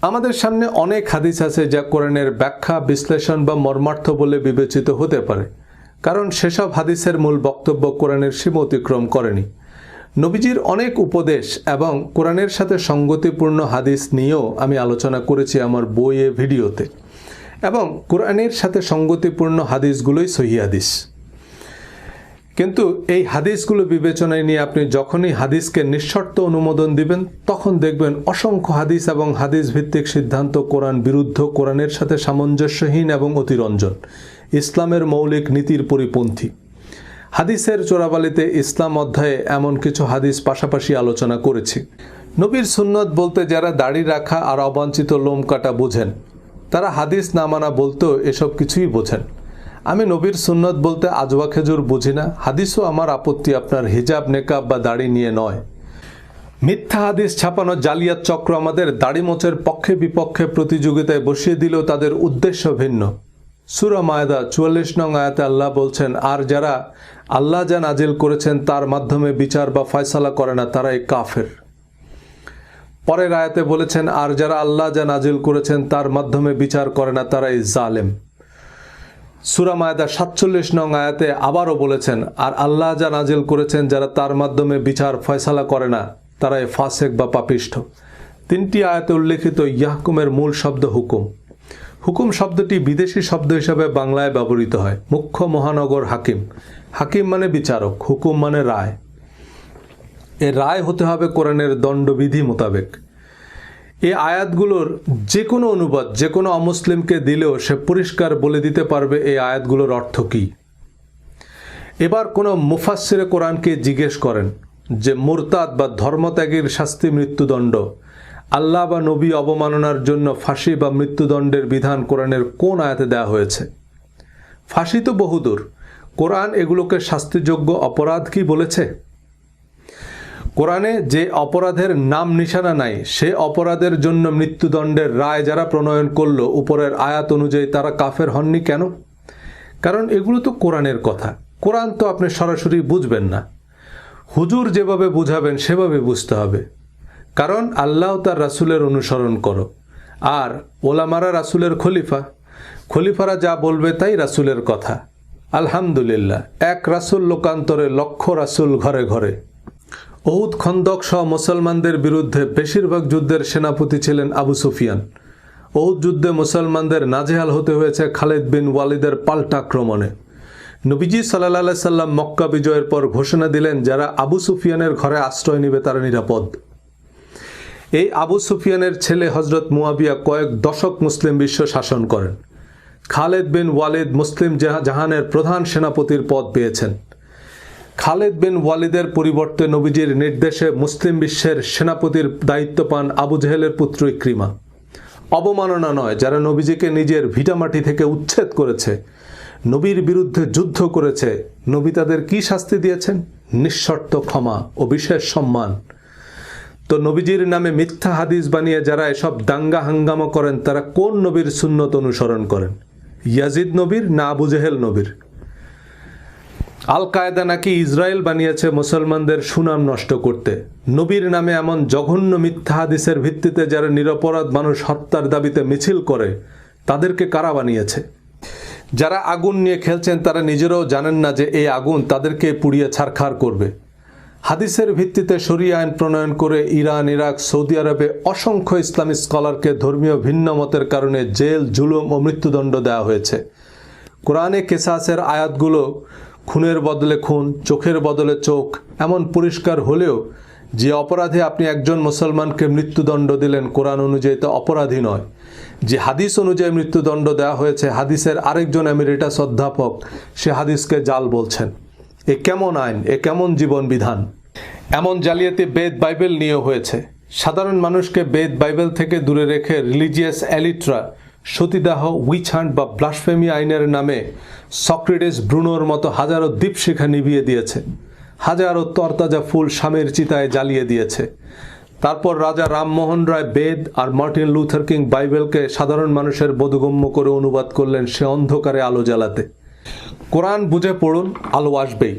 আমাদের সামনে অনেক হাদিস আছে যা কোরআনের ব্যাখ্যা, বিশ্লেষণ বা মর্মার্থ বলে বিবেচিত হতে পারে, কারণ সেসব হাদিসের মূল বক্তব্য কোরআনের সীমা অতিক্রম করেনি। নবীজির অনেক উপদেশ এবং কোরআনের সাথে সঙ্গতিপূর্ণ হাদিস নিয়েও আমি আলোচনা করেছি আমার বইয়ে, ভিডিওতে, এবং কোরআনের সাথে সঙ্গতিপূর্ণ হাদিসগুলোই সহিহ হাদিস। কিন্তু এই হাদিসগুলো বিবেচনায় নিয়ে আপনি যখনই হাদিসকে নিঃশর্ত অনুমোদন দিবেন, তখন দেখবেন অসংখ্য হাদিস এবং হাদিস ভিত্তিক সিদ্ধান্ত কোরআন বিরুদ্ধ, কোরআনের সাথে সামঞ্জস্যহীন এবং অতিরঞ্জন, ইসলামের মৌলিক নীতির পরিপন্থী। হাদিসের চোরাবালিতে ইসলাম অধ্যায়ে এমন কিছু হাদিস পাশাপাশি আলোচনা করেছি। নবীর সুন্নত বলতে যারা দাড়ি রাখা আর অবাঞ্ছিত লোম কাটা বোঝেন, তারা হাদিস না মানা বলতেও এসব কিছুই বোঝেন। আমি নবীর সুন্নত বলতে আজওয়া খেজুর বুঝি না। হাদিসও আমার আপত্তি আপনার হিজাব, নেকাব বা দাড়ি নিয়ে নয়। মিথ্যা হাদিস ছাপানো জালিয়াত চক্র আমাদের দাড়ি মোচের পক্ষে বিপক্ষে প্রতিযোগিতায় বসিয়ে দিলেও তাদের উদ্দেশ্য ভিন্ন। সূরা মায়দা 44 নং আয়াতে আল্লাহ বলছেন, আর যারা আল্লাহ যা নাজিল করেছেন তার মাধ্যমে বিচার বা ফয়সালা করে না, তারাই কাফের। পরের আয়াতে বলেছেন, আর যারা আল্লাহ যা নাজিল করেছেন তার মাধ্যমে বিচার করে না, তারাই জালেম। সূরা মায়দা 47 নং আয়াতে আবারও বলেছেন, আর আল্লাহ যা নাজিল করেছেন যারা তার মাধ্যমে বিচার ফয়সালা করে না, তারাই ফাসেক বা পাপিষ্ঠ। তিনটি আয়াতে উল্লেখিত ইয়াহকুমের মূল শব্দ হুকুম। হুকুম শব্দটি বিদেশি শব্দ হিসাবে বাংলায় ব্যবহৃত হয়। মুখ্য মহানগর হাকিম। হাকিম মানে বিচারক, হুকুম মানে রায়। এ রায় হতে হবে কোরআনের দণ্ডবিধি মোতাবেক। এই আয়াতগুলোর যে কোনো অনুবাদ যে কোনো অমুসলিমকে দিলেও সে পরিষ্কার বলে দিতে পারবে এই আয়াতগুলোর অর্থ কী। এবার কোনো মুফাসসিরে কোরআনকে জিজ্ঞেস করেন যে মুরতাদ বা ধর্মত্যাগীর শাস্তি মৃত্যুদণ্ড, আল্লাহ বা নবী অবমাননার জন্য ফাঁসি বা মৃত্যুদণ্ডের বিধান কোরআনের কোন আয়াতে দেওয়া হয়েছে? ফাঁসি তো বহুদূর, কোরআন এগুলোকে শাস্তিযোগ্য অপরাধ কি বলেছে? কোরআনে যে অপরাধের নাম নিশানা নাই, সে অপরাধের জন্য মৃত্যুদণ্ডের রায় যারা প্রণয়ন করলো উপরের আয়াত অনুযায়ী, তারা কাফের হননি কেন? কারণ এগুলো তো কোরআনের কথা। কোরআন তো আপনি সরাসরি বুঝবেন না, হুজুর যেভাবে বুঝাবেন সেভাবে বুঝতে হবে। কারণ আল্লাহ তার রাসূলের অনুসরণ করো, আর ওলামারা রাসূলের খলিফা। খলিফারা যা বলবে তাই রাসূলের কথা। আলহামদুলিল্লাহ, এক রাসূল লোকান্তরে লক্ষ রাসূল ঘরে ঘরে। উহুদ, খন্দক সহ মুসলমানদের বিরুদ্ধে বেশিরভাগ যুদ্ধের সেনাপতি ছিলেন আবু সুফিয়ান। উহুদ যুদ্ধে মুসলমানদের নাজেহাল হতে হয়েছে খালিদ বিন ওয়ালিদের পাল্টা আক্রমণে। নবীজি সাল্লাল্লাহু আলাইহি সাল্লাম মক্কা বিজয়ের পর ঘোষণা দিলেন, যারা আবু সুফিয়ানের ঘরে আশ্রয় নেবে তারা নিরাপদ। এই আবু সুফিয়ানের ছেলে হযরত মুয়াবিয়া কয়েক দশক মুসলিম বিশ্ব শাসন করেন। খালিদ বিন ওয়ালিদ মুসলিম জাহানের প্রধান সেনাপতির পদ পেয়েছেন। খালিদ বিন ওয়ালিদের পরিবর্তে নবীজির নির্দেশে মুসলিম বিশ্বের সেনাপতির দায়িত্ব পান আবু জেহেলের পুত্র ইকরিমা। অবমাননা নয়, যারা নবীজিকে নিজের ভিটামাটি থেকে উচ্ছেদ করেছে, নবীর বিরুদ্ধে যুদ্ধ করেছে, নবী তাদের কি শাস্তি দিয়েছেন? নিঃশর্ত ক্ষমা ও বিশেষ সম্মান। তো নবীজির নামে মিথ্যা হাদিস বানিয়ে যারা এসব দাঙ্গা হাঙ্গামা করেন, তারা কোন নবীর সুন্নত অনুসরণ করেন? ইয়াজিদ নবীর না আবু জেহেল নবীর? আল কায়দা নাকি ইসরায়েল বানিয়েছে মুসলমানদের সুনাম নষ্ট করতে। নবীর নামে এমন জঘন্য মিথ্যা হাদিসের ভিত্তিতে যারা নিরপরাধ মানুষ হত্যার দাবিতে মিছিল করে, তাদেরকে কারা বানিয়েছে? যারা আগুন নিয়ে খেলছেন তারা নিজেরাও জানেন না যে এই আগুন তাদেরকে পুড়িয়ে ছারখার করবে। হাদিসের ভিত্তিতে শরিয়া আইন প্রণয়ন করে ইরান, ইরাক, সৌদি আরবে অসংখ্য ইসলামী স্কলারকে ধর্মীয় ভিন্নমতের কারণে জেল, জুলুম ও মৃত্যুদণ্ড দেওয়া হয়েছে। কোরআনে কেসাসের আয়াতগুলো খুনের বদলে খুন, চোখের বদলে চোখ এমন পরিষ্কার হলেও যে অপরাধে আপনি একজন মুসলমানকে মৃত্যুদণ্ড দিলেন কোরআন অনুযায়ী তা অপরাধী নয়। যে হাদিস অনুযায়ী মৃত্যুদণ্ড দেওয়া হয়েছে, হাদিসের আরেকজন এমিরেটাস অধ্যাপক সে হাদিসকে জাল বলছেন। এ কেমন আইন, এ কেমন জীবন বিধান? এমন জালিয়াতি বেদ বাইবেল নিয়ে হয়েছে। সাধারণ মানুষকে বেদ বাইবেল থেকে দূরে রেখে রিলিজিয়াস এলিটরা সতীদাহ, উইচ হান্ট বা ব্লাসফেমি আইনের নামে সক্রেটিস, ব্রুনোর মতো হাজারো দীপশিখা নিভিয়ে দিয়েছে, হাজারো তরতাজা ফুল স্বামীর চিতায় জ্বালিয়ে দিয়েছে। তারপর রাজা রামমোহন রায় বেদ আর মার্টিন লুথার কিং বাইবেলকে সাধারণ মানুষের বোধগম্য করে অনুবাদ করলেন সে অন্ধকারে আলো জ্বালাতে। কোরআন বুঝে পড়ুন, আলো আসবেই।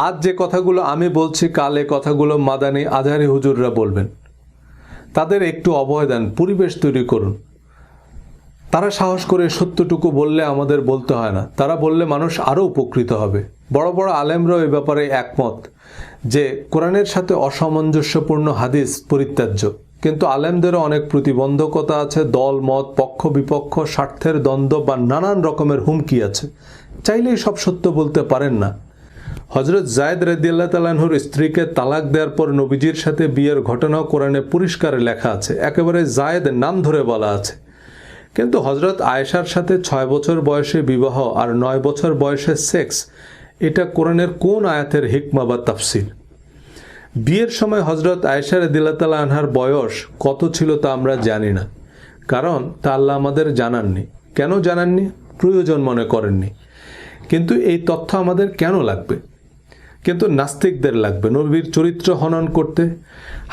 আজ যে কথাগুলো আমি বলছি, কাল এ কথাগুলো মাদানী, আজহারি হুজুররা বলবেন। তাদের একটু অভয় দেন, পরিবেশ তৈরি করুন। তারা সাহস করে সত্যটুকু বললে আমাদের বলতে হয় না। তারা বললে মানুষ আরও উপকৃত হবে। বড় বড় আলেমরাও এ ব্যাপারে একমত যে কোরআনের সাথে অসামঞ্জস্যপূর্ণ হাদিস পরিত্যাজ্য। কিন্তু আলেমদেরও অনেক প্রতিবন্ধকতা আছে, দল মত, পক্ষ বিপক্ষ, স্বার্থের দ্বন্দ্ব বা নানান রকমের হুমকি আছে। চাইলেই সব সত্য বলতে পারেন না। হজরত জায়েদ রাদিয়াল্লাহু তাআলা আনহুর স্ত্রীকে তালাক দেওয়ার পর নবীজির সাথে বিয়ের ঘটনাও কোরআনে পরিষ্কার লেখা আছে, একেবারে জায়েদ নাম ধরে বলা আছে। কিন্তু হজরত আয়েশার সাথে 6 বছর বয়সে বিবাহ আর 9 বছর বয়সে সেক্স, এটা কোরআনের কোন আয়াতের হিকমা বা তাফসির? বিয়ের সময় হজরত আয়েশা রাদিয়াল্লাহু তাআলা আনহার বয়স কত ছিল তা আমরা জানি না, কারণ তা আল্লাহ আমাদের জানাননি। কেন জানাননি? প্রয়োজন মনে করেননি। কিন্তু এই তথ্য আমাদের কেন লাগবে? কিন্তু নাস্তিকদের লাগবে নবীর চরিত্র হনন করতে।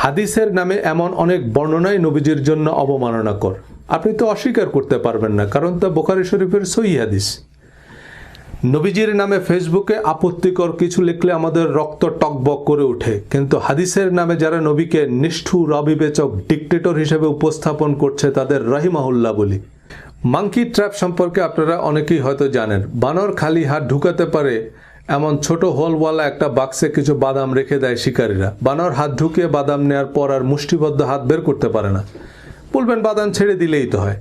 হাদিসের নামে এমন অনেক বর্ণনাই নবীজির জন্য অবমাননাকর। আপনি তো অস্বীকার করতে পারবেন না, কারণ তা বুখারী শরীফের সহিহ হাদিস। নবীজির নামে ফেসবুকে আপত্তিকর কিছু লিখলে আমাদের রক্ত টকবক করে ওঠে, কিন্তু হাদিসের নামে যারা নবীকে নিষ্ঠুর, অবিবেচক, ডিক্টেটর হিসেবে উপস্থাপন করছে তাদের রাহিমাহুল্লাহ বলি। মাঙ্কি ট্র্যাপ সম্পর্কে আপনারা অনেকেই হয়তো জানেন। বানর খালি হাত ঢুকাতে পারে এমন ছোট হোলওয়ালা একটা বাক্সে কিছু বাদাম রেখে দেয় শিকারীরা। বানর হাত ঢুকিয়ে বাদাম নেওয়ার পর আর মুষ্টিবদ্ধ হাত বের করতে পারে না। বলবেন বাদাম ছেড়ে দিলেই তো হয়,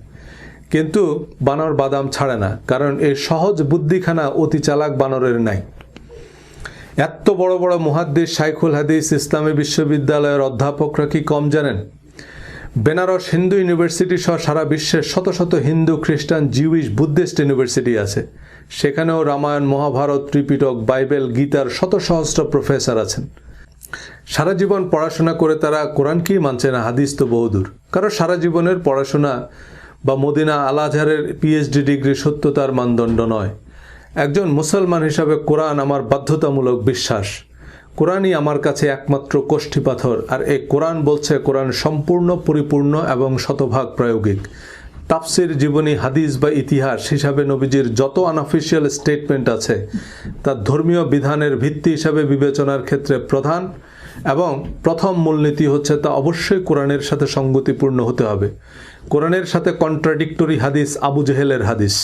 কিন্তু বানর বাদাম ছাড়ে না, কারণ এই সহজ বুদ্ধিখানা অতি চালাক বানরের নাই। এত বড় বড় মুহাদ্দিস, শাইখুল হাদিস, ইসলামী বিশ্ববিদ্যালয়ের অধ্যাপকরা কি কম জানেন? বেনারস হিন্দু ইউনিভার্সিটি সহ সারা বিশ্বের শত শত হিন্দু, খ্রিস্টান, জিউইশ, বুদ্ধিস্ট ইউনিভার্সিটি আছে। সেখানেও রামায়ণ, মহাভারত, ত্রিপিটক, বাইবেল, গীতার শত সহস্র প্রফেসর আছেন। সারা জীবন পড়াশোনা করে তারা কোরআনকেই মানছে না, হাদিস তো বহুদূর। কারণ সারা জীবনের পড়াশোনা বা মদিনা আল আজহারের পিএইচডি ডিগ্রি সত্যতার মানদণ্ড নয়। একজন মুসলমান হিসাবে কোরআন আমার বাধ্যতামূলক বিশ্বাস। কোরআনই আমার কাছে একমাত্র কোষ্ঠী পাথর। আর এই কোরআন বলছে কোরআন সম্পূর্ণ, পরিপূর্ণ এবং শতভাগ প্রায়োগিক। তাফসির, জীবনী, হাদিস বা ইতিহাস হিসাবে নবীজির যত আনঅফিশিয়াল স্টেটমেন্ট আছে তা ধর্মীয় বিধানের ভিত্তি হিসাবে বিবেচনার ক্ষেত্রে প্রধান এবং প্রথম মূলনীতি হচ্ছে তা অবশ্যই কোরআনের সাথে সঙ্গতিপূর্ণ হতে হবে। কোরআনের সাথে কন্ট্রাডিক্টরি হাদিস আবু জেহেলের হাদিস।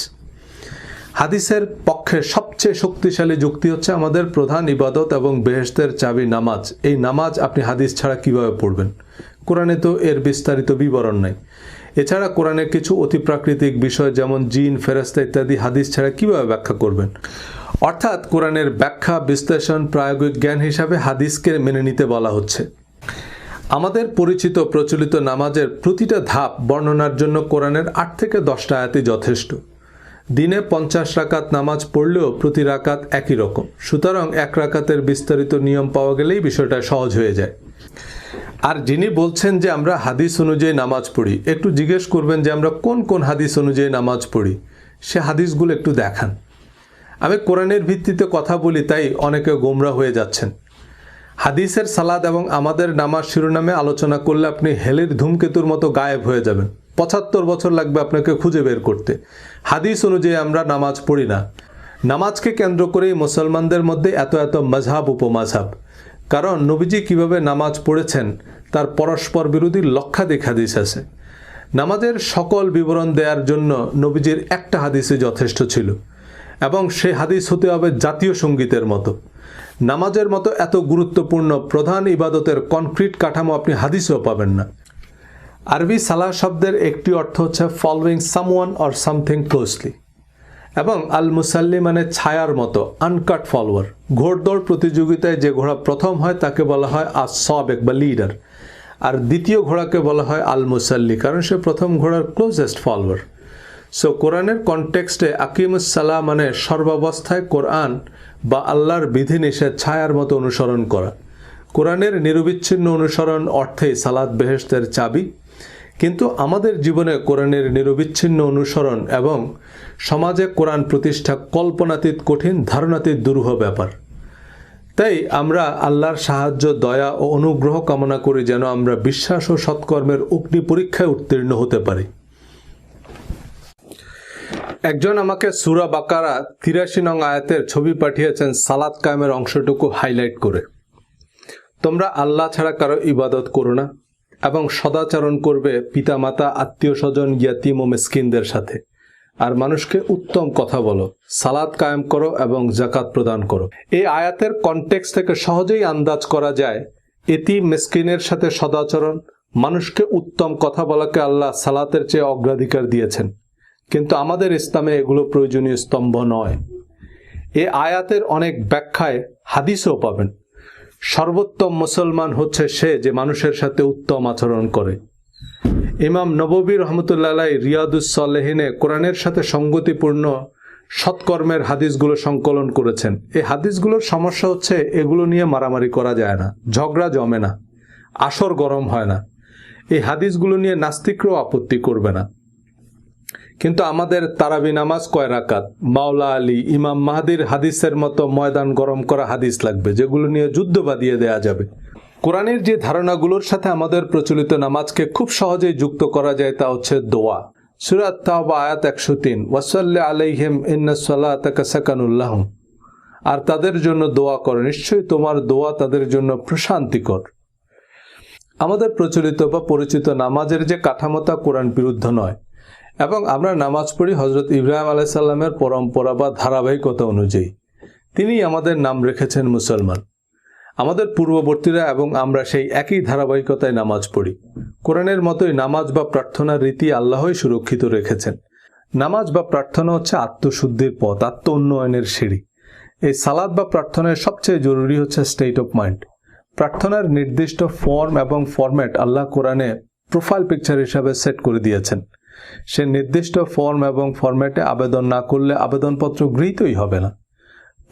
হাদিসের পক্ষে সবচেয়ে শক্তিশালী যুক্তি হচ্ছে আমাদের প্রধান ইবাদত এবং বেহেশতের চাবি নামাজ। এই নামাজ আপনি হাদিস ছাড়া কিভাবে পড়বেন? কোরআনে তো এর বিস্তারিত বিবরণ নাই। এছাড়া কোরআনের কিছু অতিপ্রাকৃতিক বিষয় যেমন জিন, ফেরেশতা ইত্যাদি হাদিস ছাড়া কিভাবে ব্যাখ্যা করবেন? অর্থাৎ কোরআনের ব্যাখ্যা, বিশ্লেষণ, প্রায়োগিক জ্ঞান হিসাবে হাদিসকে মেনে নিতে বলা হচ্ছে। আমাদের পরিচিত প্রচলিত নামাজের প্রতিটা ধাপ বর্ণনার জন্য কোরআনের 8 থেকে 10টা আয়াতই যথেষ্ট। দিনে 50 রাকাত নামাজ পড়লেও প্রতি রাকাত একই রকম। সুতরাং 1 রাকাতের বিস্তারিত নিয়ম পাওয়া গেলেই বিষয়টা সহজ হয়ে যায়। আর যিনি বলছেন যে আমরা হাদিস অনুযায়ী নামাজ পড়ি, একটু জিজ্ঞেস করবেন যে আমরা কোন কোন হাদিস অনুযায়ী নামাজ পড়ি, সে হাদিসগুলো একটু দেখান। আমি কোরআনের ভিত্তিতে কথা বলি তাই অনেকে গোমরা হয়ে যাচ্ছেন। হাদিসের সালাত এবং আমাদের নামাজ শিরোনামে আলোচনা করলে আপনি হেলির ধূমকেতুর মতো গায়েব হয়ে যাবেন। 75 বছর লাগবে আপনাকে খুঁজে বের করতে। হাদিস অনুযায়ী আমরা নামাজ পড়ি না। নামাজকে কেন্দ্র করেই মুসলমানদের মধ্যে এত এত মাযহাব, উপমাযহাব। কারণ নবীজি কিভাবে নামাজ পড়েছেন তার পরস্পর বিরোধী লক্ষাধিক হাদিস আছে। নামাজের সকল বিবরণ দেওয়ার জন্য নবীজির একটা হাদিসই যথেষ্ট ছিল, এবং সেই হাদিস হতে হবে জাতীয় সঙ্গীতের মতো। নামাজের মতো এত গুরুত্বপূর্ণ প্রধান ইবাদতের কনক্রিট কাঠামো আপনি হাদিসেও পাবেন না। আরবি সালাহ শব্দের একটি অর্থ হচ্ছে following someone or something closely, এবং আল মুসাল্লি মানে ছায়ার মতো, আনকাট ফলোয়ার। ঘোড়দৌড় প্রতিযোগিতায় যে ঘোড়া প্রথম হয় তাকে বলা হয় আস-সাবেক বা লিডার, আর দ্বিতীয় ঘোড়াকে বলা হয় আল মুসাল্লি, কারণ সে প্রথম ঘোড়ার ক্লোজেস্ট ফলোয়ার। সো কোরআনের কনটেক্সটে আকিমুস সালাহ মানে সর্বাবস্থায় কোরআন বা আল্লাহর বিধিনিষেধ ছায়ার মতো অনুসরণ করা। কোরআনের নিরবিচ্ছিন্ন অনুসরণ অর্থেই সালাত বেহেশতের চাবি। কিন্তু আমাদের জীবনে কোরআনের নিরবিচ্ছিন্ন অনুসরণ এবং সমাজে কোরআন প্রতিষ্ঠা কল্পনাতীত কঠিন, ধারণাতীত দুরূহ ব্যাপার। তাই আমরা আল্লাহর সাহায্য, দয়া ও অনুগ্রহ কামনা করি যেন আমরা বিশ্বাস ও সৎকর্মের অগ্নি পরীক্ষায় উত্তীর্ণ হতে পারি। একজন আমাকে সূরা বাকারা ৮৩ নং আয়াতের ছবি পাঠিয়েছেন সালাত কায়েমের অংশটুকু হাইলাইট করে। তোমরা আল্লাহ ছাড়া কারো ইবাদত করো না এবং সদাচরণ করবে পিতামাতা, আত্মীয় স্বজন, ইয়াতীম ও মিসকিনদের সাথে, আর মানুষকে উত্তম কথা বলো, সালাত কায়েম করো এবং যাকাত প্রদান করো। এই আয়াতের কনটেক্সট থেকে সহজেই আন্দাজ করা যায় এতিম মিসকিনের সাথে সদাচরণ, মানুষকে উত্তম কথা বলাকে আল্লাহ সালাতের চেয়ে অগ্রাধিকার দিয়েছেন। কিন্তু আমাদের ইসলামে এগুলো প্রয়োজনীয় স্তম্ভ নয়। এই আয়াতের অনেক ব্যাখ্যায় হাদিসও পাবেন। সর্বোত্তম মুসলমান হচ্ছে সে যে মানুষের সাথে উত্তম আচরণ করে। ইমাম নববী রহমতুল্লাহ আলাইহি রিয়াদুস সালেহিনে কোরআনের সাথে সঙ্গতিপূর্ণ সৎকর্মের হাদিসগুলো সংকলন করেছেন। এই হাদিসগুলোর সমস্যা হচ্ছে এগুলো নিয়ে মারামারি করা যায় না, ঝগড়া জমে না, আসর গরম হয় না। এই হাদিসগুলো নিয়ে নাস্তিকরাও আপত্তি করবে না। কিন্তু আমাদের তারাবি নামাজ কয় রাকাত, মাওলা আলী, ইমাম মাহাদির হাদিসের মতো ময়দান গরম করা হাদিস লাগবে, যেগুলো নিয়ে যুদ্ধ বাঁধিয়ে দেয়া যাবে। কোরআনের যে ধারণাগুলোর সাথে আমাদের প্রচলিত নামাজকে খুব সহজেই যুক্ত করা যায় তা হচ্ছে দোয়া। সূরা তাওবা আয়াত ১০৩, ওয়াসাল্লি আলাইহিম ইন্নাস সালাতাকা সাকানুল লাহুম, আর তাদের জন্য দোয়া করো, নিশ্চয়ই তোমার দোয়া তাদের জন্য প্রশান্তিকর। আমাদের প্রচলিত বা পরিচিত নামাজের যে কাঠামোতা কোরআন বিরুদ্ধ নয়, এবং আমরা নামাজ পড়ি হযরত ইব্রাহিম আলাইহিস সালামের পরম্পরা বা ধারাবাহিকতা অনুযায়ী। তিনি আমাদের নাম রেখেছেন মুসলমান। আমাদের পূর্ববর্তীরা এবং আমরা সেই একই ধারাবাহিকতায় নামাজ পড়ি। কোরআনের মতোই নামাজ বা প্রার্থনার রীতি আল্লাহই সুরক্ষিত রেখেছেন। নামাজ বা প্রার্থনা হচ্ছে আত্মশুদ্ধির পথ, আত্ম উন্নয়নের সিঁড়ি। এই সালাত বা প্রার্থনায় সবচেয়ে জরুরি হচ্ছে স্টেট অফ মাইন্ড। প্রার্থনার নির্দিষ্ট ফর্ম এবং ফরম্যাট আল্লাহ কোরআনে প্রোফাইল পিকচার হিসাবে সেট করে দিয়েছেন। সে নির্দিষ্ট ফর্ম এবং ফরম্যাটে আবেদন না করলে আবেদনপত্র গৃহীতই হবে না।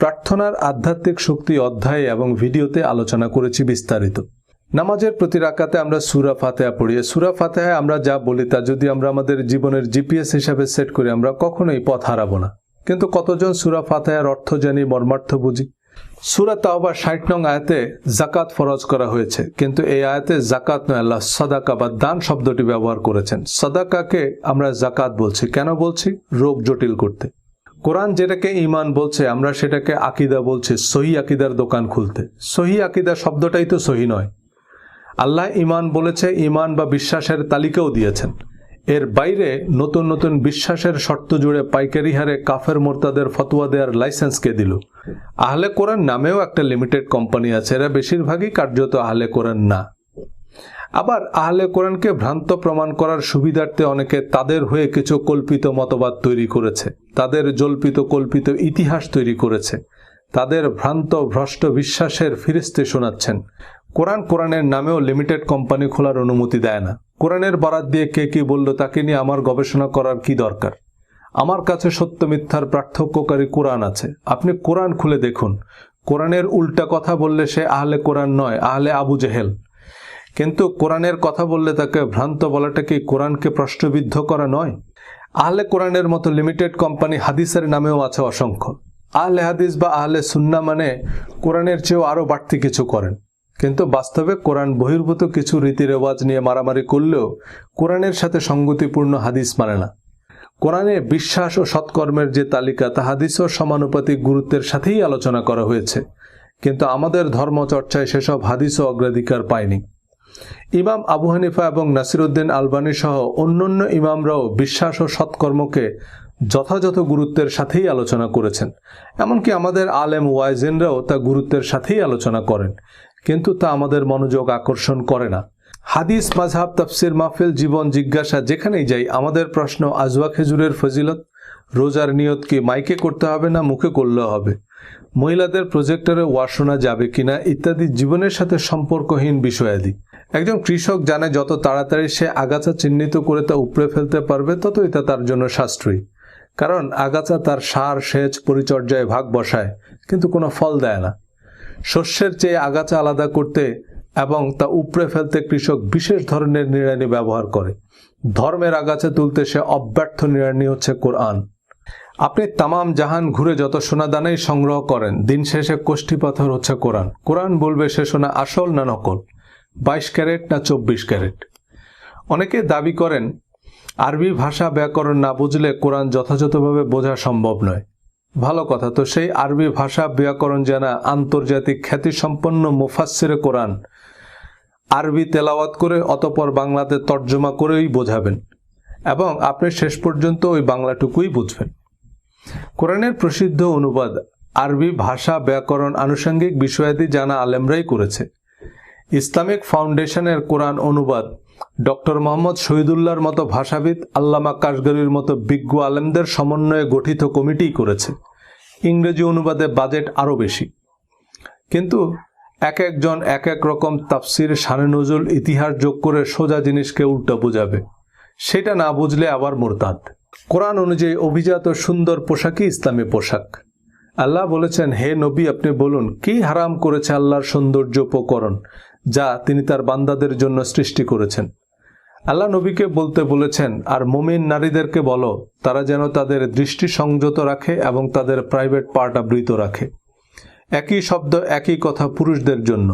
প্রার্থনার আধ্যাত্মিক শক্তি অধ্যায়ে এবং ভিডিওতে আলোচনা করেছি বিস্তারিত। নামাজের প্রতি রাকাতে আমরা সূরা ফাতিহা পড়ি। সূরা ফাতিহায় আমরা যা বলি তা যদি আমরা আমাদের জীবনের জিপিএস হিসাবে সেট করি, আমরা কখনোই পথ হারাবো না। কিন্তু কতজন সূরা ফাতিহার অর্থ জানি, মর্মার্থ বুঝি? সূরা তাওবা ৬০ নং আয়াতে যাকাত ফরজ করা হয়েছে, কিন্তু এই আয়াতে যাকাত নয়, আল্লাহ সাদাকা বা দান শব্দটি ব্যবহার করেছেন। সাদাকাকে আমরা যাকাত বলছি। কেন বলছি? রোগ জটিল করতে। কোরআন যেটাকে ঈমান বলছে, আমরা সেটাকে আকীদা বলছি। সহিহ আকীদার দোকান খুলতে। সহিহ আকীদা শব্দটাই তো সহিহ নয়। আল্লাহ ঈমান বলেছে, ঈমান বা বিশ্বাসের তালিকাও দিয়েছেন। এর বাইরে নতুন নতুন বিশ্বাসের শর্ত জুড়ে পাইকারি হারে কাফের মোরতাদের ফতোয়া দেওয়ার লাইসেন্স কে দিল? আহলে কোরআন নামেও একটা লিমিটেড কোম্পানি আছে, এরা বেশিরভাগই কার্যত আহলে কোরআন না। আবার আহলে কোরআনকে ভ্রান্ত প্রমাণ করার সুবিধার্থে অনেকে তাদের হয়ে কিছু কল্পিত মতবাদ তৈরি করেছে, তাদের জল্পিত কল্পিত ইতিহাস তৈরি করেছে, তাদের ভ্রান্ত ভ্রষ্ট বিশ্বাসের ফিরিস্তি শোনাচ্ছেন। কোরআনের নামেও লিমিটেড কোম্পানি খোলার অনুমতি দেয় না। কোরআনের বরাত দিয়ে কে কি বলল তাকে নিয়ে আমার গবেষণা করার কি দরকার? আমার কাছে সত্য মিথ্যার পার্থক্যকারী কোরআন আছে। আপনি কোরআন খুলে দেখুন। কোরআনের উল্টা কথা বললে সে আহলে কোরআন নয়, আহলে আবু জেহেল। কিন্তু কোরআনের কথা বললে তাকে ভ্রান্ত বলাটা কি কোরআনকে প্রশ্নবিদ্ধ করা নয়? আহলে কোরআনের মতো লিমিটেড কোম্পানি হাদিসের নামেও আছে অসংখ্য। আহলে হাদিস বা আহলে সুন্নাহ মানে কোরআনের চেয়েও আরো বাড়তি কিছু করেন, কিন্তু বাস্তবে কোরআন বহির্ভূত কিছু রীতি রেওয়াজ নিয়ে মারামারি করলেও কোরআনের সাথে সঙ্গতিপূর্ণ হাদিস মানে না। কোরআনে বিশ্বাস ও সৎকর্মের যে তালিকা তা হাদিসও সমানুপাতিক গুরুত্বের সাথেই আলোচনা করা হয়েছে, কিন্তু আমাদের ধর্মচর্চায় সেসব হাদিসও অগ্রাধিকার পায়নি। ইমাম আবু হানিফা এবং নাসিরউদ্দিন আলবানী সহ অন্যান্য ইমামরাও বিশ্বাস ও সৎকর্মকে যথাযথ গুরুত্বের সাথেই আলোচনা করেছেন। এমনকি আমাদের আলেম ওয়াইজেনরাও তা গুরুত্বের সাথেই আলোচনা করেন, কিন্তু তা আমাদের মনোযোগ আকর্ষণ করে না। হাদিস, মাযহাব, তাফসির মাহফিল, জীবন জিজ্ঞাসা যেখানেই যাই আমাদের প্রশ্ন আজওয়া খেজুরের ফজিলত, রোজার নিয়ত কি মাইকে করতে হবে না মুখে করলেও হবে, মহিলাদের প্রজেক্টরে ওয়াজ শোনা যাবে কিনা ইত্যাদি জীবনের সাথে সম্পর্কহীন বিষয়াদি। একজন কৃষক জানে যত তাড়াতাড়ি সে আগাছা চিহ্নিত করে তা উপড়ে ফেলতে পারবে ততই তা তার জন্য সাশ্রয়ী। কারণ আগাছা তার সার, সেচ, পরিচর্যায় ভাগ বসায় কিন্তু কোনো ফল দেয় না। শস্যের চেয়ে আগাছা আলাদা করতে এবং তা উপড়ে ফেলতে কৃষক বিশেষ ধরনের নিড়ানি ব্যবহার করে। ধর্মের আগাছা তুলতে সে অব্যর্থ নিড়ানি হচ্ছে কোরআন। আপনি তামাম জাহান ঘুরে যত সোনাদানাই সংগ্রহ করেন, দিন শেষে কোষ্ঠী পাথর হচ্ছে কোরআন। কোরআন বলবে সে সোনা আসল না নকল, 22 ক্যারেট না 24 ক্যারেট। অনেকে দাবি করেন আরবি ভাষা ব্যাকরণ না বুঝলে কোরআন যথাযথভাবে বোঝা সম্ভব নয়। ভালো কথা, তো সেই আরবি ভাষা ব্যাকরণ জানা আন্তর্জাতিক খ্যাতিসম্পন্ন মুফাসসিরে কোরআন আরবি তেলাওয়াত করে অতঃপর বাংলাতে তর্জমা করেই বোঝাবেন এবং আপনি শেষ পর্যন্ত ওই বাংলাটুকুই বুঝবেন। কোরআনের প্রসিদ্ধ অনুবাদ আরবি ভাষা ব্যাকরণ আনুষঙ্গিক বিষয়াদি জানা আলেমরাই করেছে। ইসলামিক ফাউন্ডেশনের কোরআন অনুবাদ ডক্টর মোহাম্মদ শহীদুল্লাহর মতো ভাষাবিদ, আল্লামা কাশগরির মতো বিজ্ঞ আলেমদের সমন্বয়ে গঠিত কমিটি করেছে। ইংরেজি অনুবাদে বাজেট আরও বেশি, কিন্তু এক একজন এক এক রকম তাফসির, শানে নজুল, ইতিহাস যোগ করে সোজা জিনিসকে উল্টা বোঝাবে। সেটা না বুঝলে আবার মুরতাদ। কোরআন অনুযায়ী অভিজাত সুন্দর পোশাকই ইসলামী পোশাক। আল্লাহ বলেছেন, হে নবী আপনি বলুন কি হারাম করেছে আল্লাহর সৌন্দর্য উপকরণ যা তিনি তার বান্দাদের জন্য সৃষ্টি করেছেন। আল্লাহ নবীকে বলতে বলেছেন, আর মুমিন নারীদেরকে বলো তারা যেন তাদের দৃষ্টি সংযত রাখে এবং তাদের প্রাইভেট পার্ট আবৃত রাখে। একই শব্দ একই কথা পুরুষদের জন্য।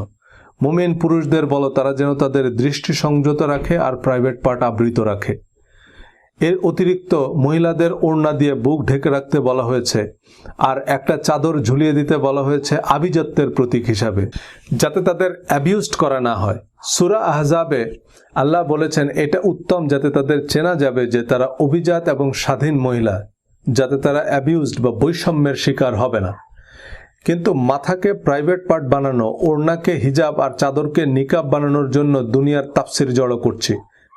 মুমিন পুরুষদের বলো তারা যেন তাদের দৃষ্টি সংযত রাখে আর প্রাইভেট পার্ট আবৃত রাখে। এর অতিরিক্ত মহিলাদের ওড়না দিয়ে বুক ঢেকে রাখতে বলা হয়েছে আর একটা চাদর ঝুলিয়ে দিতে বলা হয়েছে আভিজাত্যের প্রতীক হিসাবে, যাতে তাদের অ্যাবিউজড করা না হয়। সূরা আহজাবে আল্লাহ বলেছেন এটা উত্তম যাতে তাদের চেনা যাবে যে তারা অভিজাত এবং স্বাধীন মহিলা, যাতে তারা অ্যাবিউজড বা বৈষম্যের শিকার হবে না। কিন্তু মাথাকে প্রাইভেট পার্ট বানানো, ওড়নাকে হিজাব আর চাদরকে নিকাব বানানোর জন্য দুনিয়ার তাফসির জড়ো করছি।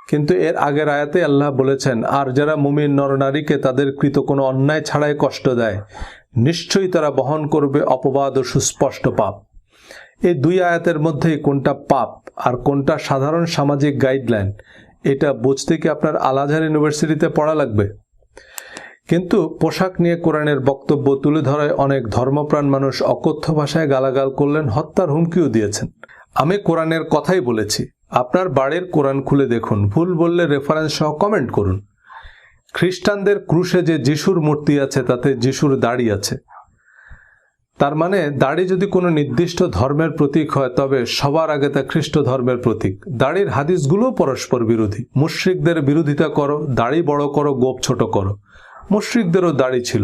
কিন্তু এর আগের আয়াতে আল্লাহ বলেছেন, আর যারা মুমিন নরনারীকে তাদের কৃত কোনো অন্যায় ছাড়াই কষ্ট দেয় নিশ্চয়ই তারা বহন করবে অপবাদ ও সুস্পষ্ট পাপ। এই দুই আয়াতের মধ্যেই কোনটা পাপ আর কোনটা সাধারণ সামাজিক গাইডলাইন এটা বুঝতে কি আপনার আল আজহার ইউনিভার্সিটিতে পড়া লাগবে? কিন্তু পোশাক নিয়ে কোরআনের বক্তব্য তুলে ধরায় অনেক ধর্মপ্রাণ মানুষ অকথ্য ভাষায় গালাগাল করলেন, হত্যার হুমকিও দিয়েছেন। আমি কোরআনের কথাই বলেছি। আপনার বাড়ির কোরআন খুলে দেখুন, ভুল বললে রেফারেন্স সহ কমেন্ট করুন। খ্রিস্টানদের ক্রুশে যে যিশুর মূর্তি আছে তাতে যিশুর দাড়ি আছে। তার মানে দাড়ি যদি কোনো নির্দিষ্ট ধর্মের প্রতীক হয় তবে সবার আগে তা খ্রিস্ট ধর্মের প্রতীক। দাড়ির হাদিসগুলো পরস্পর বিরোধী। মুশরিকদের বিরোধিতা করো, দাড়ি বড় করো, গোপ ছোট করো। মুশরিকদেরও দাড়ি ছিল,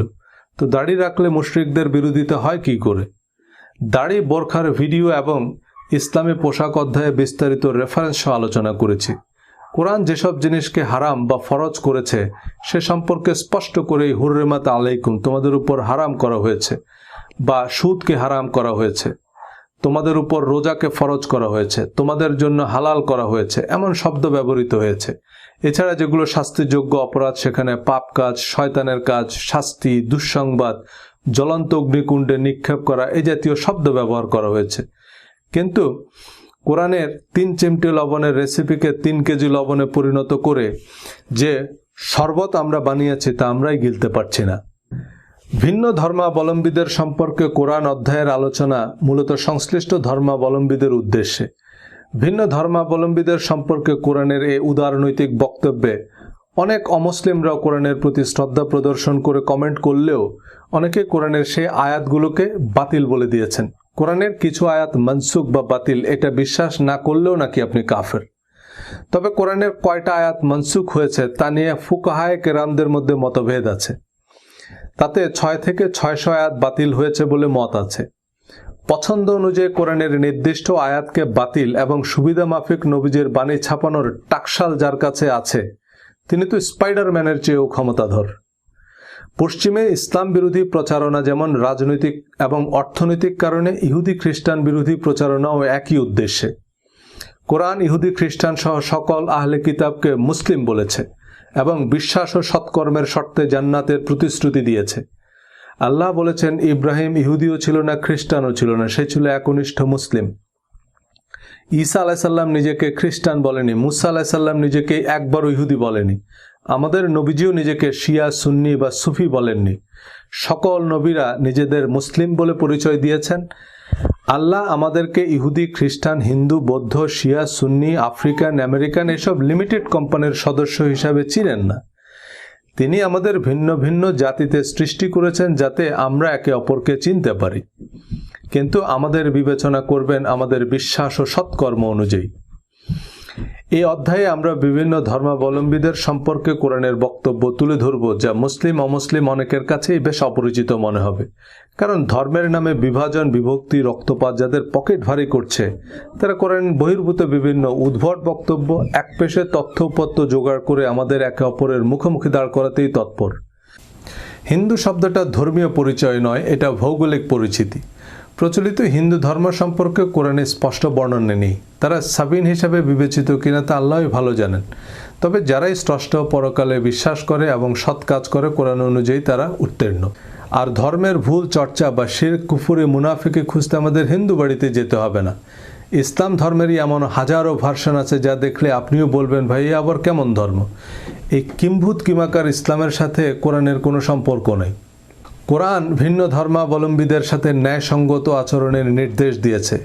তো দাড়ি রাখলে মুশরিকদের বিরোধিতা হয় কি করে? দাড়ি, বোরখার ভিডিও এবং ইসলামী পোশাক অধ্যায়ে বিস্তারিত রেফারেন্স সহ আলোচনা করেছি। কোরআন যেসব জিনিসকে হারাম বা ফরজ করেছে সে সম্পর্কে স্পষ্ট করেই হুররিমাত আলাইকুম, তোমাদের উপর হারাম করা হয়েছে, বা সুদকে হারাম করা হয়েছে, তোমাদের উপর রোজাকে ফরজ করা হয়েছে, তোমাদের জন্য হালাল করা হয়েছে, এমন শব্দ ব্যবহৃত হয়েছে। এছাড়া যেগুলো শাস্তিযোগ্য অপরাধ সেখানে পাপ কাজ, শয়তানের কাজ, শাস্তি, দুঃসংবাদ, জ্বলন্ত অগ্নিকুণ্ডে নিক্ষেপ করা এই জাতীয় শব্দ ব্যবহার করা হয়েছে। কিন্তু কোরআনের 3 চিমটি লবণের রেসিপিকে 3 কেজি লবণে পরিণত করে যে শরবত আমরা বানিয়েছি তা আমরাই গিলতে পারছি না। ভিন্ন ধর্মাবলম্বীদের সম্পর্কে কোরআন অধ্যায়ের আলোচনা মূলত সংশ্লিষ্ট ধর্মাবলম্বীদের উদ্দেশ্যে। ভিন্ন ধর্মাবলম্বীদের সম্পর্কে কোরআনের এই উদারনৈতিক বক্তব্যে অনেক অমুসলিমরাও কোরআনের প্রতি শ্রদ্ধা প্রদর্শন করে কমেন্ট করলেও অনেকে কোরআনের সেই আয়াতগুলোকে বাতিল বলে দিয়েছেন। কোরআনের কিছু আয়াত মনসুখ বা বাতিল এটা বিশ্বাস না করলেও নাকি আপনি কাফের। তবে কোরআনের কয়টা আয়াত মনসুখ হয়েছে তা নিয়ে ফুকাহায়ে কেরামদের মধ্যে মতভেদ আছে। তাতে 6 থেকে 600 আয়াত বাতিল হয়েছে বলে মত আছে। পছন্দ অনুযায়ী কোরআনের নির্দিষ্ট আয়াতকে বাতিল এবং সুবিধা মাফিক নবীজের বাণী ছাপানোর টাকশাল যার কাছে আছে তিনি তো স্পাইডারম্যানের চেয়েও ক্ষমতাধর। পশ্চিমে ইসলাম বিরোধী প্রচারণা যেমন রাজনৈতিক এবং অর্থনৈতিক কারণে ইহুদি খ্রিস্টান বিরোধী প্রচারণাও একই উদ্দেশ্যে। কোরআন ইহুদি খ্রিস্টান সহ সকল আহলে কিতাবকে মুসলিম বলেছে এবং বিশ্বাস ও সৎকর্মের শর্তে জান্নাতের প্রতিশ্রুতি দিয়েছে। আল্লাহ বলেছেন, ইব্রাহিম ইহুদিও ছিল না, খ্রিস্টানও ছিল না, সে ছিল একনিষ্ঠ মুসলিম। ঈসা আলাইসাল্লাম নিজেকে খ্রিস্টান বলেনি, মুসা আলাইসাল্লাম নিজেকে একবারও ইহুদি বলেনি, আমাদের নবীজিও নিজেকে শিয়া, সুন্নি বা সুফি বলেননি। সকল নবীরা নিজেদের মুসলিম বলে পরিচয় দিয়েছেন। আল্লাহ আমাদেরকে ইহুদি, খ্রিস্টান, হিন্দু, বৌদ্ধ, শিয়া, সুন্নি, আফ্রিকান, আমেরিকান এসব লিমিটেড কোম্পানির সদস্য হিসাবে চিনেন না। তিনি আমাদের ভিন্ন ভিন্ন জাতিতে সৃষ্টি করেছেন যাতে আমরা একে অপরকে চিনতে পারি, কিন্তু আমাদের বিবেচনা করবেন আমাদের বিশ্বাস ও সৎকর্ম অনুযায়ী। এই অধ্যায়ে আমরা বিভিন্ন ধর্মাবলম্বীদের সম্পর্কে কোরআনের বক্তব্য তুলে ধরব, যা মুসলিম অমুসলিম অনেকের কাছেই বেশ অপরিচিত মনে হবে। কারণ ধর্মের নামে বিভাজন, বিভক্তি, রক্তপাত যাদের পকেট ভারী করছে, তারা কোরআন বহির্ভূত বিভিন্ন উদ্ভট বক্তব্য একপেশে তথ্য-উপত্য জোগাড় করে আমাদের একে অপরের মুখোমুখি দাঁড় করাতেই তৎপর। হিন্দু শব্দটা ধর্মীয় পরিচয় নয়, এটা ভৌগোলিক পরিচিতি। প্রচলিত হিন্দু ধর্ম সম্পর্কে কোরআনে স্পষ্ট বর্ণনা নেই। তারা সাবিন হিসাবে বিবেচিত কিনা তা আল্লাহই ভালো জানেন। তবে যারাই স্রষ্টা পরকালে বিশ্বাস করে এবং সৎ কাজ করে, কোরআন অনুযায়ী তারা উত্তীর্ণ। আর ধর্মের ভুল চর্চা বা শিরক, কুফরি, মুনাফিকে খুঁজতে আমাদের হিন্দু বাড়িতে যেতে হবে না। ইসলাম ধর্মেরই এমন হাজারো ভার্সন আছে যা দেখলে আপনিও বলবেন, ভাই আবার কেমন ধর্ম। এই কিম্ভূত কিমাকার ইসলামের সাথে কোরআনের কোনো সম্পর্ক নেই। কোরআন ভিন্ন ধর্মাবলম্বীদের সাথে ন্যায়সঙ্গত আচরণের নির্দেশ দিয়েছে।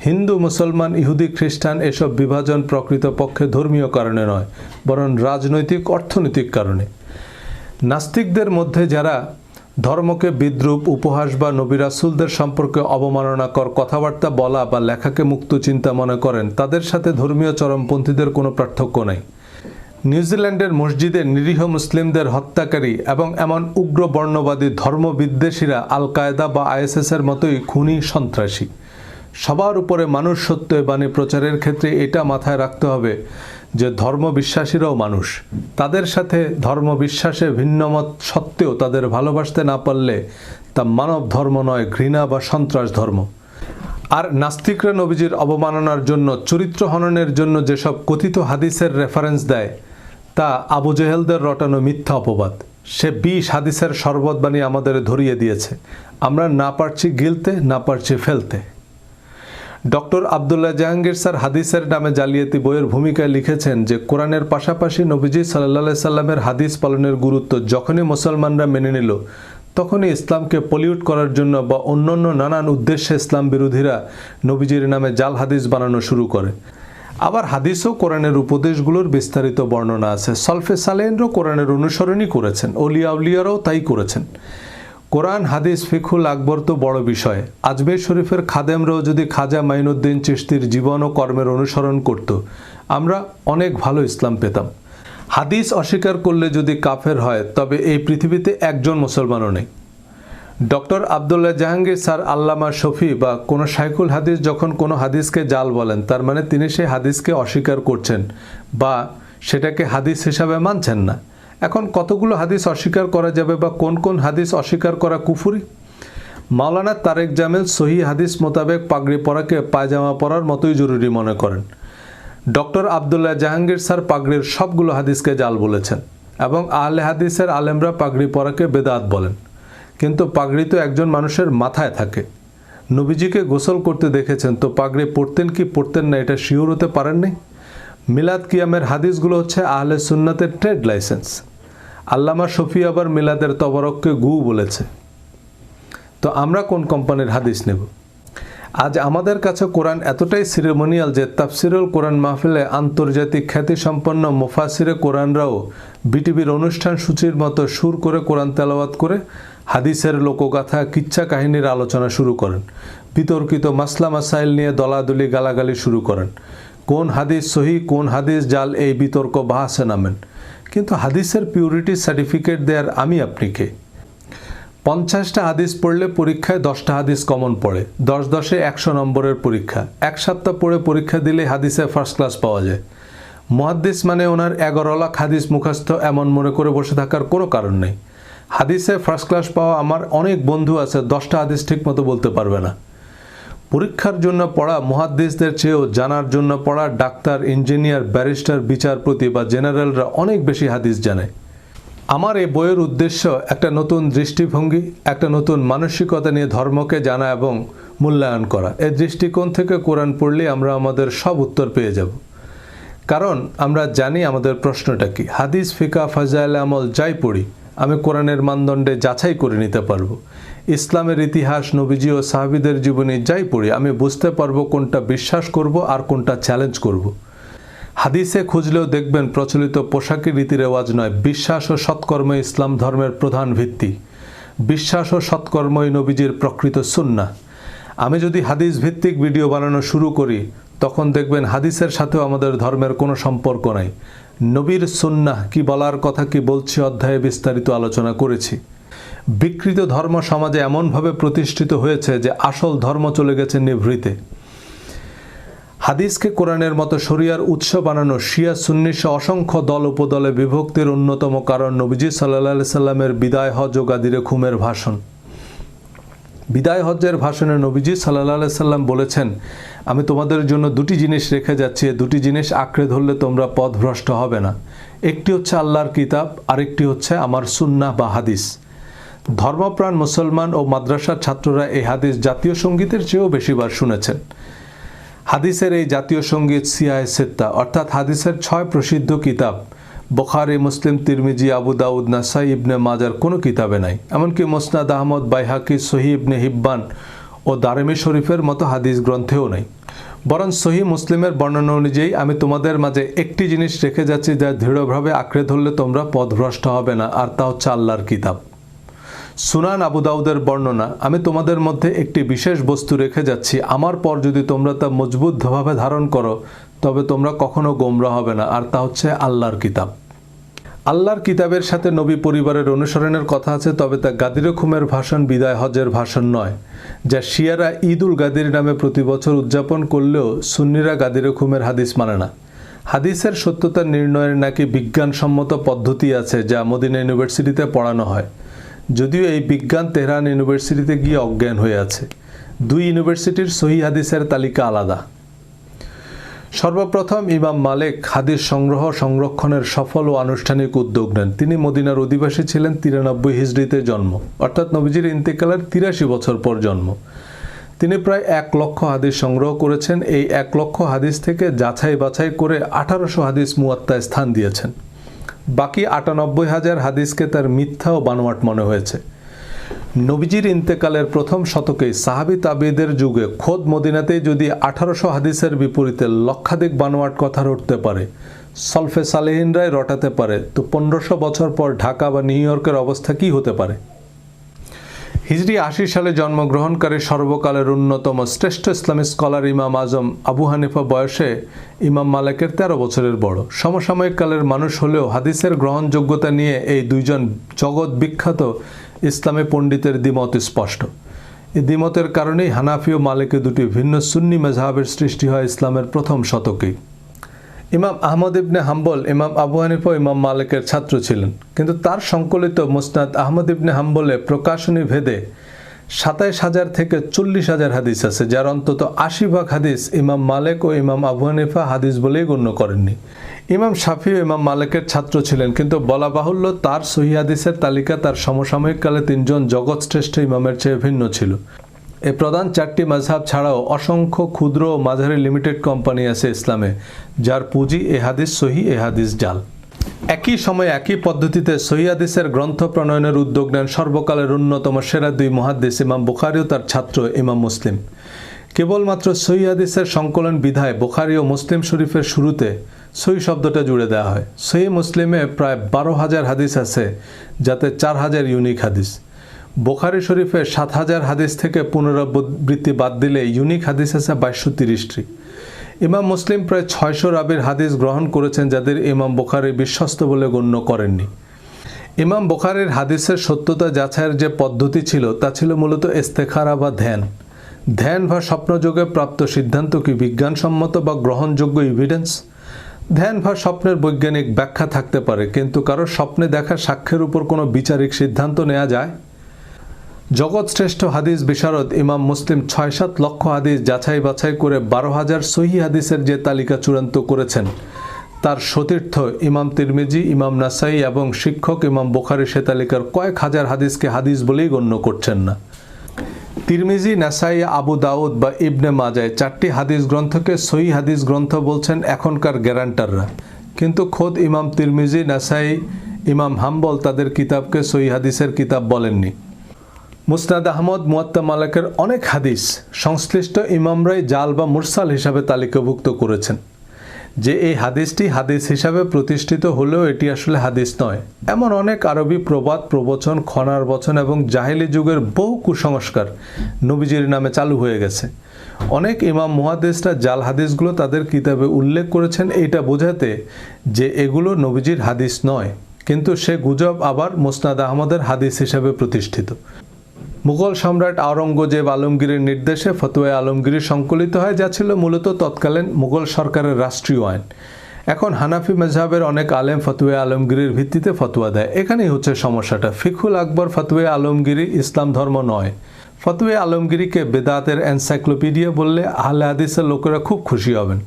হিন্দু, মুসলমান, ইহুদি, খ্রিস্টান এসব বিভাজন প্রকৃতপক্ষে ধর্মীয় কারণে নয়, বরং রাজনৈতিক, অর্থনৈতিক কারণে। নাস্তিকদের মধ্যে যারা ধর্মকে বিদ্রূপ, উপহাস বা নবী রাসূলদের সম্পর্কে অবমাননাকর কথাবার্তা বলা বা লেখাকে মুক্ত চিন্তা মনে করেন, তাদের সাথে ধর্মীয় চরমপন্থীদের কোনো পার্থক্য নাই। নিউজিল্যান্ডের মসজিদে নিরীহ মুসলিমদের হত্যাকারী এবং এমন উগ্র বর্ণবাদী ধর্মবিদ্বেষীরা আল কায়দা বা আইএসএসের মতোই খুনি, সন্ত্রাসী। সবার উপরে মানুষ সত্য বাণী প্রচারের ক্ষেত্রে এটা মাথায় রাখতে হবে যে ধর্মবিশ্বাসীরাও মানুষ। তাদের সাথে ধর্মবিশ্বাসে ভিন্নমত সত্ত্বেও তাদের ভালোবাসতে না পারলে তা মানব ধর্ম নয়, ঘৃণা বা সন্ত্রাস ধর্ম। আর নাস্তিকরা নবীজির অবমাননার জন্য, চরিত্র হননের জন্য যেসব কথিত হাদিসের রেফারেন্স দেয়, তা আবু জেহেলদের রটানো মিথ্যা অপবাদ। সে 20 হাদিসের শরবত বানিয়ে আমাদের ধরিয়ে দিয়েছে। আমরা না পারছি গিলতে, না পারছি ফেলতে। ডক্টর আবদুল্লাহ জাহাঙ্গীর স্যার হাদিসের নামে জালিয়াতি বইয়ের ভূমিকায় লিখেছেন যে কোরআনের পাশাপাশি নবীজি সাল্লাল্লাহু সাল্লামের হাদিস পালনের গুরুত্ব যখনই মুসলমানরা মেনে নিল, তখনই ইসলামকে পলিউট করার জন্য বা অন্যান্য নানান উদ্দেশ্যে ইসলাম বিরোধীরা নবীজির নামে জাল হাদিস বানানো শুরু করে। আবার হাদিসও কোরআনের উপদেশগুলোর বিস্তারিত বর্ণনা আছে। সলফে সালেহিনরাও কোরআনের অনুসরণই করেছেন, অলিয়া উলিয়ারাও তাই করেছেন। কোরআন, হাদিস, ফিকহুল আকবর তো বড় বিষয়। আজমের শরীফের খাদেমরাও যদি খাজা মাইনুদ্দিন চিশতির জীবন ও কর্মের অনুসরণ করত, আমরা অনেক ভালো ইসলাম পেতাম। হাদিস অস্বীকার করলে যদি কাফের হয়, তবে এই পৃথিবীতে একজন মুসলমানও নেই। ডক্টর আবদুল্লাহ জাহাঙ্গীর স্যার, আল্লামা শফি বা কোনো শাইখুল হাদিস যখন কোনো হাদিসকে জাল বলেন, তার মানে তিনি সেই হাদিসকে অস্বীকার করছেন বা সেটাকে হাদিস হিসাবে মানছেন না। এখন কতগুলো হাদিস অস্বীকার করা যাবে বা কোন কোন হাদিস অস্বীকার করা কুফরি? মাওলানা তারেক জামিল সহি হাদিস মোতাবেক পাগড়ি পরাকে পায়জামা পরার মতোই জরুরি মনে করেন। ডক্টর আবদুল্লাহ জাহাঙ্গীর স্যার পাগড়ির সবগুলো হাদিসকে জাল বলেছেন এবং আহলে হাদিসের আলেমরা পাগড়ি পরাকে বেদাত বলেন। কিন্তু পাগড়ি তো একজন মানুষের মাথায় থাকে। নবীজিকে গোসল করতে দেখেছেন, তো পাগড়ি পরতেন কি পরতেন না এটা শিওর হতে পারেননি। মিলাদ কিয়ামের হাদিসগুলো হচ্ছে আহলে সুন্নাতের ট্রেড লাইসেন্স। আল্লামা শফি আবার মিলাদের তবরককে গু বলেছে। তো আমরা কোন কোম্পানির হাদিস নেব? আজ আমাদের কাছে কোরআন এতটাই সিরেমোনিয়াল যে তাফসিরুল কোরআন মাহফিলে আন্তর্জাতিক খ্যাতিসম্পন্ন মুফাসিরে কোরআনরাও বিটিভির অনুষ্ঠান সূচির মতো সুর করে কোরআন তেলাওয়াত করে হাদিসের লোকগাথা, কিচ্ছা কাহিনীর আলোচনা শুরু করেন। বিতর্কিত মাসলা মাসাইল নিয়ে দলাদলি, গালাগালি শুরু করেন। কোন হাদিস সহি, কোন হাদিস জাল, এই বিতর্ক বাহাসে নামেন। কিন্তু হাদিসের পিউরিটি সার্টিফিকেট দেওয়ার আমি আপনি কে? 50টা হাদিস পড়লে পরীক্ষায় 10টা হাদিস কমন পড়ে। 10-10-এ 100 নম্বরের পরীক্ষা। 1 সপ্তাহ পড়ে পরীক্ষা দিলে হাদিসে ফার্স্ট ক্লাস পাওয়া যায়। মুহাদ্দিস মানে ওনার 11 লাখ হাদিস মুখস্থ এমন মনে করে বসে থাকার কোনো কারণ নেই। হাদিসে ফার্স্ট ক্লাস পাওয়া আমার অনেক বন্ধু আছে 10টা হাদিস ঠিক মতো বলতে পারবে না। পরীক্ষার জন্য পড়া মুহাদ্দিসদের চেয়েও জানার জন্য পড়া ডাক্তার, ইঞ্জিনিয়ার, ব্যারিস্টার, বিচারপতি বা জেনারেলরা অনেক বেশি হাদিস জানে। আমার এই বইয়ের উদ্দেশ্য একটা নতুন দৃষ্টিভঙ্গি, একটা নতুন মানসিকতা নিয়ে ধর্মকে জানা এবং মূল্যায়ন করা। এই দৃষ্টিকোণ থেকে কোরআন পড়লে আমরা আমাদের সব উত্তর পেয়ে যাব। কারণ আমরা জানি আমাদের প্রশ্নটা কি। হাদিস, ফিকা, ফাজাইল আমল যাই পড়ি আমি কোরআনের মানদণ্ডে যাচাই করে নিতে পারবো। ইসলামের ইতিহাস, নবীজি ও সাহাবীদের জীবনী যাই পড়ি আমি বুঝতে পারবো কোনটা বিশ্বাস করব আর কোনটা চ্যালেঞ্জ করব। হাদিসে খুঁজলেও দেখবেন প্রচলিত পোশাকি রীতি রেওয়াজ নয়, বিশ্বাস ও সৎকর্ম ইসলাম ধর্মের প্রধান ভিত্তি। বিশ্বাস ও সৎকর্মই নবীজির প্রকৃত সুন্নাহ। আমি যদি হাদিস ভিত্তিক ভিডিও বানানো শুরু করি তখন দেখবেন হাদিসের সাথেও আমাদের ধর্মের কোনো সম্পর্ক নাই। নবীর সুন্নাহ কি বলার কথা কি বলছি অধ্যায়ে বিস্তারিত আলোচনা করেছি। বিকৃত ধর্ম সমাজে এমনভাবে প্রতিষ্ঠিত হয়েছে যে আসল ধর্ম চলে গেছে নিভৃতে। হাদিসকে কোরআনের মতো শরিয়ার উৎস বানানো শিয়া সুন্নি সহ অসংখ্য দল উপদলে বিভক্তির অন্যতম কারণ নবীজি সাল্লাল্লাহু আলাইহি সাল্লামের বিদায় হজ ও গাদিরে খুমের ভাষণ। বিদায় হজ্জের ভাষণে নবীজি সাল্লাল্লাহু আলাইহি সাল্লাম বলেছেন, আমি তোমাদের জন্য দুটি জিনিস রেখে যাচ্ছি, দুটি জিনিস আঁকড়ে ধরলে তোমরা পথভ্রষ্ট হবে না। একটি হচ্ছে আল্লাহর কিতাব, আরেকটি হচ্ছে আমার সুন্নাহ বা হাদিস। ধর্মপ্রাণ মুসলমান ও মাদ্রাসার ছাত্ররা এই হাদিস জাতীয় সঙ্গীতের চেয়েও বেশিবার শুনেছেন। হাদিসের এই জাতীয় সঙ্গীত সিয়াহে সিত্তা অর্থাৎ হাদিসের 6 প্রসিদ্ধ কিতাব বুখারী, মুসলিম, তিরমিজি, আবু দাউদ, নাসাই, ইবনে মাজার কোনো কিতাবে নাই। এমনকি মুসনাদ আহমদ, বাইহাকি, সহিহ ইবনে হিব্বান ও দারিমি শরীফের মতো হাদিস গ্রন্থেও নেই। বরং সহিহ মুসলিমের বর্ণনা অনুযায়ী আমি তোমাদের মাঝে একটি জিনিস রেখে যাচ্ছি যা দৃঢ়ভাবে আঁকড়ে ধরলে তোমরা পথভ্রষ্ট হবে না, আর তা হচ্ছে আল্লাহর কিতাব। সুনান আবু দাউদের বর্ণনা, আমি তোমাদের মধ্যে একটি বিশেষ বস্তু রেখে যাচ্ছি, আমার পর যদি তোমরা তা মজবুতভাবে ধারণ করো তবে তোমরা কখনো গোমরা হবে না, আর তা হচ্ছে আল্লাহর কিতাব। আল্লাহর কিতাবের সাথে নবী পরিবারের অনুসরণের কথা আছে, তবে তা গাদিরে খুমের ভাষণ, বিদায় হজের ভাষণ নয়, যা শিয়ারা ঈদ উল গাদির নামে প্রতি বছর উদযাপন করলেও সুন্নিরা গাদিরে খুমের হাদিস মানে না। হাদিসের সত্যতা নির্ণয়ের নাকি বিজ্ঞানসম্মত পদ্ধতি আছে যা মদিনা ইউনিভার্সিটিতে পড়ানো হয়, যদিও এই বিজ্ঞান তেহরান ইউনিভার্সিটিতে গিয়ে অজ্ঞান হয়ে আছে। 2 ইউনিভার্সিটির সহিহ হাদিসের তালিকা আলাদা। সর্বপ্রথম ইমাম মালিক হাদিস সংগ্রহ সংরক্ষণের সফল ও আনুষ্ঠানিক উদ্যোগ নেন। তিনি মদিনার অধিবাসী ছিলেন, 93 হিজরিতে জন্ম, অর্থাৎ নবীজির ইন্তেকালের 83 বছর পর জন্ম। তিনি প্রায় 1 লক্ষ হাদিস সংগ্রহ করেছেন। এই 1 লক্ষ হাদিস থেকে যাচাই বাছাই করে 1800 হাদিস মুয়াত্তায় স্থান দিয়েছেন। বাকি 98,000 হাদিসকে তার মিথ্যা ও বানোয়াট মনে হয়েছে। নবীজির ইন্তেকালের প্রথম শতকেই সাহাবী তাবেঈদের যুগে খোদ মদিনাতেই যদি 1800 হাদিসের বিপরীতে লক্ষাধিক বানোয়াট কথা রটতে পারে, সলফে সালেহিনরাই রটাতে পারে, তো 1500 বছর পর ঢাকা বা নিউ ইয়র্কের অবস্থা কি হতে পারে? হিজরি 80 সালে জন্মগ্রহণকারী সর্বকালের অন্যতম শ্রেষ্ঠ ইসলামিক স্কলার ইমাম আজম আবু হানিফা বয়সে ইমাম মালিকের 13 বছরের বড়। সমসাময়িক কালের মানুষ হলেও হাদিসের গ্রহণযোগ্যতা নিয়ে এই দুইজন জগৎ বিখ্যাত ইসলামী পণ্ডিতের দ্বিমত স্পষ্ট। এই দ্বিমতের কারণেই হানাফি ও মালিকি দুটি ভিন্ন সুন্নি মাযহাবের সৃষ্টি হয় ইসলামের প্রথম শতকেই। ইমাম আহমদ ইবনে হাম্বল ইমাম আবু হানিফা ইমাম মালিকের ছাত্র ছিলেন, কিন্তু তার সংকলিত মুসনাদ আহমদ ইবনে হাম্বলে প্রকাশনী ভেদে 27,000 থেকে 40,000 হাদিস আছে, যার অন্তত 80% হাদিস ইমাম মালিক ও ইমাম আবু হানিফা হাদিস বলেই গণ্য করেননি। ইমাম শাফি ও ইমাম মালিকের ছাত্র ছিলেন, কিন্তু বলা বাহুল্য তার সহিহ হাদিসের তালিকা তার সমসাময়িক কালে 3 জন জগৎশ্রেষ্ঠ ইমামের চেয়ে ভিন্ন ছিল। এই প্রধান 4টি মাযহাব ছাড়াও অসংখ্য ক্ষুদ্র ও মাঝারি লিমিটেড কোম্পানি আছে ইসলামে, যার পুঁজি এ হাদিস সহিহ, এ হাদিস জাল। একই সময়ে একই পদ্ধতিতে সহিহ হাদিসের গ্রন্থ প্রণয়নের উদ্যোগ নেন সর্বকালের অন্যতম সেরা 2 মুহাদ্দিস ইমাম বুখারী ও তার ছাত্র ইমাম মুসলিম। কেবলমাত্র সহিহ হাদিসের সংকলন বিধায় বুখারী ও মুসলিম শরীফের শুরুতে সহিহ শব্দটা জুড়ে দেওয়া হয়। সহিহ মুসলিমে প্রায় 12,000 হাদিস আছে, যাতে 4,000 ইউনিক হাদিস। বুখারী শরীফে 7,000 হাদিস থেকে পুনরাবৃত্তি বাদ দিলে ইউনিক হাদিস আছে 2230টি। ইমাম মুসলিম প্রায় 600 রাবির হাদিস গ্রহণ করেছেন, যাদের ইমাম বুখারী বিশ্বস্ত বলে গণ্য করেননি। ইমাম বুখারীর হাদিসের সত্যতা যাচাইয়ের যে পদ্ধতি ছিল তা ছিল মূলত ইস্তেখারা বা ধ্যান। ধ্যান বা স্বপ্নযোগে প্রাপ্ত সিদ্ধান্ত কি বিজ্ঞানসম্মত বা গ্রহণযোগ্য এভিডেন্স? ধ্যান বা স্বপ্নের বৈজ্ঞানিক ব্যাখ্যা থাকতে পারে, কিন্তু কারো স্বপ্নে দেখা সাক্ষ্যের উপর কোনো বিচারিক সিদ্ধান্ত নেওয়া যায়? জগৎশ্রেষ্ঠ হাদিস বিশারদ ইমাম মুসলিম ৬-৭ লক্ষ হাদিস যাচাই বাছাই করে ১২,০০০ সহিহ হাদিসের যে তালিকা চূড়ান্ত করেছেন, তার সতীর্থ ইমাম তিরমিজি, ইমাম নাসাই এবং শিক্ষক ইমাম বুখারী সে তালিকার কয়েক হাজার হাদিসকে হাদিস বলেই গণ্য করছেন না। তিরমিজি, নাসাই, আবু দাউদ বা ইবনে মাজায় ৪টি হাদিস গ্রন্থকে সহিহ হাদিস গ্রন্থ বলছেন এখনকার গ্যারান্টাররা, কিন্তু খোদ ইমাম তিরমিজি, নাসাই, ইমাম হাম্বল তাদের কিতাবকে সহিহ হাদিসের কিতাব বলেননি। মুসনাদ আহমদ, মুয়াত্তা মালিকের অনেক হাদিস সংশ্লিষ্ট ইমামরাই জাল বা মুরসাল হিসাবে তালিকাভুক্ত করেছেন। যে এই হাদিসটি হাদিস হিসাবে প্রতিষ্ঠিত হলেও এটি আসলে হাদিস নয়, এমন অনেক আরবি প্রবাদ, প্রবচন, খনার বচন এবং জাহেলি যুগের বহু কুসংস্কার নবীজির নামে চালু হয়ে গেছে। অনেক ইমাম মুহাদ্দিসরা জাল হাদিসগুলো তাদের কিতাবে উল্লেখ করেছেন এইটা বোঝাতে যে এগুলো নবীজির হাদিস নয়, কিন্তু সে গুজব আবার মুসনাদ আহমদের হাদিস হিসাবে প্রতিষ্ঠিত। মুঘল সম্রাট আওরঙ্গজেব আলমগীরের নির্দেশে ফতোয়া আলমগীরি সংকলিত হয়, যা ছিল মূলত তৎকালীন মুঘল সরকারের রাষ্ট্রীয় আইন। এখন হানাফি মেজহাবের অনেক আলেম ফতোয়া আলমগীরির ভিত্তিতে ফতোয়া দেয়। এখানেই হচ্ছে সমস্যাটা। ফিকহুল আকবর ফতোয়া আলমগীরি ইসলাম ধর্ম নয়। ফতোয়া আলমগীরিকে বেদাতের এনসাইক্লোপিডিয়া বললে আহলে হাদিসের লোকেরা খুব খুশি হবেন।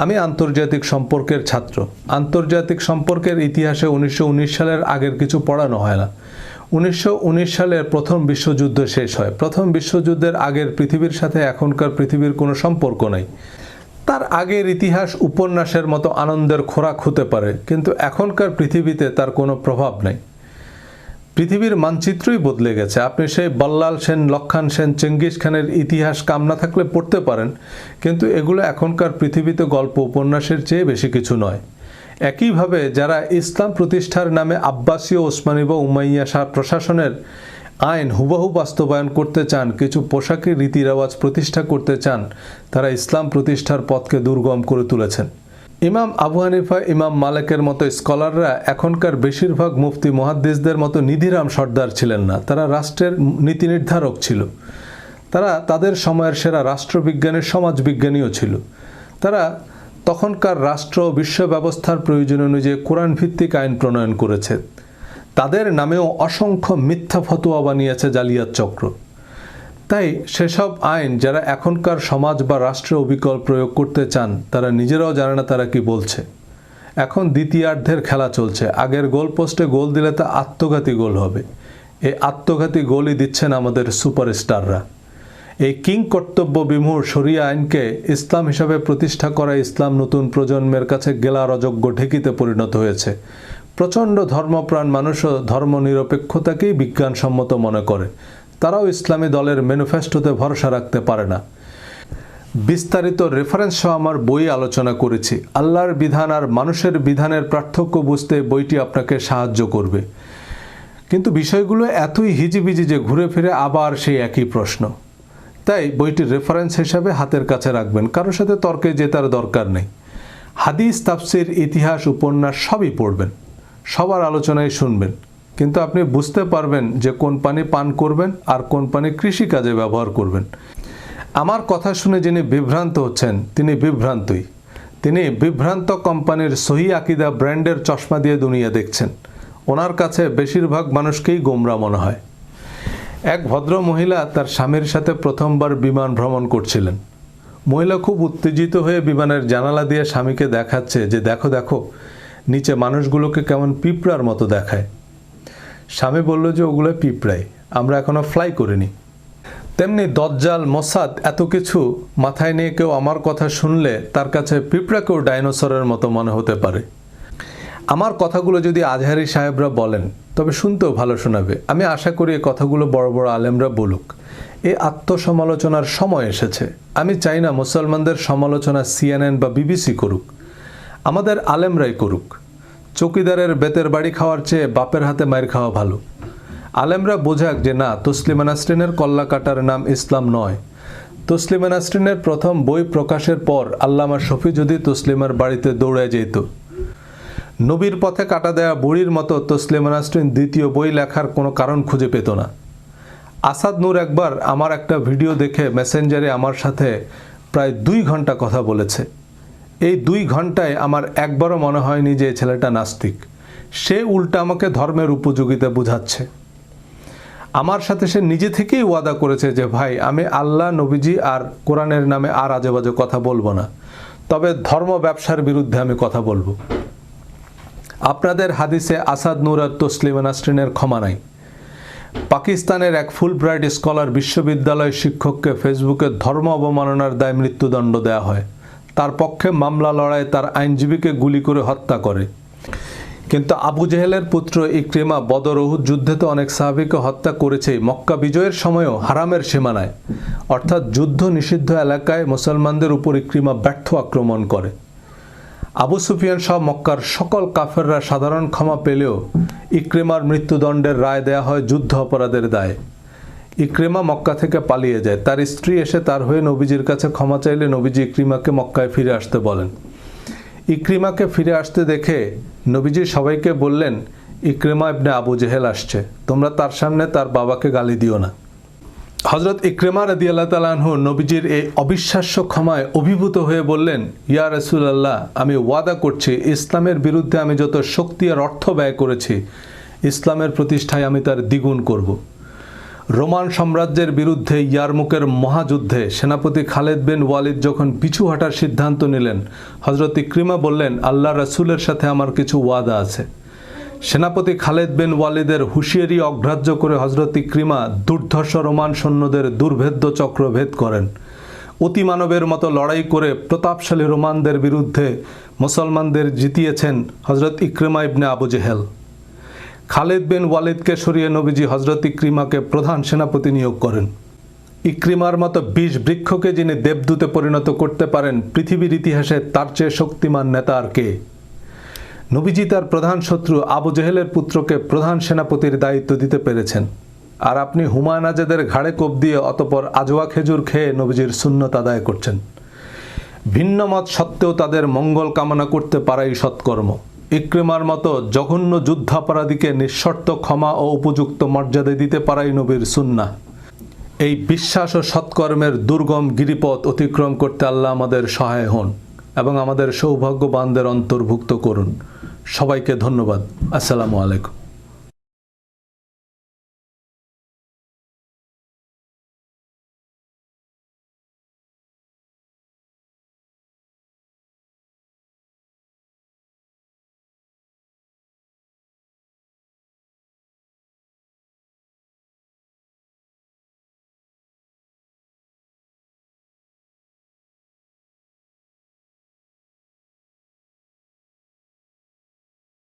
আমি আন্তর্জাতিক সম্পর্কের ছাত্র। আন্তর্জাতিক সম্পর্কের ইতিহাসে ১৯১৯ সালের আগের কিছু পড়ানো হয় না। ১৯১৯ সালের প্রথম বিশ্বযুদ্ধ শেষ হয়। প্রথম বিশ্বযুদ্ধের আগের পৃথিবীর সাথে এখনকার পৃথিবীর কোনো সম্পর্ক নেই। তার আগের ইতিহাস উপন্যাসের মতো আনন্দের খোরাক হতে পারে, কিন্তু এখনকার পৃথিবীতে তার কোনো প্রভাব নেই। পৃথিবীর মানচিত্রই বদলে গেছে। আপনি সেই বল্লাল সেন, লক্ষণ সেন, চেঙ্গিস খানের ইতিহাস কাম না থাকলে পড়তে পারেন, কিন্তু এগুলো এখনকার পৃথিবীতে গল্প উপন্যাসের চেয়ে বেশি কিছু নয়। একইভাবে যারা ইসলাম প্রতিষ্ঠার নামে আব্বাসীয়, ওসমানী বা উমাইয়া শাহ প্রশাসনের আইন হুবহু বাস্তবায়ন করতে চান, কিছু পোশাকের রীতি রেওয়াজ প্রতিষ্ঠা করতে চান, তারা ইসলাম প্রতিষ্ঠার পথকে দুর্গম করে তুলেছেন। ইমাম আবু হানিফা, ইমাম মালিকের মতো স্কলাররা এখনকার বেশিরভাগ মুফতি মুহাদ্দিসদের মতো নিধিরাম সর্দার ছিলেন না। তারা রাষ্ট্রের নীতি নির্ধারক ছিল। তারা তাদের সময়ের সেরা রাষ্ট্রবিজ্ঞানী, সমাজবিজ্ঞানীও ছিল। তারা তখনকার রাষ্ট্র বিশ্ব ব্যবস্থার প্রয়োজন অনুযায়ী কোরআন ভিত্তিক আইন প্রণয়ন করেছে। তাদের নামেও অসংখ্য মিথ্যা ফতোয়া বানিয়েছে জালিয়াত চক্র। তাই সেসব আইন যারা এখনকার সমাজ বা রাষ্ট্রে অবিকল প্রয়োগ করতে চান, তারা নিজেরাও জানে না তারা কি বলছে। এখন দ্বিতীয়ার্ধের খেলা চলছে। আগের গোল পোস্টে গোল দিলে তা আত্মঘাতী গোল হবে। এই আত্মঘাতী গোলই দিচ্ছেন আমাদের সুপারস্টাররা। এই কিং কর্তব্য বিমূঢ় শরিয়া আইনকে ইসলাম হিসাবে প্রতিষ্ঠা করা ইসলাম নতুন প্রজন্মের কাছে গেলার অযোগ্য ঢেকিতে পরিণত হয়েছে। প্রচণ্ড ধর্মপ্রাণ মানুষও ধর্মনিরপেক্ষতাকেই বিজ্ঞানসম্মত মনে করে। তারাও ইসলামী দলের ম্যানিফেস্টোতে ভরসা রাখতে পারে না। বিস্তারিত রেফারেন্স সহ আমার বই আলোচনা করেছি। আল্লাহর বিধান আর মানুষের বিধানের পার্থক্য বুঝতে বইটি আপনাকে সাহায্য করবে। কিন্তু বিষয়গুলো এতই হিজিবিজি যে ঘুরে ফিরে আবার সেই একই প্রশ্ন। তাই বইটির রেফারেন্স হিসাবে হাতের কাছে রাখবেন, কারোর সাথে তর্কে জেতার দরকার নেই। হাদিস, তাফসির, ইতিহাস, উপন্যাস সবই পড়বেন, সবার আলোচনায় শুনবেন, কিন্তু আপনি বুঝতে পারবেন যে কোন পানি পান করবেন আর কোন পানি কৃষিকাজে ব্যবহার করবেন। আমার কথা শুনে যিনি বিভ্রান্ত হচ্ছেন তিনি বিভ্রান্তই। তিনি বিভ্রান্ত কোম্পানির সহি আকিদা ব্র্যান্ডের চশমা দিয়ে দুনিয়া দেখছেন। ওনার কাছে বেশিরভাগ মানুষকেই গোমরা মনে হয়। এক ভদ্র মহিলা তার স্বামীর সাথে প্রথমবার বিমান ভ্রমণ করছিলেন। মহিলা খুব উত্তেজিত হয়ে বিমানের জানালা দিয়ে স্বামীকে দেখাচ্ছে যে দেখো দেখো, নিচে মানুষগুলোকে কেমন পিঁপড়ার মতো দেখায়। স্বামী বলল যে ওগুলো পিঁপড়াই, আমরা এখনো ফ্লাই করিনি। তেমনি দজ্জাল, মোসাদ এত কিছু মাথায় নিয়ে কেউ আমার কথা শুনলে তার কাছে পিঁপড়াকেও ডাইনোসরের মতো মনে হতে পারে। আমার কথাগুলো যদি আজহারি সাহেবরা বলেন তবে শুনতেও ভালো শোনাবে। আমি আশা করি এই কথাগুলো বড় বড় আলেমরা বলুক। এই আত্মসমালোচনার সময় এসেছে। আমি চাই না মুসলমানদের সমালোচনা CNN বা BBC করুক, আমাদের আলেমরাই করুক। চৌকিদারের বেতের বাড়ি খাওয়ার চেয়ে বাপের হাতে মায়ের খাওয়া ভালো। আলেমরা বোঝাক যে না, তসলিমা নাসরিনের কল্লা কাটার নাম ইসলাম নয়। তসলিমা নাসরিনের প্রথম বই প্রকাশের পর আল্লামা শফি যদি তসলিমার বাড়িতে দৌড়ে যেত, নবীর পথে কাটা দেয়া বুড়ির মতো তসলিমা নাসরিন দ্বিতীয় বই লেখার কোনো কারণ খুঁজে পেত না। আসাদ নূর একবার আমার একটা ভিডিও দেখে মেসেঞ্জারে আমার সাথে প্রায় 2 ঘন্টা কথা বলেছে। এই 2 ঘন্টায় আমার একবারও মনে হয়নি যে ছেলেটা নাস্তিক। সে উল্টা আমাকে ধর্মের উপযোগিতা বুঝাচ্ছে। আমার সাথে সে নিজে থেকেই ওয়াদা করেছে যে ভাই আমি আল্লাহ, নবীজি আর কোরআনের নামে আর আজেবাজে কথা বলবো না, তবে ধর্ম ব্যবসার বিরুদ্ধে আমি কথা বলবো। আপনাদের হাদিসে আসাদ নুরাত তসলিমা নাসরিনের ক্ষমা নাই। পাকিস্তানের এক ফুলব্রাইট স্কলার বিশ্ববিদ্যালয় শিক্ষককে ফেসবুকে ধর্ম অবমাননার দায়ে মৃত্যুদণ্ড দেওয়া হয়। তার পক্ষে মামলা লড়াই তার আইনজীবীকে গুলি করে হত্যা করে। কিন্তু আবু জেহেলের পুত্র ইকরিমা বদর উহুদ যুদ্ধে তো অনেক সাহাবীকে হত্যা করেছেই, মক্কা বিজয়ের সময়ও হারামের সীমানায় অর্থাৎ যুদ্ধ নিষিদ্ধ এলাকায় মুসলমানদের উপর ইকরিমা ব্যর্থ আক্রমণ করে। আবু সুফিয়ান সহ মক্কার সকল কাফেররা সাধারণ ক্ষমা পেলেও ইকরিমার মৃত্যুদণ্ডের রায় দেয়া হয় যুদ্ধ অপরাধের দায়ে। ইকরিমা মক্কা থেকে পালিয়ে যায়। তার স্ত্রী এসে তার হয়ে নবীজির কাছে ক্ষমা চাইলে নবীজি ইকরিমাকে মক্কায় ফিরে আসতে বলেন। ইকরিমাকে ফিরে আসতে দেখে নবীজি সবাইকে বললেন, ইকরিমা ইবনে আবু জেহেল আসছে, তোমরা তার সামনে তার বাবাকে গালি দিও না। হযরত ইকরিমা রাদিয়াল্লাহু তাআলা আনহু নবীজির এই অবিশ্বাস্য ক্ষমায় অভিভূত হয়ে বললেন, ইয়া রাসূলুল্লাহ, আমি ওয়াদা করছি ইসলামের বিরুদ্ধে আমি যত শক্তি আর অর্থ ব্যয় করেছি, ইসলামের প্রতিষ্ঠায় আমি তার দ্বিগুণ করব। রোমান সাম্রাজ্যের বিরুদ্ধে ইয়ারমুকের মহাযুদ্ধে সেনাপতি খালেদ বিন ওয়ালিদ যখন পিছু হটার সিদ্ধান্ত নিলেন, হযরত ইকরিমা বললেন, আল্লাহ রাসূলের সাথে আমার কিছু ওয়াদা আছে। সেনাপতি খালেদ বিন ওয়ালিদের হুঁশিয়ারি অগ্রাহ্য করে হযরত ইকরিমা দুর্ধর্ষ রোমান সৈন্যদের দুর্ভেদ্য চক্র ভেদ করেন। অতিমানবের মতো লড়াই করে প্রতাপশালী রোমানদের বিরুদ্ধে মুসলমানদের জিতিয়েছেন হযরত ইকরিমা ইবনে আবু জেহেল। খালেদ বিন ওয়ালিদকে সরিয়ে নবীজি হযরত ইকরিমাকে প্রধান সেনাপতি নিয়োগ করেন। ইকরিমার মতো 20 বৃক্ষকে যিনি দেবদূতে পরিণত করতে পারেন, পৃথিবীর ইতিহাসে তার চেয়ে শক্তিমান নেতা আর কে? নবীজি তার প্রধান শত্রু আবু জেহেলের পুত্রকে প্রধান সেনাপতির দায়িত্ব দিতে পেরেছেন। আর আপনি হুমায়ুন আজাদের ঘাড়ে কোপ দিয়ে অতঃপর আজওয়া খেজুর খেয়ে নবীজির সুন্নত আদায় করছেন। ভিন্ন মত সত্ত্বেও তাদের মঙ্গল কামনা করতে পারাই সৎকর্ম। ইকরিমার মতো জঘন্য যুদ্ধাপরাধীকে নিঃশর্ত ক্ষমা ও উপযুক্ত মর্যাদা দিতে পারাই নবীর সুন্নাহ। এই বিশ্বাস ও সৎকর্মের দুর্গম গিরিপথ অতিক্রম করতে আল্লাহ আমাদের সহায় হন এবং আমাদের সৌভাগ্যবানদের অন্তর্ভুক্ত করুন। সবাইকে ধন্যবাদ। আসসালামু আলাইকুম।